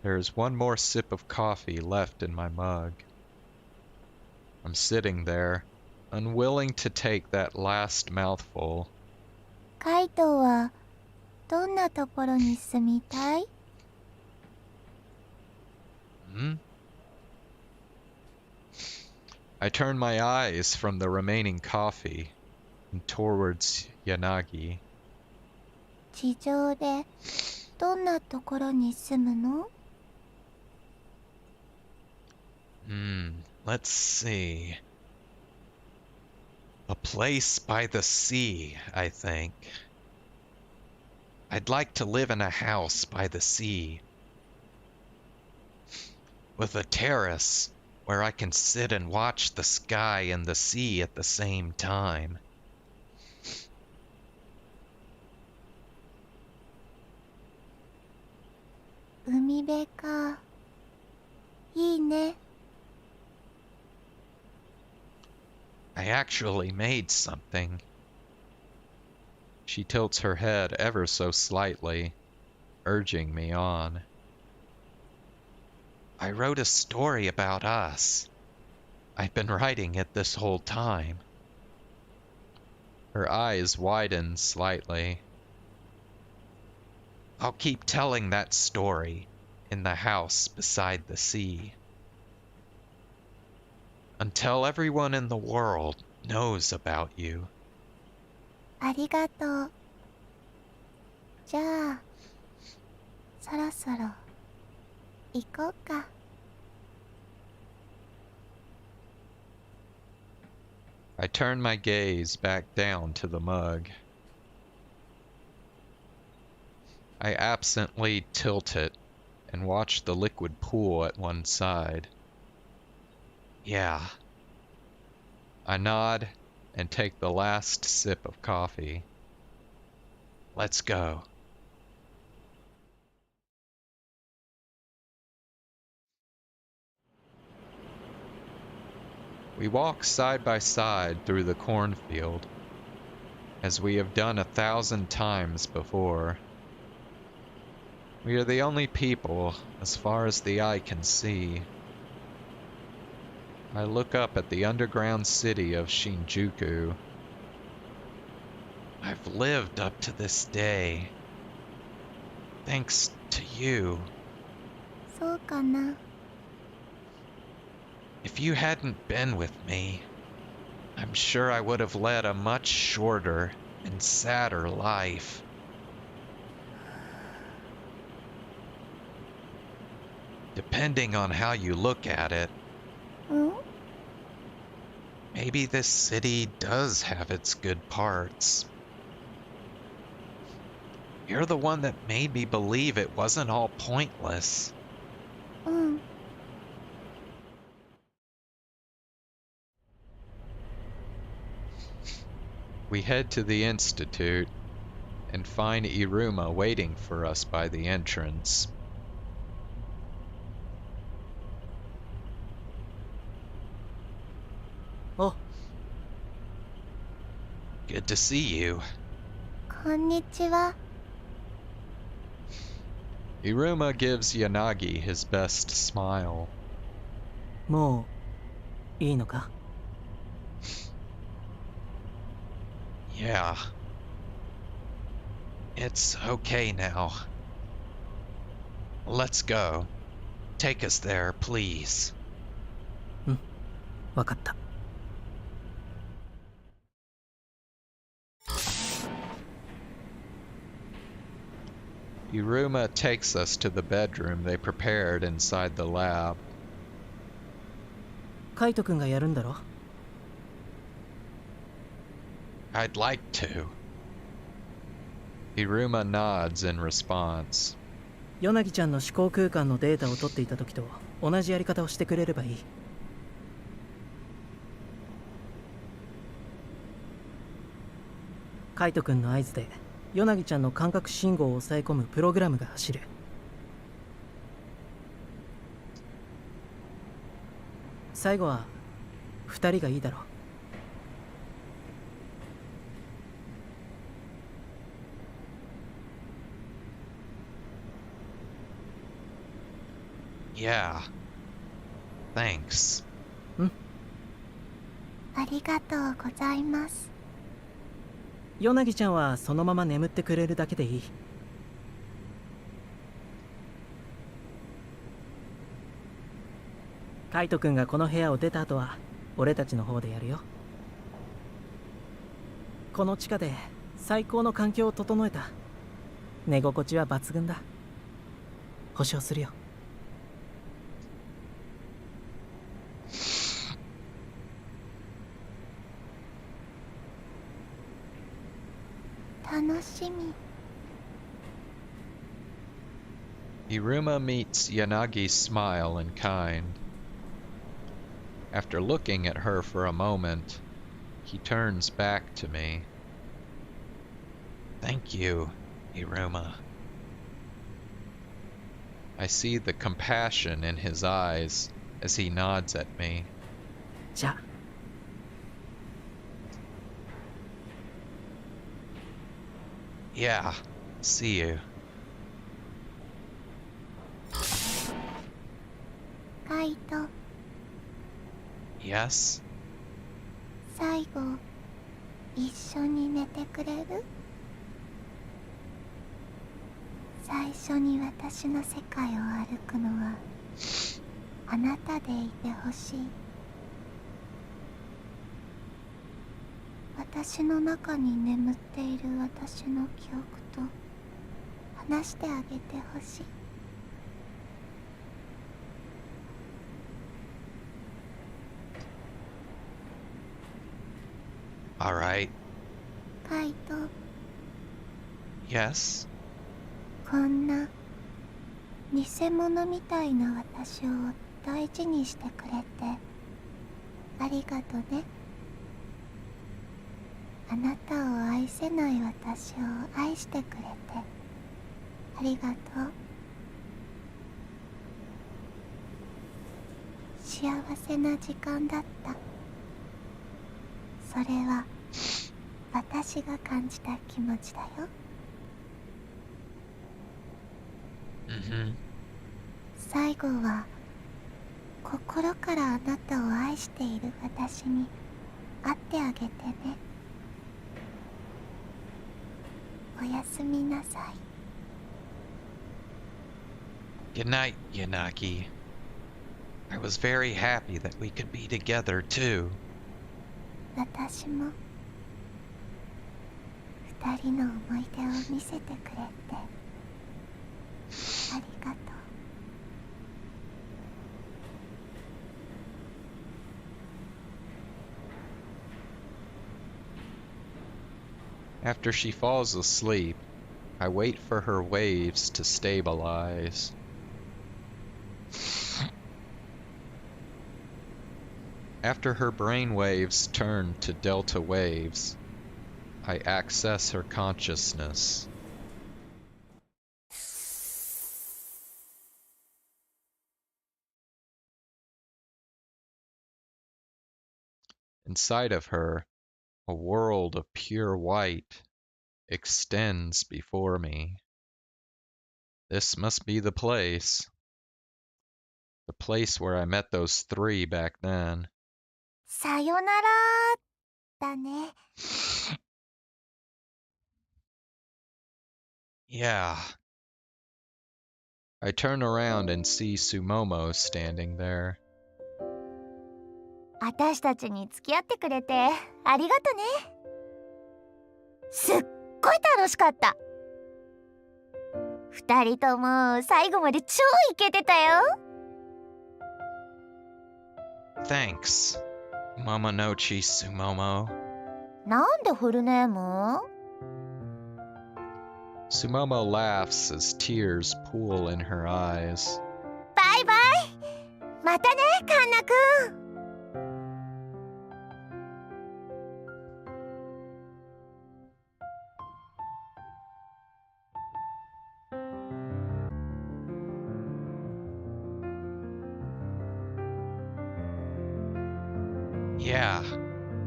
There is one more sip of coffee left in my mug. I'm sitting there, unwilling to take that last mouthful. カイトはどんなところに住みたい？ I turn my eyes from the remaining coffee and towards Yanagi. 地上でどんなところに住むの？ Let's see. A place by the sea, I think. I'd like to live in a house by the sea. With a terrace where I can sit and watch the sky and the sea at the same time. 海辺か。いいね。 I actually made something. She tilts her head ever so slightly, urging me on. I wrote a story about us. I've been writing it this whole time. Her eyes widen slightly. I'll keep telling that story in the house beside the sea. Until everyone in the world knows about you. ありがとう。じゃあ、そろそろ行こうか。I turn my gaze back down to the mug. I absently tilt it and watch the liquid pool at one side. Yeah. I nod and take the last sip of coffee. Let's go. We walk side by side through the cornfield, as we have done 1,000 times before. We are the only people, as far as the eye can see. I look up at the underground city of Shinjuku. I've lived up to this day. Thanks to you. そうかな。 If you hadn't been with me, I'm sure I would have led a much shorter and sadder life. Depending on how you look at it, うん？ maybe this city does have its good parts. You're the one that made me believe it wasn't all pointless. うん。 We head to the institute and find Iruma waiting for us by the entrance. Oh, Good to see you. こんにちは。 Iruma gives Yanagi his best smile. もういいのか？ Yeah. It's okay now. Let's go. Take us there, please. わかった。 Iruma takes us to the bedroom they prepared inside the lab. カイトくんがやるんだろ？ I'd like to. Hiruma nods in response. ヨナギちゃんの思考空間のデータを取っていた時と同じやり方をしてくれればいい。カイト君の合図でヨナギちゃんの感覚信号を抑え込むプログラムが走る。最後は2人がいいだろう。Yeah. Thanks. ありがとうございます。ヨナギちゃんはそのまま眠ってくれるだけでいい。カイト君がこの部屋を出た後は俺たちの方でやるよ。この地下で最高の環境を整えた。寝心地は抜群だ。保証するよ。楽しみ。Hiruma meets Yanagi's smile in kind. After looking at her for a moment, he turns back to me. Thank you, Hiruma. I see the compassion in his eyes as he nods at me. じゃあ。Yeah, see you. カイト、 Yes? 最後一緒に寝てくれる？最初に私の世界を歩くのはあなたでいてほしい。私の中に眠っている私の記憶と話してあげてほしい。All right. カイト、 Yes? こんな偽物みたいな私を大事にしてくれてありがとね。あなたを愛せない私を愛してくれてありがとう。幸せな時間だった。それは私が感じた気持ちだよ。Mm-hmm. 最後は心からあなたを愛している私に会ってあげてね。おやすみなさい。 Good night, Yanagi. I was very happy that we could be together too. 私も二人の思い出を見せてくれてありがとう。After she falls asleep, I wait for her waves to stabilize. After her brain waves turn to delta waves, I access her consciousness. Inside of her, a world of pure white extends before me. This must be the place where I met those three back then. さよならだね。Yeah. I turn around and see Sumomo standing there. 私たちに付き合ってくれてありがとね。すっごい楽しかった。二人とも最後まで超イケてたよ。Thanks, Momonochi Sumomo. なんでフルネーム？ Sumomo laughs as tears pool in her eyes. バイバイ。またね、カンナくん。Yeah,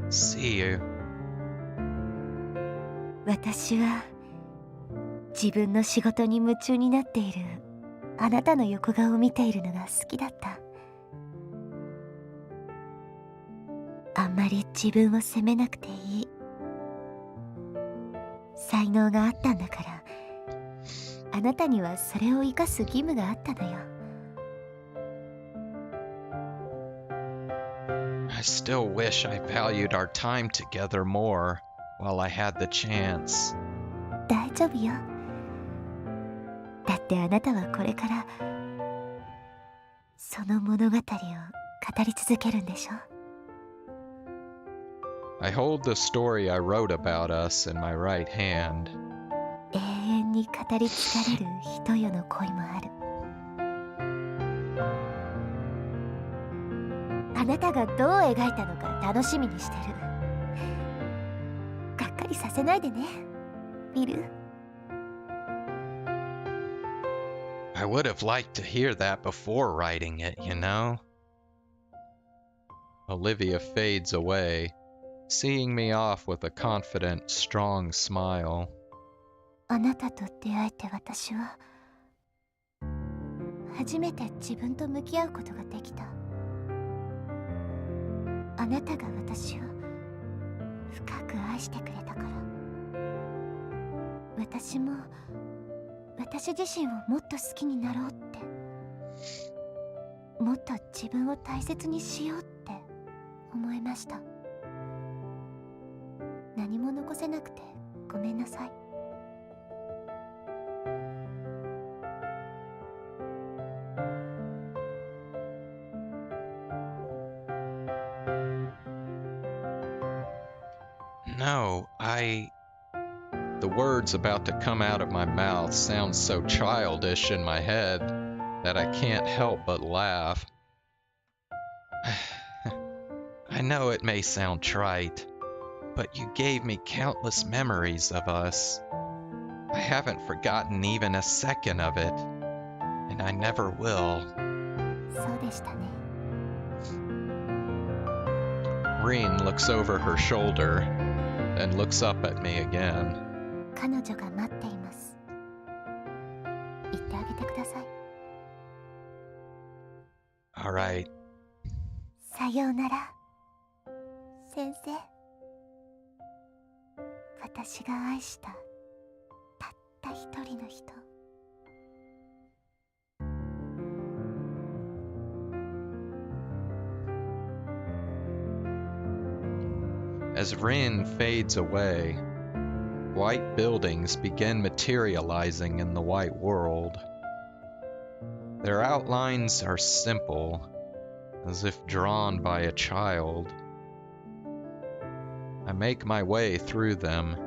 see you. 私は自分の仕事に夢中になっているあなたの横顔を見ているのが好きだった。あんまり自分を責めなくていい。才能があったんだから、あなたにはそれを生かす義務があったのよ。I still wish I valued our time together more while I had the chance. 大丈夫よ。だってあなたはこれからその物語を語り続けるんでしょ。I hold the story I wrote about us in my right hand. 永遠に語り継がれる人よの恋もある。あなたがどう描いたのか楽しみにしてる。がっかりさせないでね、ビル。I would have liked to hear that before writing it, you know? Olivia fades away, seeing me off with a confident, strong smile. あなたと出会えて私は初めて自分と向き合うことができた。あなたが私を深く愛してくれたから。私も私自身をもっと好きになろうって、もっと自分を大切にしようって思いました。何も残せなくてごめんなさい。No, The words about to come out of my mouth sound so childish in my head that I can't help but laugh. I know it may sound trite, but you gave me countless memories of us. I haven't forgotten even a second of it, and I never will. そうでしたね。Rin looks over her shoulder, then looks up at me again. 彼女が待っています。言ってあげてください。All right. さようなら、先生。私が愛したたった一人の人。As Rin fades away, white buildings begin materializing in the white world. Their outlines are simple, as if drawn by a child. I make my way through them,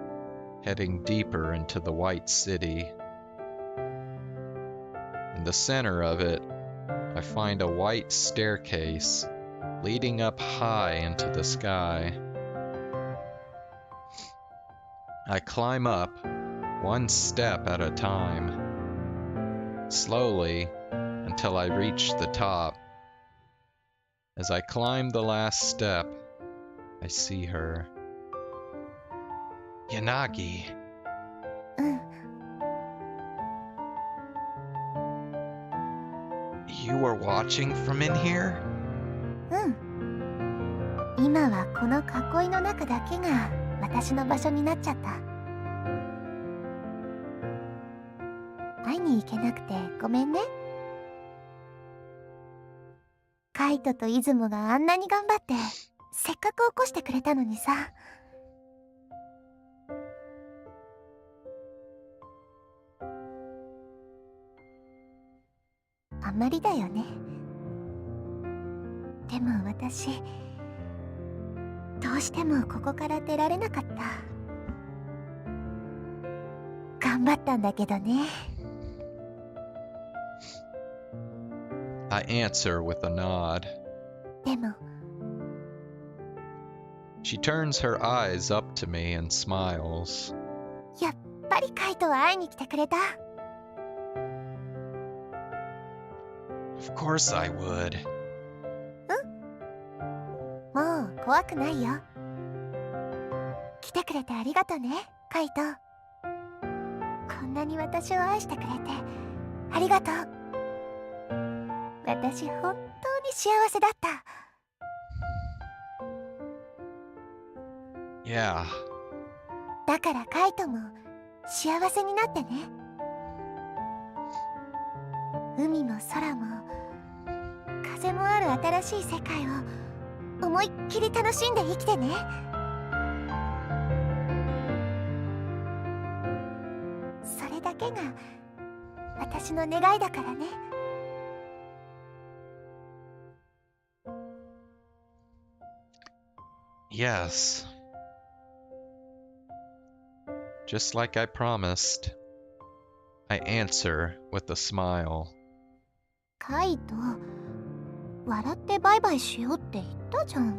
heading deeper into the white city. In the center of it, I find a white staircase leading up high into the sky. I climb up, one step at a time, slowly until I reach the top. As I climb the last step, I see her. Yanagi. うん。 You were watching from in here? うん。今はこの囲いの中だけが私の場所になっちゃった。会いに行けなくてごめんね。カイトとイズモがあんなに頑張ってせっかく起こしてくれたのにさ。あんまりだよね。でも私どうしてもここから出られなかった。頑張ったんだけどね。I answer with a nod. でも She turns her eyes up to me and smiles. やっぱりカイトは会いに来てくれた。Of course I would. もう怖くないよ。来てくれてありがとね、カイト。こんなに私を愛してくれてありがとう。私本当に幸せだった。Yeah. だからカイトも幸せになってね。海も空も風もある新しい世界を思いっきり楽しんで生きてね。それだけが私の願いだからね。Yes. Just like I promised, I answer with a smile. カイト、笑ってバイバイしようって言ったじゃん。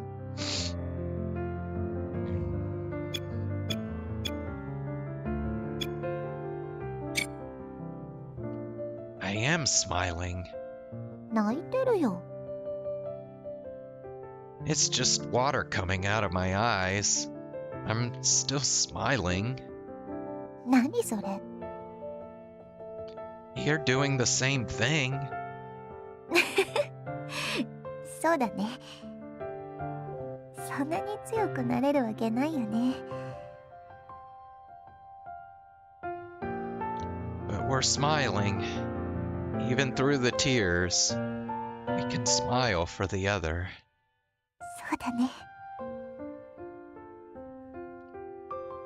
I am smiling. 泣いてるよ。It's just water coming out of my eyes. I'm still smiling. 何それ。You're doing the same thing. そうだね。そんなに強くなれるわけないよね。But we're smiling. Even through the tears, we can smile for the other. そうだね。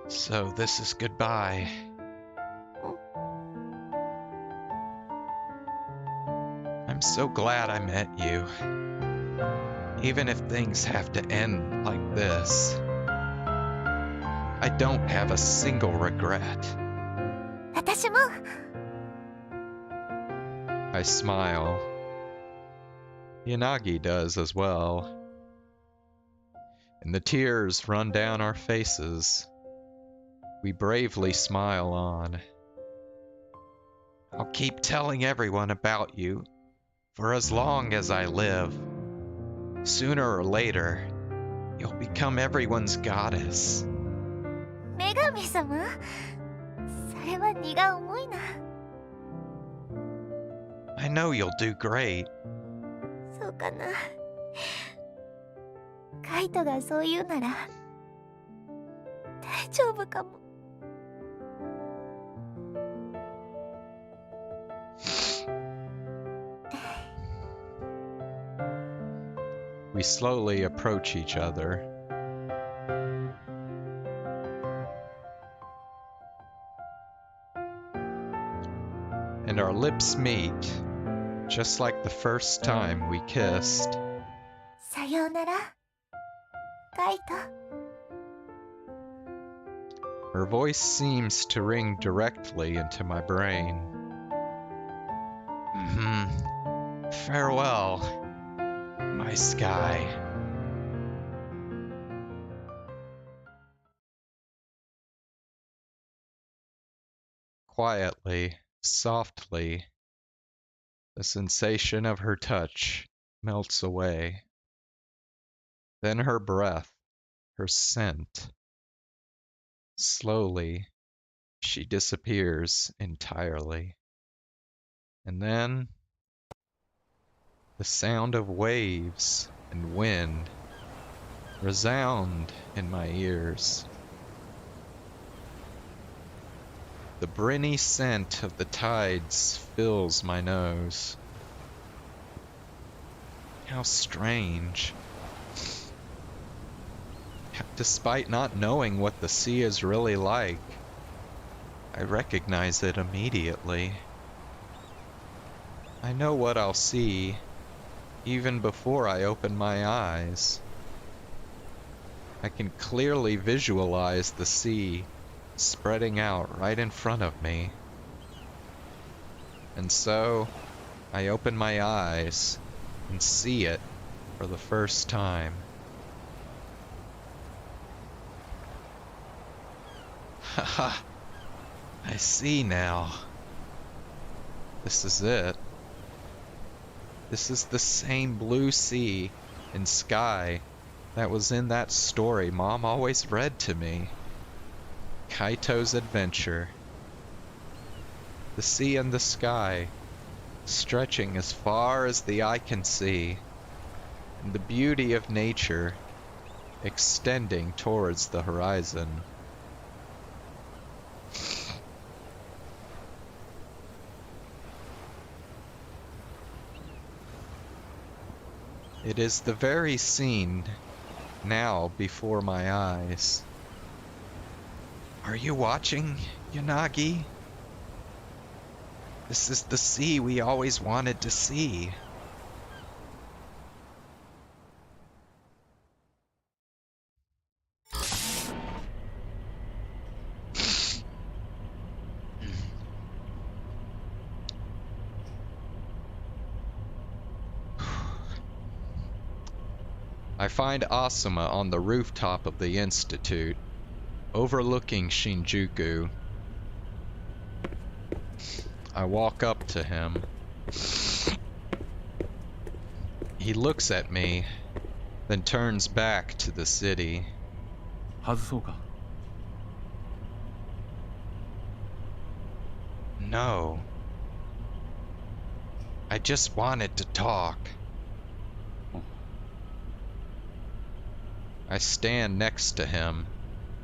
So this is goodbye. I'm so glad I met you. Even if things have to end like this, I don't have a single regret. 私も。I smile. Yanagi does as well. And the tears run down our faces. We bravely smile on. I'll keep telling everyone about you for as long as I live. Sooner or later, you'll become everyone's goddess. 女神様？それは荷が重いな。I know you'll do great. そうかな。カイトがそう言うなら大丈夫かも。We slowly approach each other. And our lips meet, just like the first time we kissed. さようなら、カイト。Her voice seems to ring directly into my brain. Farewell, my sky. Quietly, softly, the sensation of her touch melts away. Then her breath, her scent. Slowly, she disappears entirely. And then, the sound of waves and wind resound in my ears. The briny scent of the tides fills my nose. How strange. Despite not knowing what the sea is really like, I recognize it immediately. I know what I'll see, even before I open my eyes. I can clearly visualize the sea spreading out right in front of me. And so, I open my eyes and see it for the first time. Haha, I see now. This is it. This is the same blue sea and sky that was in that story Mom always read to me. Kaito's Adventure. The sea and the sky, stretching as far as the eye can see, and the beauty of nature extending towards the horizon. It is the very scene now before my eyes. Are you watching, Yanagi? This is the sea we always wanted to see. I find Asuma on the rooftop of the Institute, overlooking Shinjuku. I walk up to him. He looks at me, then turns back to the city. 外そうか。 No. I just wanted to talk. I stand next to him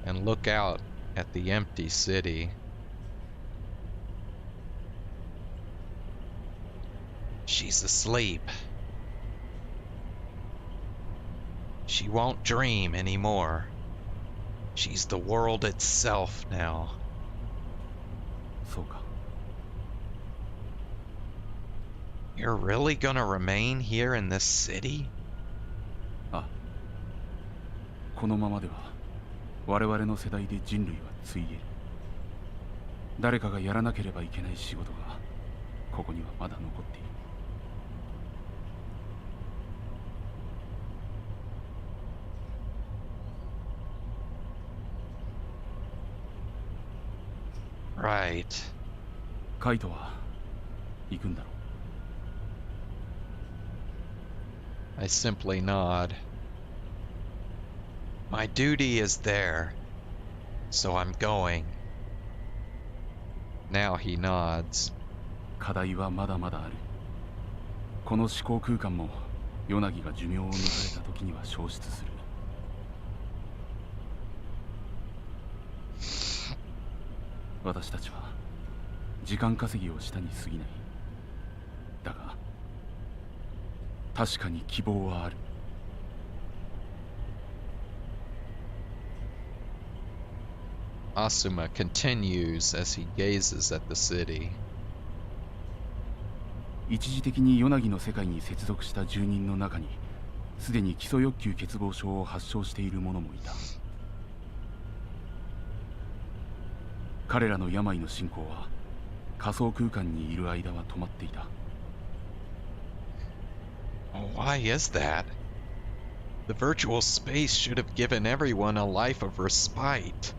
and look out at the empty city. She's asleep. She won't dream anymore. She's the world itself now. そうか。 You're really gonna remain here in this city? ああ。このままでは我々の世代で人類はついえる。誰かがやらなければいけない仕事がここにはまだ残っている。 Right. カイトは行くんだろう。 I simply nod. My duty is there, so I'm going. Now he nods. 課題はまだまだある。この思考空間もヨナギが寿命を迎えた時には消失する。私たちは時間稼ぎをしたに過ぎない。だが確かに希望はある。 Asuma continues as he gazes at the city. 一時的にヨナギの世界に接続した住人の中にすでに基礎欲求欠乏症を発症している者もいた。彼らの病の進行は仮想空間にいる間は止まっていた。 Why is that? The virtual space should have given everyone a life of respite.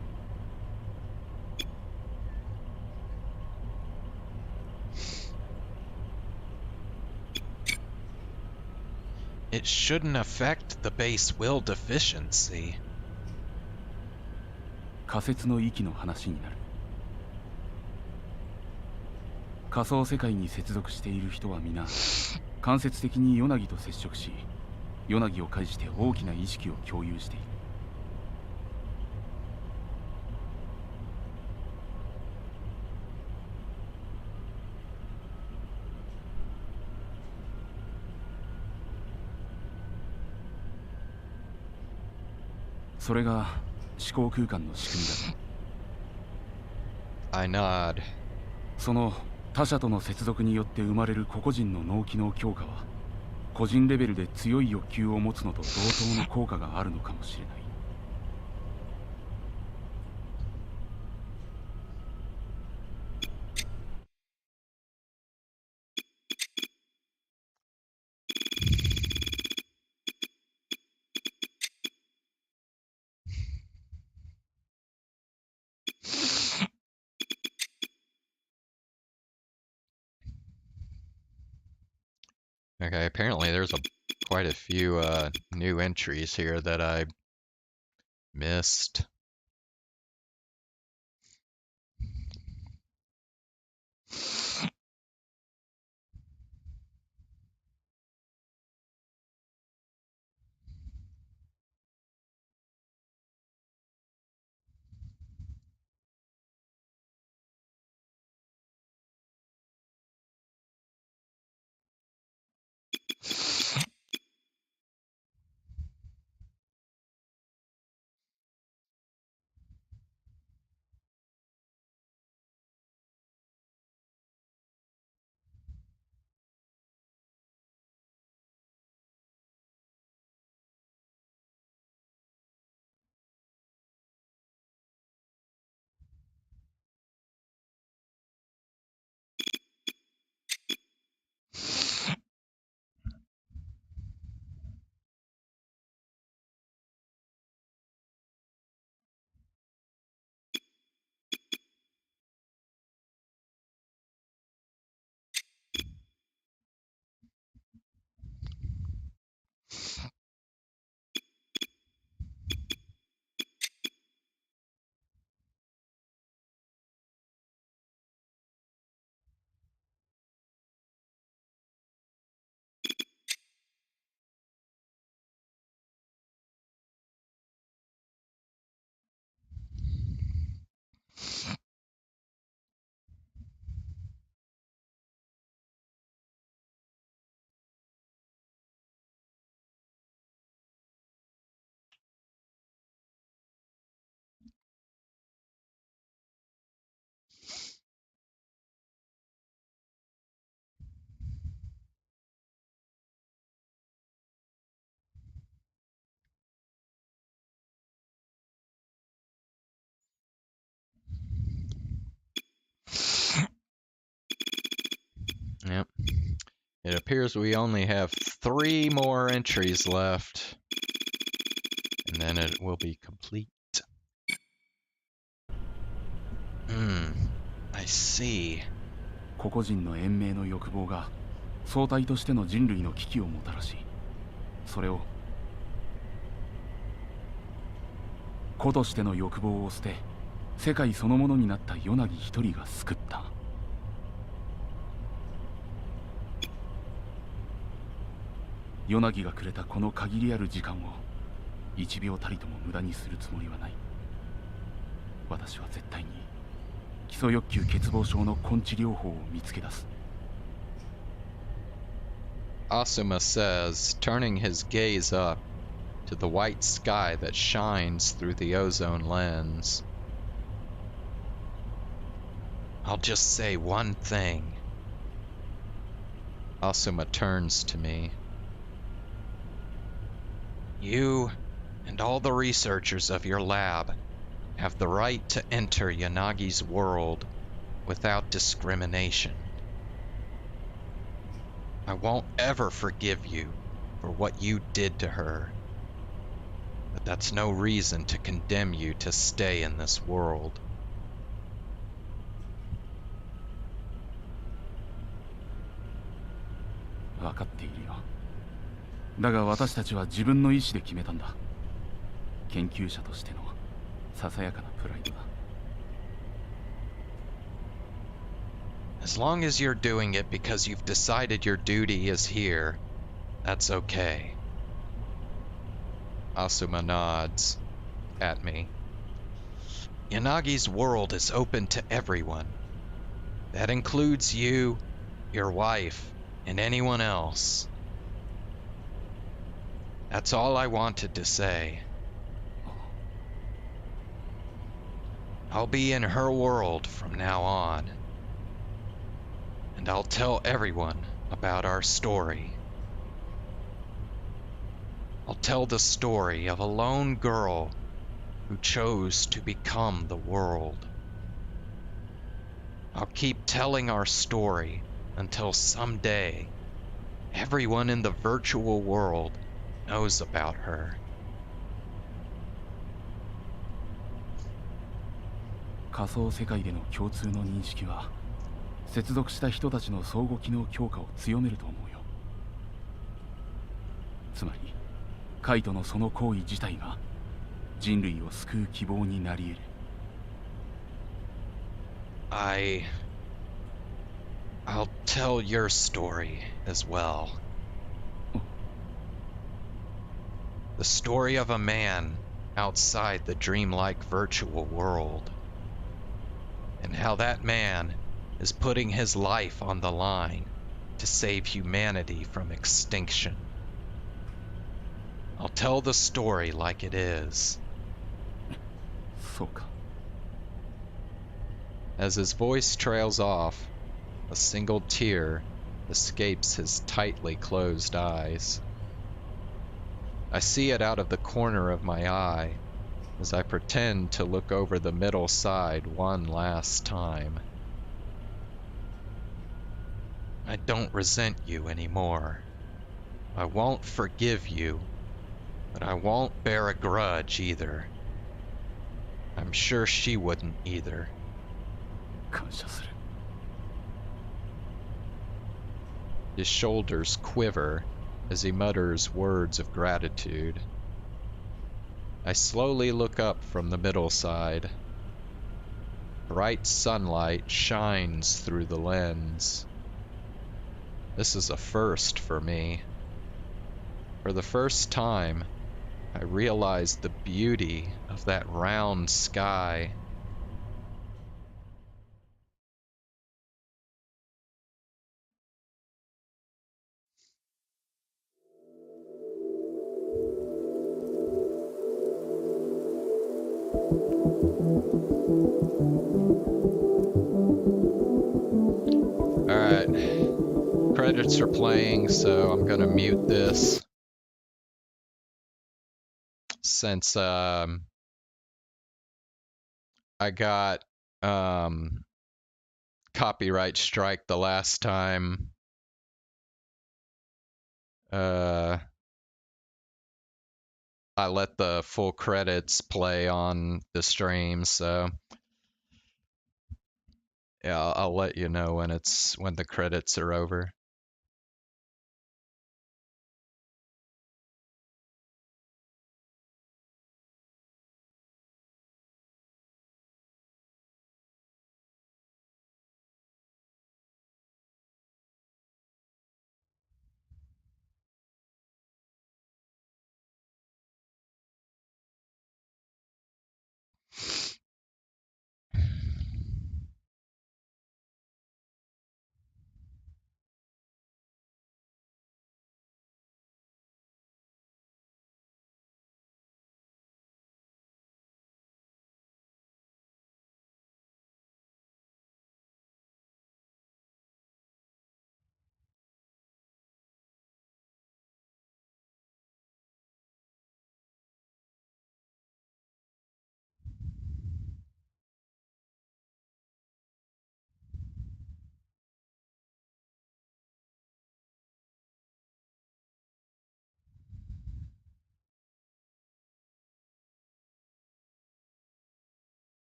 It shouldn't affect the base will deficiency. 仮説の域の話になる。仮想世界に接続している人は皆間接的にヨナギと接触し、ヨナギを介して大きな意識を共有している。それが思考空間の仕組みだ。 I nod. その他者との接続によって生まれる個々人の脳機能強化は個人レベルで強い欲求を持つのと同等の効果があるのかもしれない。Okay, apparently there's quite a few new entries here that I missed. Yep. It appears we only have 3 more entries left, and then it will be complete. I see. 個々人の延命の欲望が総体としての人類の危機をもたらし、それを個としての欲望を捨て世界そのものになったヨナギ一人が救った。ヨナギがくれたこの限りある時間を1秒たりとも無駄にするつもりはない。私は絶対に基礎欲求欠乏症の根治療法を見つけ出す。 Asuma says, turning his gaze up to the white sky that shines through the ozone lens. I'll just say one thing. Asuma turns to me. You and all the researchers of your lab have the right to enter Yanagi's world without discrimination. I won't ever forgive you for what you did to her, but that's no reason to condemn you to stay in this world. 分かっているよ。だが私たちは自分の意志で決めたんだ。研究者としてのささやかなプライドだ。As long as you're doing it because you've decided your duty is here, that's okay. Asuma nods at me. Yanagi's world is open to everyone. That includes you, your wife, and anyone else. That's all I wanted to say. I'll be in her world from now on. And I'll tell everyone about our story. I'll tell the story of a lone girl who chose to become the world. I'll keep telling our story until someday everyone in the virtual world knows about her. 仮想世界での共通の認識は接続した人たちの相互機能強化を強めると思うよ。つまりカイトのその行為自体が人類を救う希望になり得る。 I'll tell your story as well. The story of a man outside the dreamlike virtual world, and how that man is putting his life on the line to save humanity from extinction. I'll tell the story like it is. そうか。 As his voice trails off, a single tear escapes his tightly closed eyes. I see it out of the corner of my eye as I pretend to look over the middle side one last time. I don't resent you anymore. I won't forgive you, but I won't bear a grudge either. I'm sure she wouldn't either. 感謝する。 His shoulders quiver as he mutters words of gratitude. I slowly look up from the middle side. Bright sunlight shines through the lens. This is a first for me. For the first time, I realize the beauty of that round sky. Alright, credits are playing, so I'm gonna mute this. Since I got copyright strike the last time I let the full credits play on the stream, so yeah, I'll let you know when the credits are over.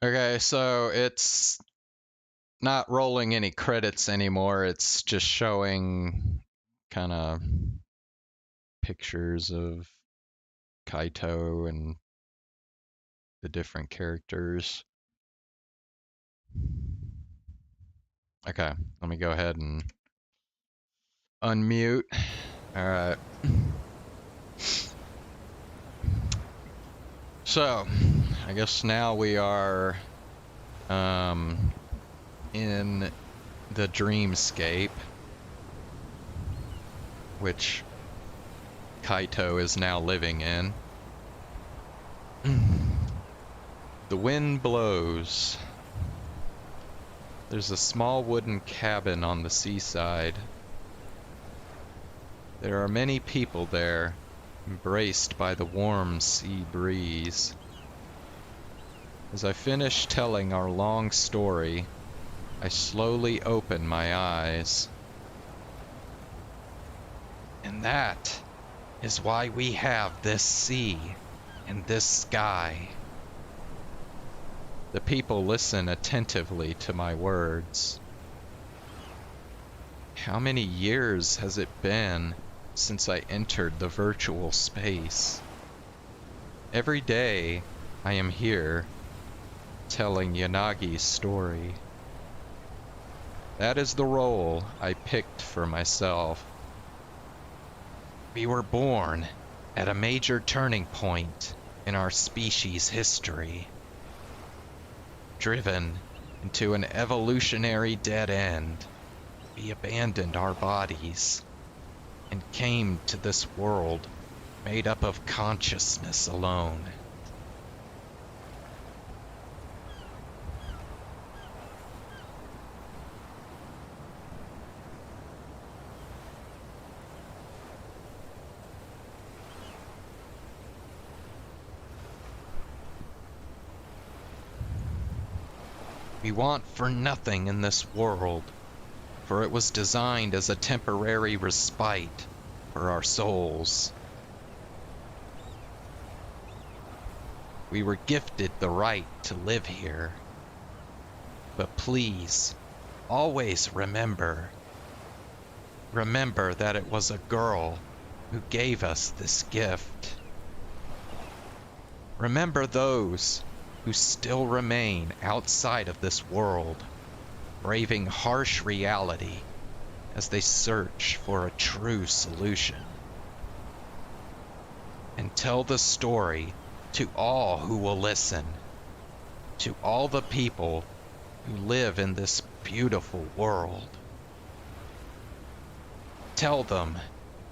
Okay, so it's not rolling any credits anymore. It's just showing kind of pictures of Kaito and the different characters. Okay, let me go ahead and unmute. All right. So, I guess now we are in the dreamscape, which Kaito is now living in. The wind blows. There's a small wooden cabin on the seaside. There are many people there, embraced by the warm sea breeze. As I finish telling our long story, I slowly open my eyes. And that is why we have this sea and this sky. The people listen attentively to my words. How many years has it been since I entered the virtual space? Every day I am here, telling Yanagi's story. That is the role I picked for myself. We were born at a major turning point in our species' history. Driven into an evolutionary dead end, we abandoned our bodies and came to this world made up of consciousness alone. We want for nothing in this world, for it was designed as a temporary respite for our souls. We were gifted the right to live here. But please, always remember that it was a girl who gave us this gift. Remember those who still remain outside of this world, braving harsh reality as they search for a true solution. And tell the story to all who will listen, to all the people who live in this beautiful world. Tell them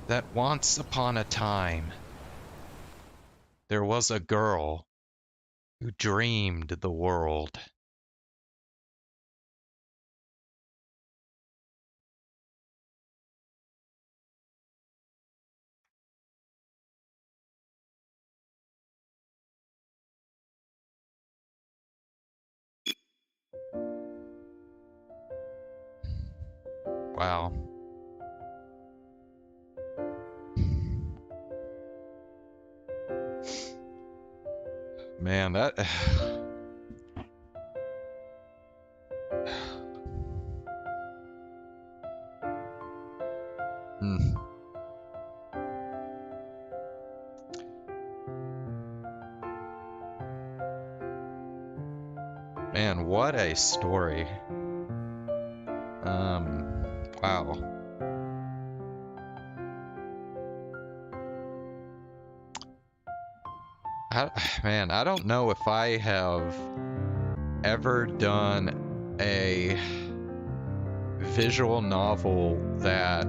that once upon a time, there was a girl who dreamed the world. Wow. Man, that... Hmm. Man, what a story. Wow. Man, I don't know if I have ever done a visual novel that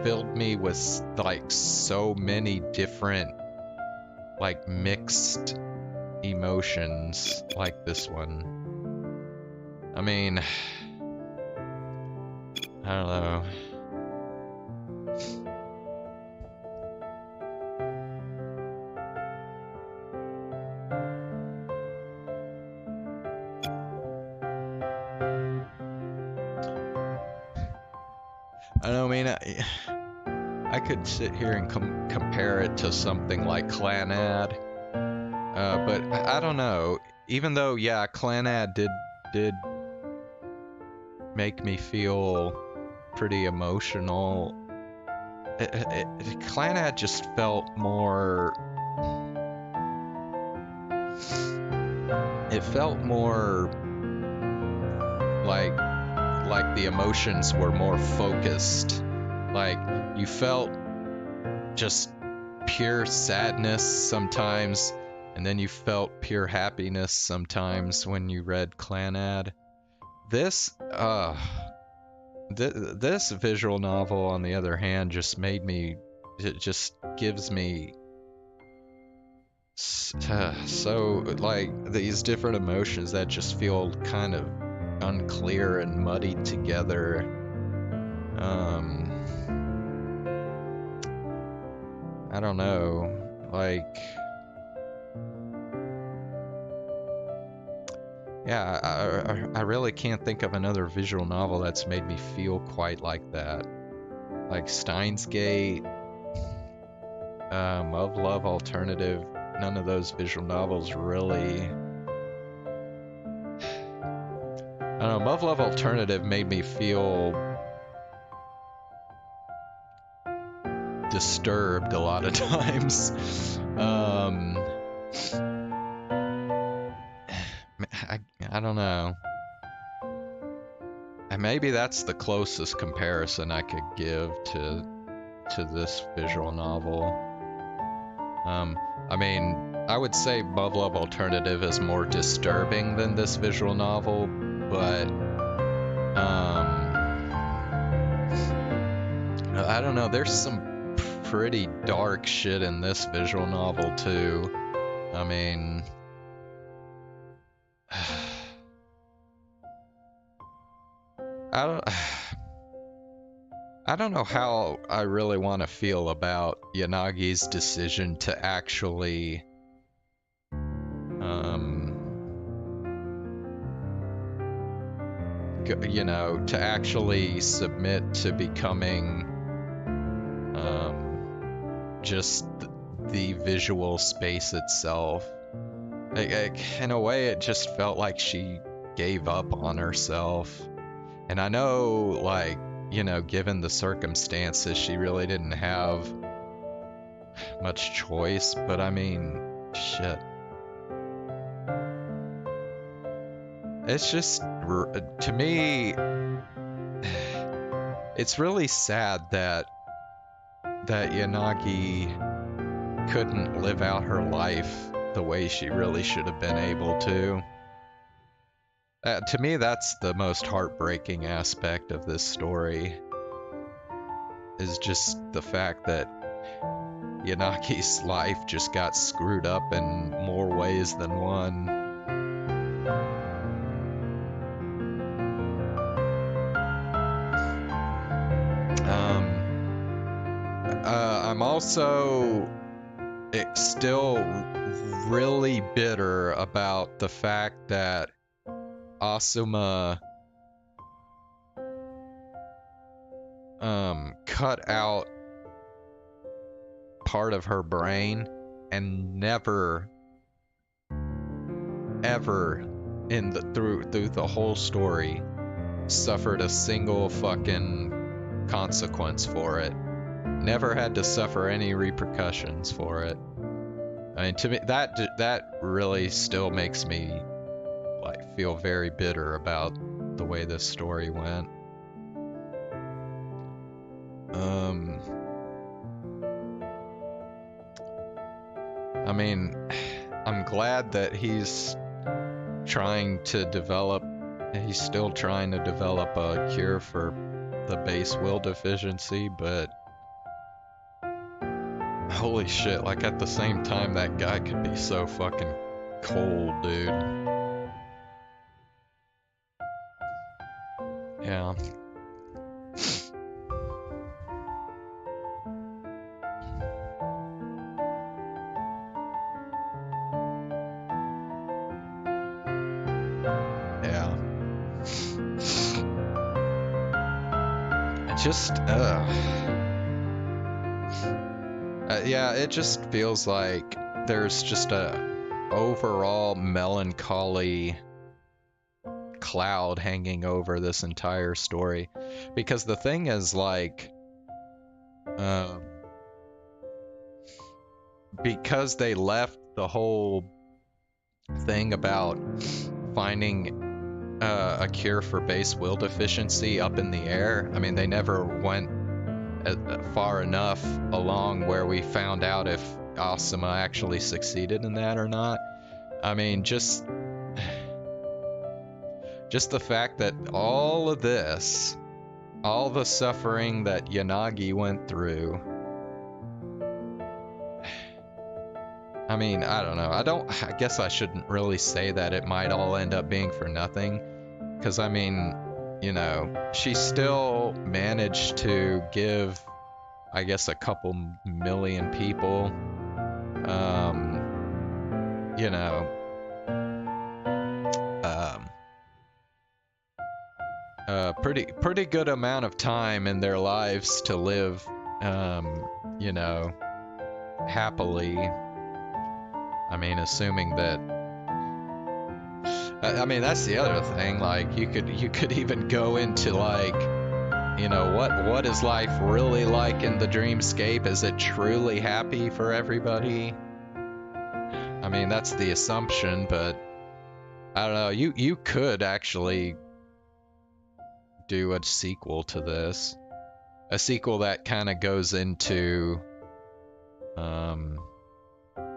filled me with like so many different like mixed emotions like this one. I mean, I don't know. I don't mean, I could sit here and compare it to something like Clanad, But I don't know. Even though, yeah, Clanad did make me feel pretty emotional. Clanad just felt more. It felt more like the emotions were more focused. Like you felt just pure sadness sometimes, and then you felt pure happiness sometimes when you read Clanad. This this visual novel, on the other hand, just made me. It just gives me so like these different emotions that just feel kind of unclear and muddied together. I don't know, like, yeah, I really can't think of another visual novel that's made me feel quite like that. Like Steins Gate, Of Love Alternative, none of those visual novels really. I don't know, Of Love Alternative made me feel disturbed a lot of times. I don't know. And maybe that's the closest comparison I could give to this visual novel. I mean, I would say Of Love Alternative is more disturbing than this visual novel, but I don't know, there's some pretty dark shit in this visual novel too. I mean, I don't know how I really want to feel about Yanagi's decision to actually you know, to actually submit to becoming just the visual space itself. In a way, it just felt like she gave up on herself. And I know, like, you know, given the circumstances, she really didn't have much choice, but I mean, shit. It's just, to me, it's really sad that Yanagi couldn't live out her life the way she really should have been able to. To me, that's the most heartbreaking aspect of this story, is just the fact that Yanagi's life just got screwed up in more ways than one. I'm also still really bitter about the fact that Asuma cut out part of her brain and never ever through the whole story suffered a single fucking consequence for it. Never had to suffer any repercussions for it. I mean, to me, that really still makes me like feel very bitter about the way this story went. I mean, I'm glad that he's still trying to develop a cure for the base will deficiency, but holy shit, like at the same time, that guy could be so fucking cold, dude. Yeah. Yeah. It just, yeah, it just feels like there's just a overall melancholy cloud hanging over this entire story. Because the thing is, like, because they left the whole thing about finding a cure for base will deficiency up in the air. I mean, they never went far enough along where we found out if Asuma actually succeeded in that or not. I mean, just the fact that all of this, all the suffering that Yanagi went through, I mean, I don't know. I guess I shouldn't really say that it might all end up being for nothing. Because, I mean, you know, she still managed to give, I guess, a couple million people, you know, pretty good amount of time in their lives to live, you know, happily. I mean, assuming that, I mean, that's the other thing, like, you could even go into, like, you know, what is life really like in the dreamscape? Is it truly happy for everybody? I mean, that's the assumption, but I don't know, you could actually do a sequel to this. A sequel that kind of goes into,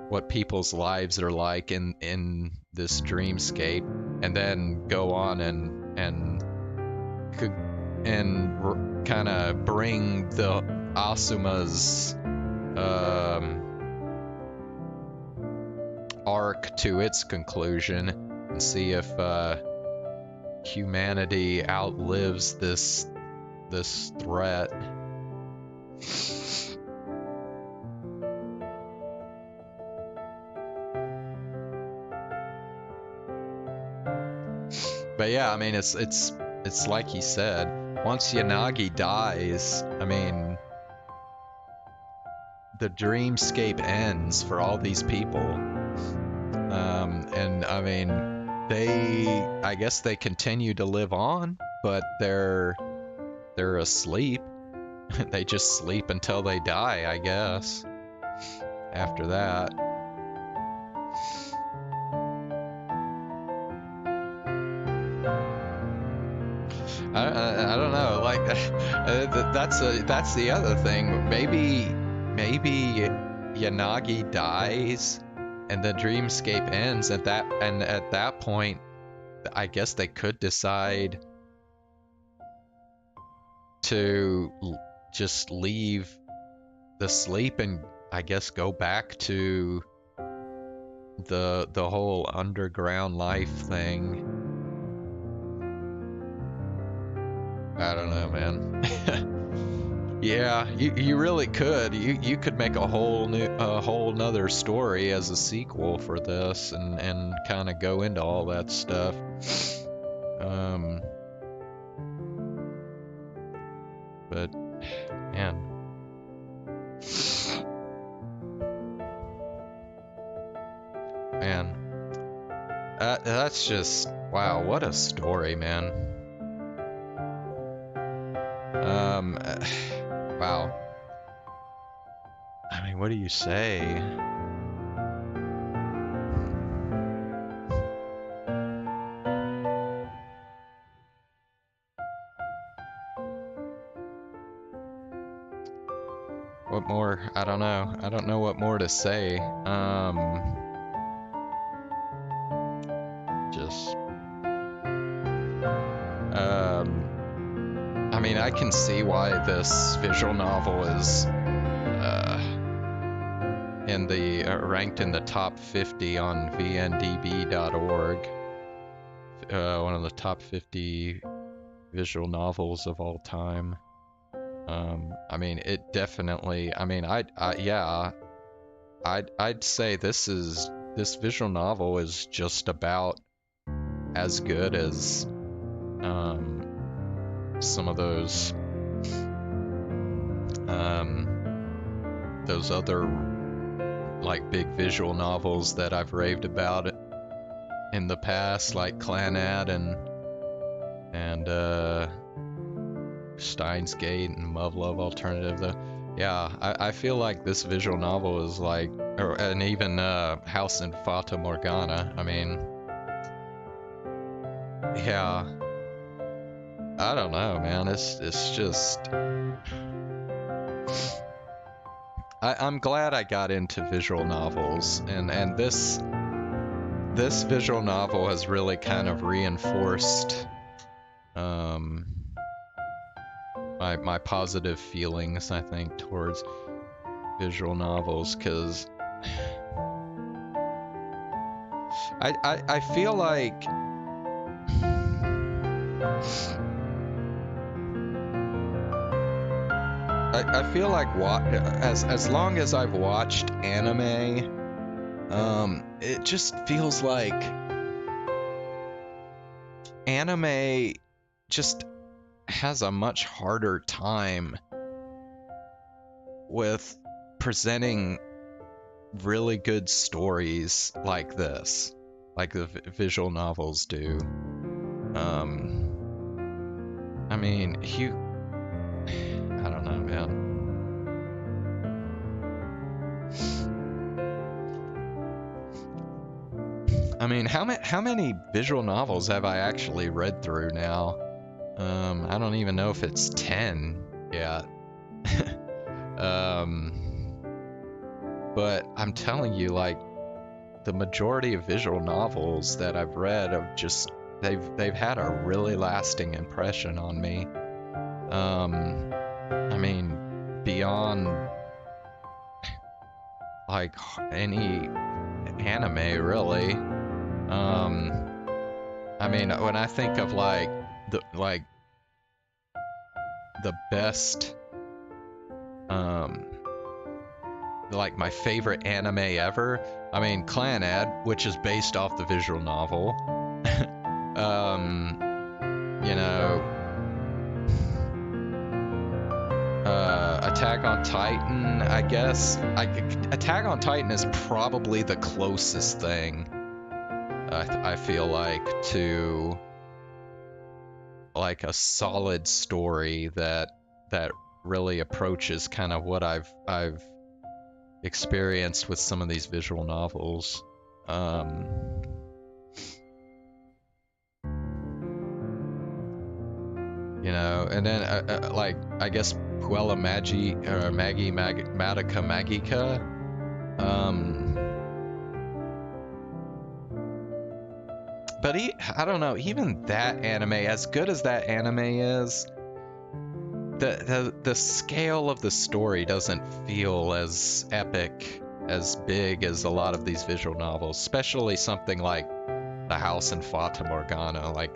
what people's lives are like in this dreamscape, and then go on and kind of bring the Asuma's arc to its conclusion, and see if humanity outlives this threat. But yeah, I mean, it's like he said, once Yanagi dies, I mean, the dreamscape ends for all these people. And I mean, I guess they continue to live on, but they're asleep. They just sleep until they die, I guess. After that. I don't know, like, that's the other thing. Maybe Yanagi dies and the dreamscape ends at that point, I guess they could decide to just leave the sleep and, I guess, go back to the whole underground life thing. I don't know, man. Yeah, you really could. You could make a whole nother story as a sequel for this, and kind of go into all that stuff. But man, that's just, wow, what a story, man. Wow. I mean, what do you say? What more? I don't know. I don't know what more to say. I mean, I can see why this visual novel is ranked in the top 50 on vndb.org. One of the top 50 visual novels of all time. I mean, it definitely. I mean, I'd say this visual novel is just about as good as some of those other like big visual novels that I've raved about in the past, like Clanad and Steins Gate and Muv-Luv Alternative. Yeah, I feel like this visual novel is like, and even House in Fata Morgana. I mean, yeah, I don't know, man. It's just, I'm glad I got into visual novels, and this visual novel has really kind of reinforced my positive feelings, I think, towards visual novels, because I feel like I feel like as long as I've watched anime, it just feels like anime just has a much harder time with presenting really good stories like this, like the visual novels do. I mean, I don't know, man. I mean, how many visual novels have I actually read through now? I don't even know if it's 10 yet. But I'm telling you, like, the majority of visual novels that I've read have just, they've had a really lasting impression on me. I mean, beyond like any anime, really. I mean, when I think of like the best, like my favorite anime ever, I mean, Clanad, which is based off the visual novel. You know, Attack on Titan, I guess. Attack on Titan is probably the closest thing, I feel like, to like a solid story that really approaches kind of what I've experienced with some of these visual novels. You know, and then like, I guess Puella Magi or Maggie Magica Magica. But I don't know, even that anime, as good as that anime is, the scale of the story doesn't feel as epic, as big as a lot of these visual novels, especially something like The House in Fata Morgana. Like,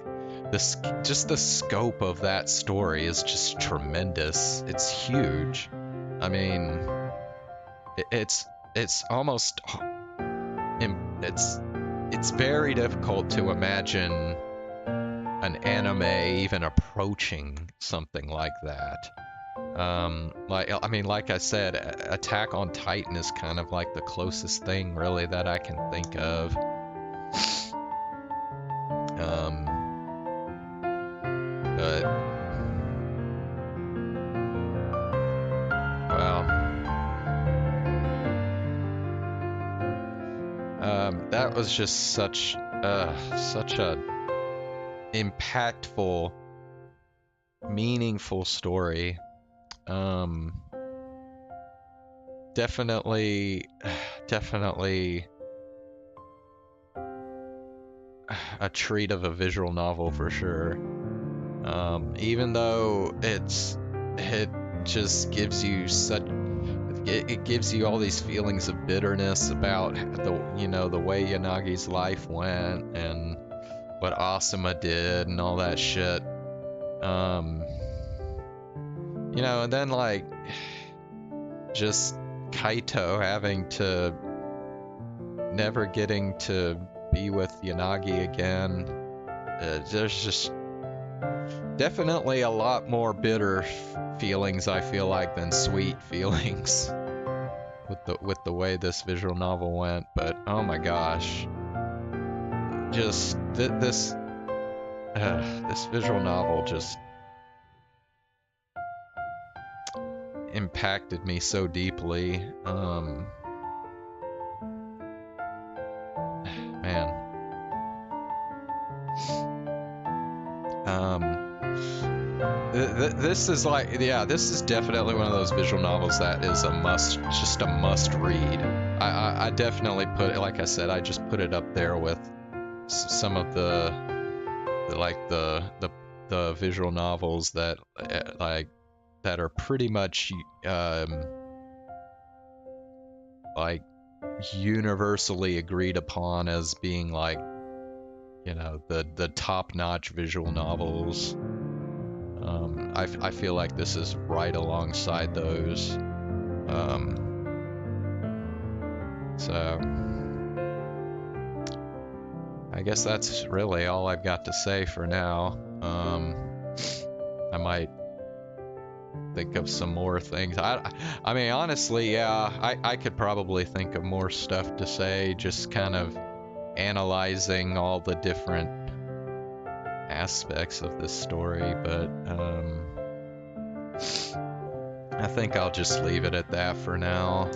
just the scope of that story is just tremendous. It's huge. I mean, it's almost, it's very difficult to imagine an anime even approaching something like that. Like I said, Attack on Titan is kind of like the closest thing really that I can think of. But well, that was just such a impactful, meaningful story. Definitely a treat of a visual novel for sure. Even though it just gives you it gives you all these feelings of bitterness about the way Yanagi's life went and what Asuma did and all that shit. And then like just Kaito having to never getting to be with Yanagi again. There's just definitely a lot more bitter feelings, I feel like, than sweet feelings. with the way this visual novel went, but oh my gosh, just this visual novel just impacted me so deeply. Man. This is like, yeah, this is definitely one of those visual novels that is just a must read. I definitely put it, like I said, I just put it up there with some of the visual novels that that are pretty much like universally agreed upon as being like, you know, the top-notch visual novels. I feel like this is right alongside those. So I guess that's really all I've got to say for now. I might think of some more things. I mean, honestly, yeah, I could probably think of more stuff to say, just kind of analyzing all the different aspects of this story, but I think I'll just leave it at that for now.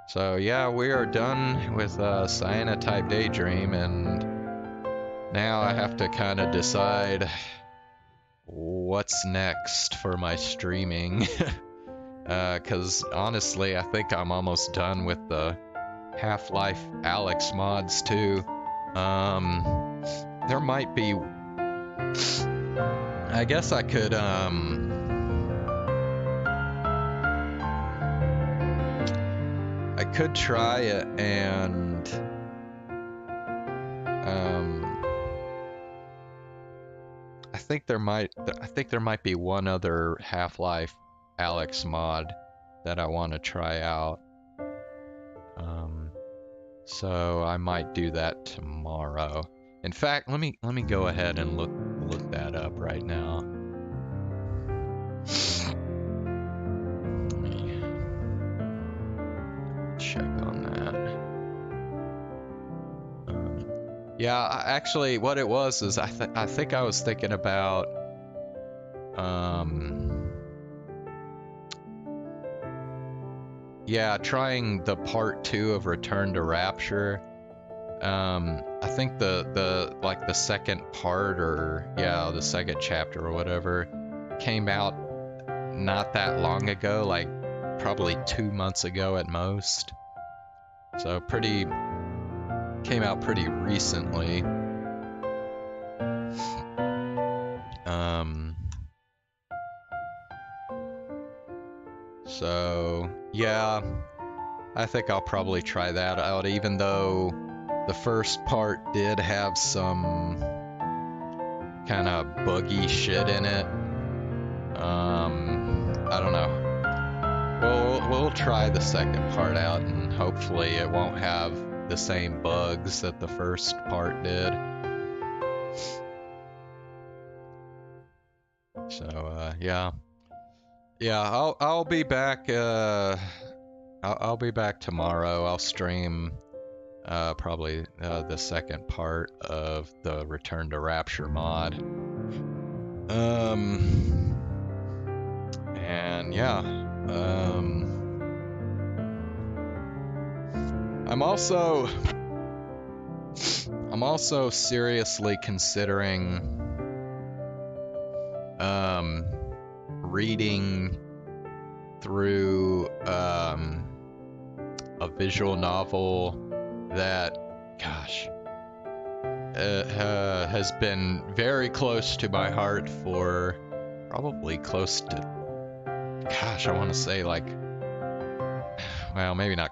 So yeah, we are done with Cyanotype Daydream, and now I have to kind of decide what's next for my streaming. Because honestly, I think I'm almost done with the Half Life Alyx mods too. There might be, I guess I could try it, and I think there might be one other Half-Life Alyx mod that I want to try out. So I might do that tomorrow. In fact, let me go ahead and look that up right now. Let me check on that. Yeah, actually, what it was is I think I was thinking about yeah, trying the part 2 of Return to Rapture. I think the second part, or yeah, the second chapter or whatever, came out not that long ago, like probably 2 months ago at most. So came out pretty recently. So yeah, I think I'll probably try that out, even though the first part did have some kind of buggy shit in it. I don't know. We'll try the second part out, and hopefully it won't have the same bugs that the first part did. So yeah. I'll be back. I'll be back tomorrow. I'll stream probably the second part of the Return to Rapture mod. And yeah, I'm also seriously considering reading through a visual novel that, gosh, has been very close to my heart for probably close to, gosh, I want to say like, well, maybe not,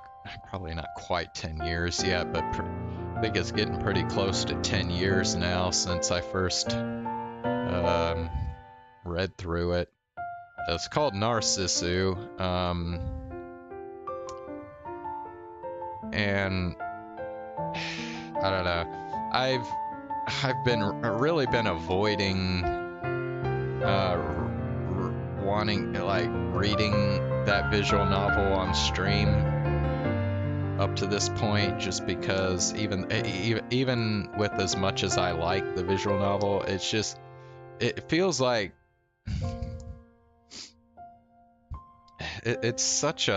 probably not quite 10 years yet, but I think it's getting pretty close to 10 years now since I first read through it. It's called Narcissu, and I don't know. I've really been avoiding wanting, like, reading that visual novel on stream up to this point, just because even with as much as I like the visual novel, it feels like it's such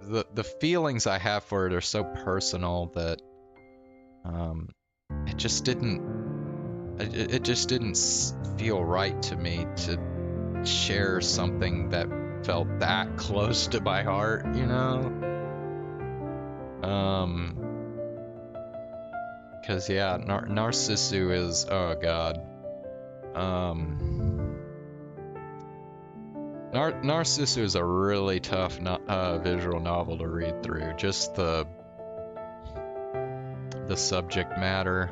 the feelings I have for it are so personal that it just didn't feel right to me to share something that felt that close to my heart, you know? Cause yeah, Narcissu is, oh god. Narcissu is a really tough visual novel to read through. Just the subject matter.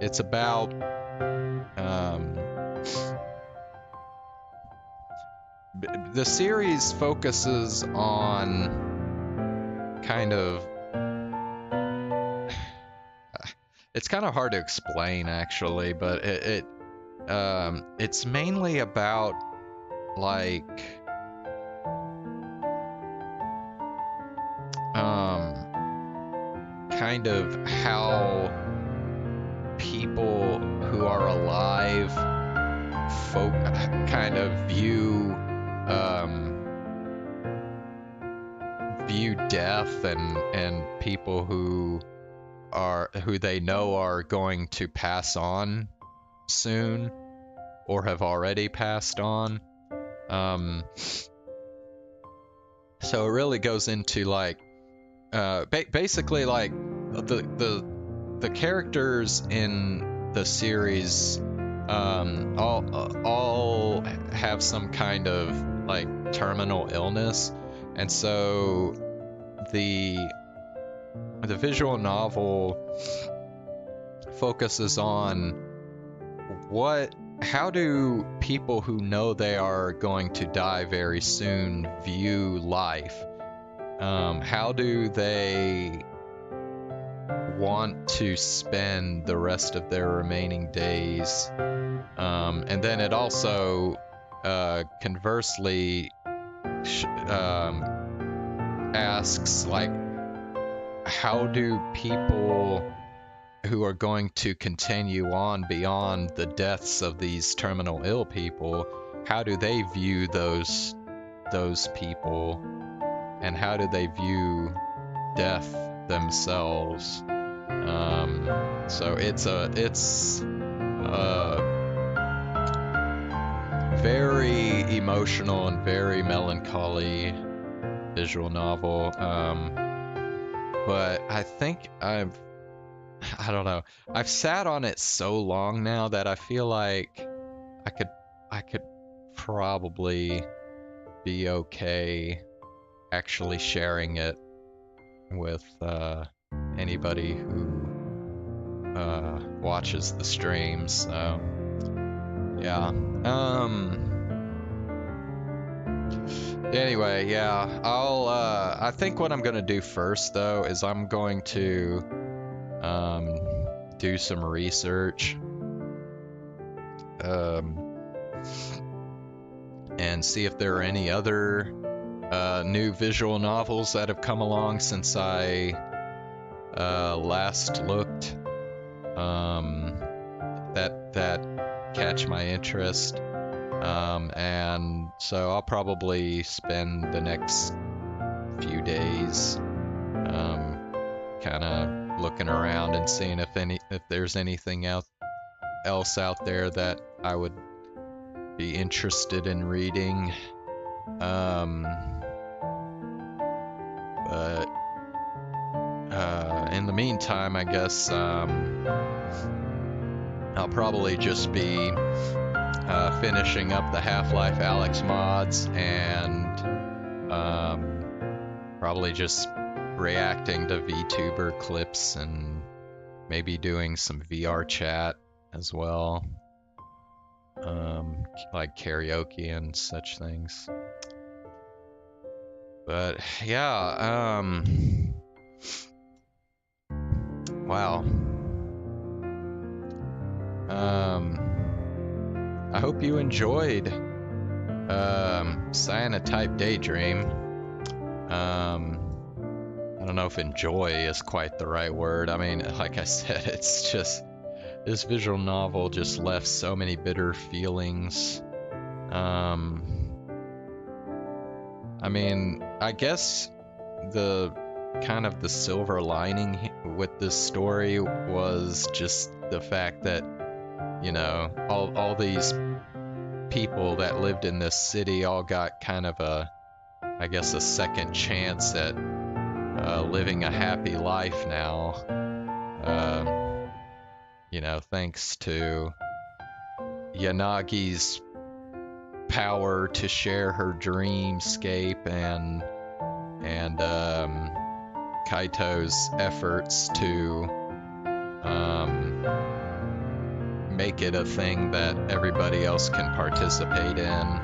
It's about the series focuses on kind of it's kind of hard to explain actually, but it's mainly about like kind of how people who are alive kind of view death and people who they know are going to pass on soon or have already passed on. So it really goes into like basically like the characters in the series all have some kind of like terminal illness, and so the visual novel focuses on how do people who know they are going to die very soon view life? How do they want to spend the rest of their remaining days? And then it also conversely asks like, how do people who are going to continue on beyond the deaths of these terminal ill people, how do they view those people, and how do they view death themselves? So it's a very emotional and very melancholy visual novel. But I think I don't know. I've sat on it so long now that I feel like I could probably be okay actually sharing it with anybody who watches the streams. So yeah. Anyway, yeah. I think what I'm gonna do first though is I'm going to do some research and see if there are any other new visual novels that have come along since I last looked that catch my interest, and so I'll probably spend the next few days kind of looking around and seeing if there's anything else out there that I would be interested in reading. But in the meantime, I guess I'll probably just be finishing up the Half Life Alyx mods and probably just reacting to Vtuber clips and maybe doing some VR chat as well, like karaoke and such things. But yeah, wow. I hope you enjoyed Cyanotype Daydream. I don't know if enjoy is quite the right word. I mean, like I said, it's just, this visual novel just left so many bitter feelings. I mean, I guess the kind of the silver lining with this story was just the fact that, you know, all these people that lived in this city all got kind of a, I guess, a second chance at living a happy life now. You know, thanks to Yanagi's power to share her dreamscape and Kaito's efforts to make it a thing that everybody else can participate in.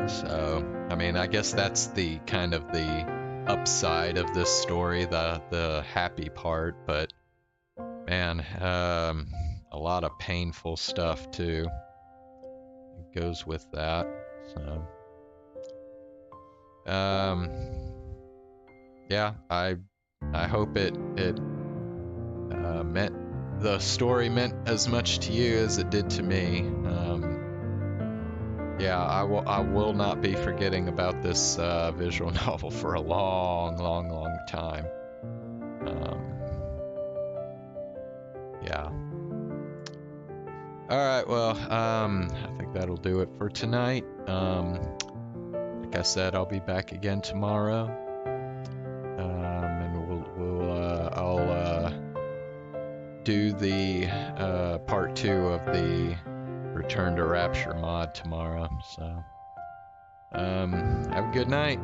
So, I mean, I guess that's the kind of the upside of this story, the happy part, but man, a lot of painful stuff too. It goes with that. So, yeah, I hope it meant, the story meant as much to you as it did to me. Yeah, I will not be forgetting about this visual novel for a long time. Yeah. Alright, well, I think that'll do it for tonight. Like I said, I'll be back again tomorrow. And I'll do the part 2 of the Return to Rapture mod tomorrow. So, have a good night.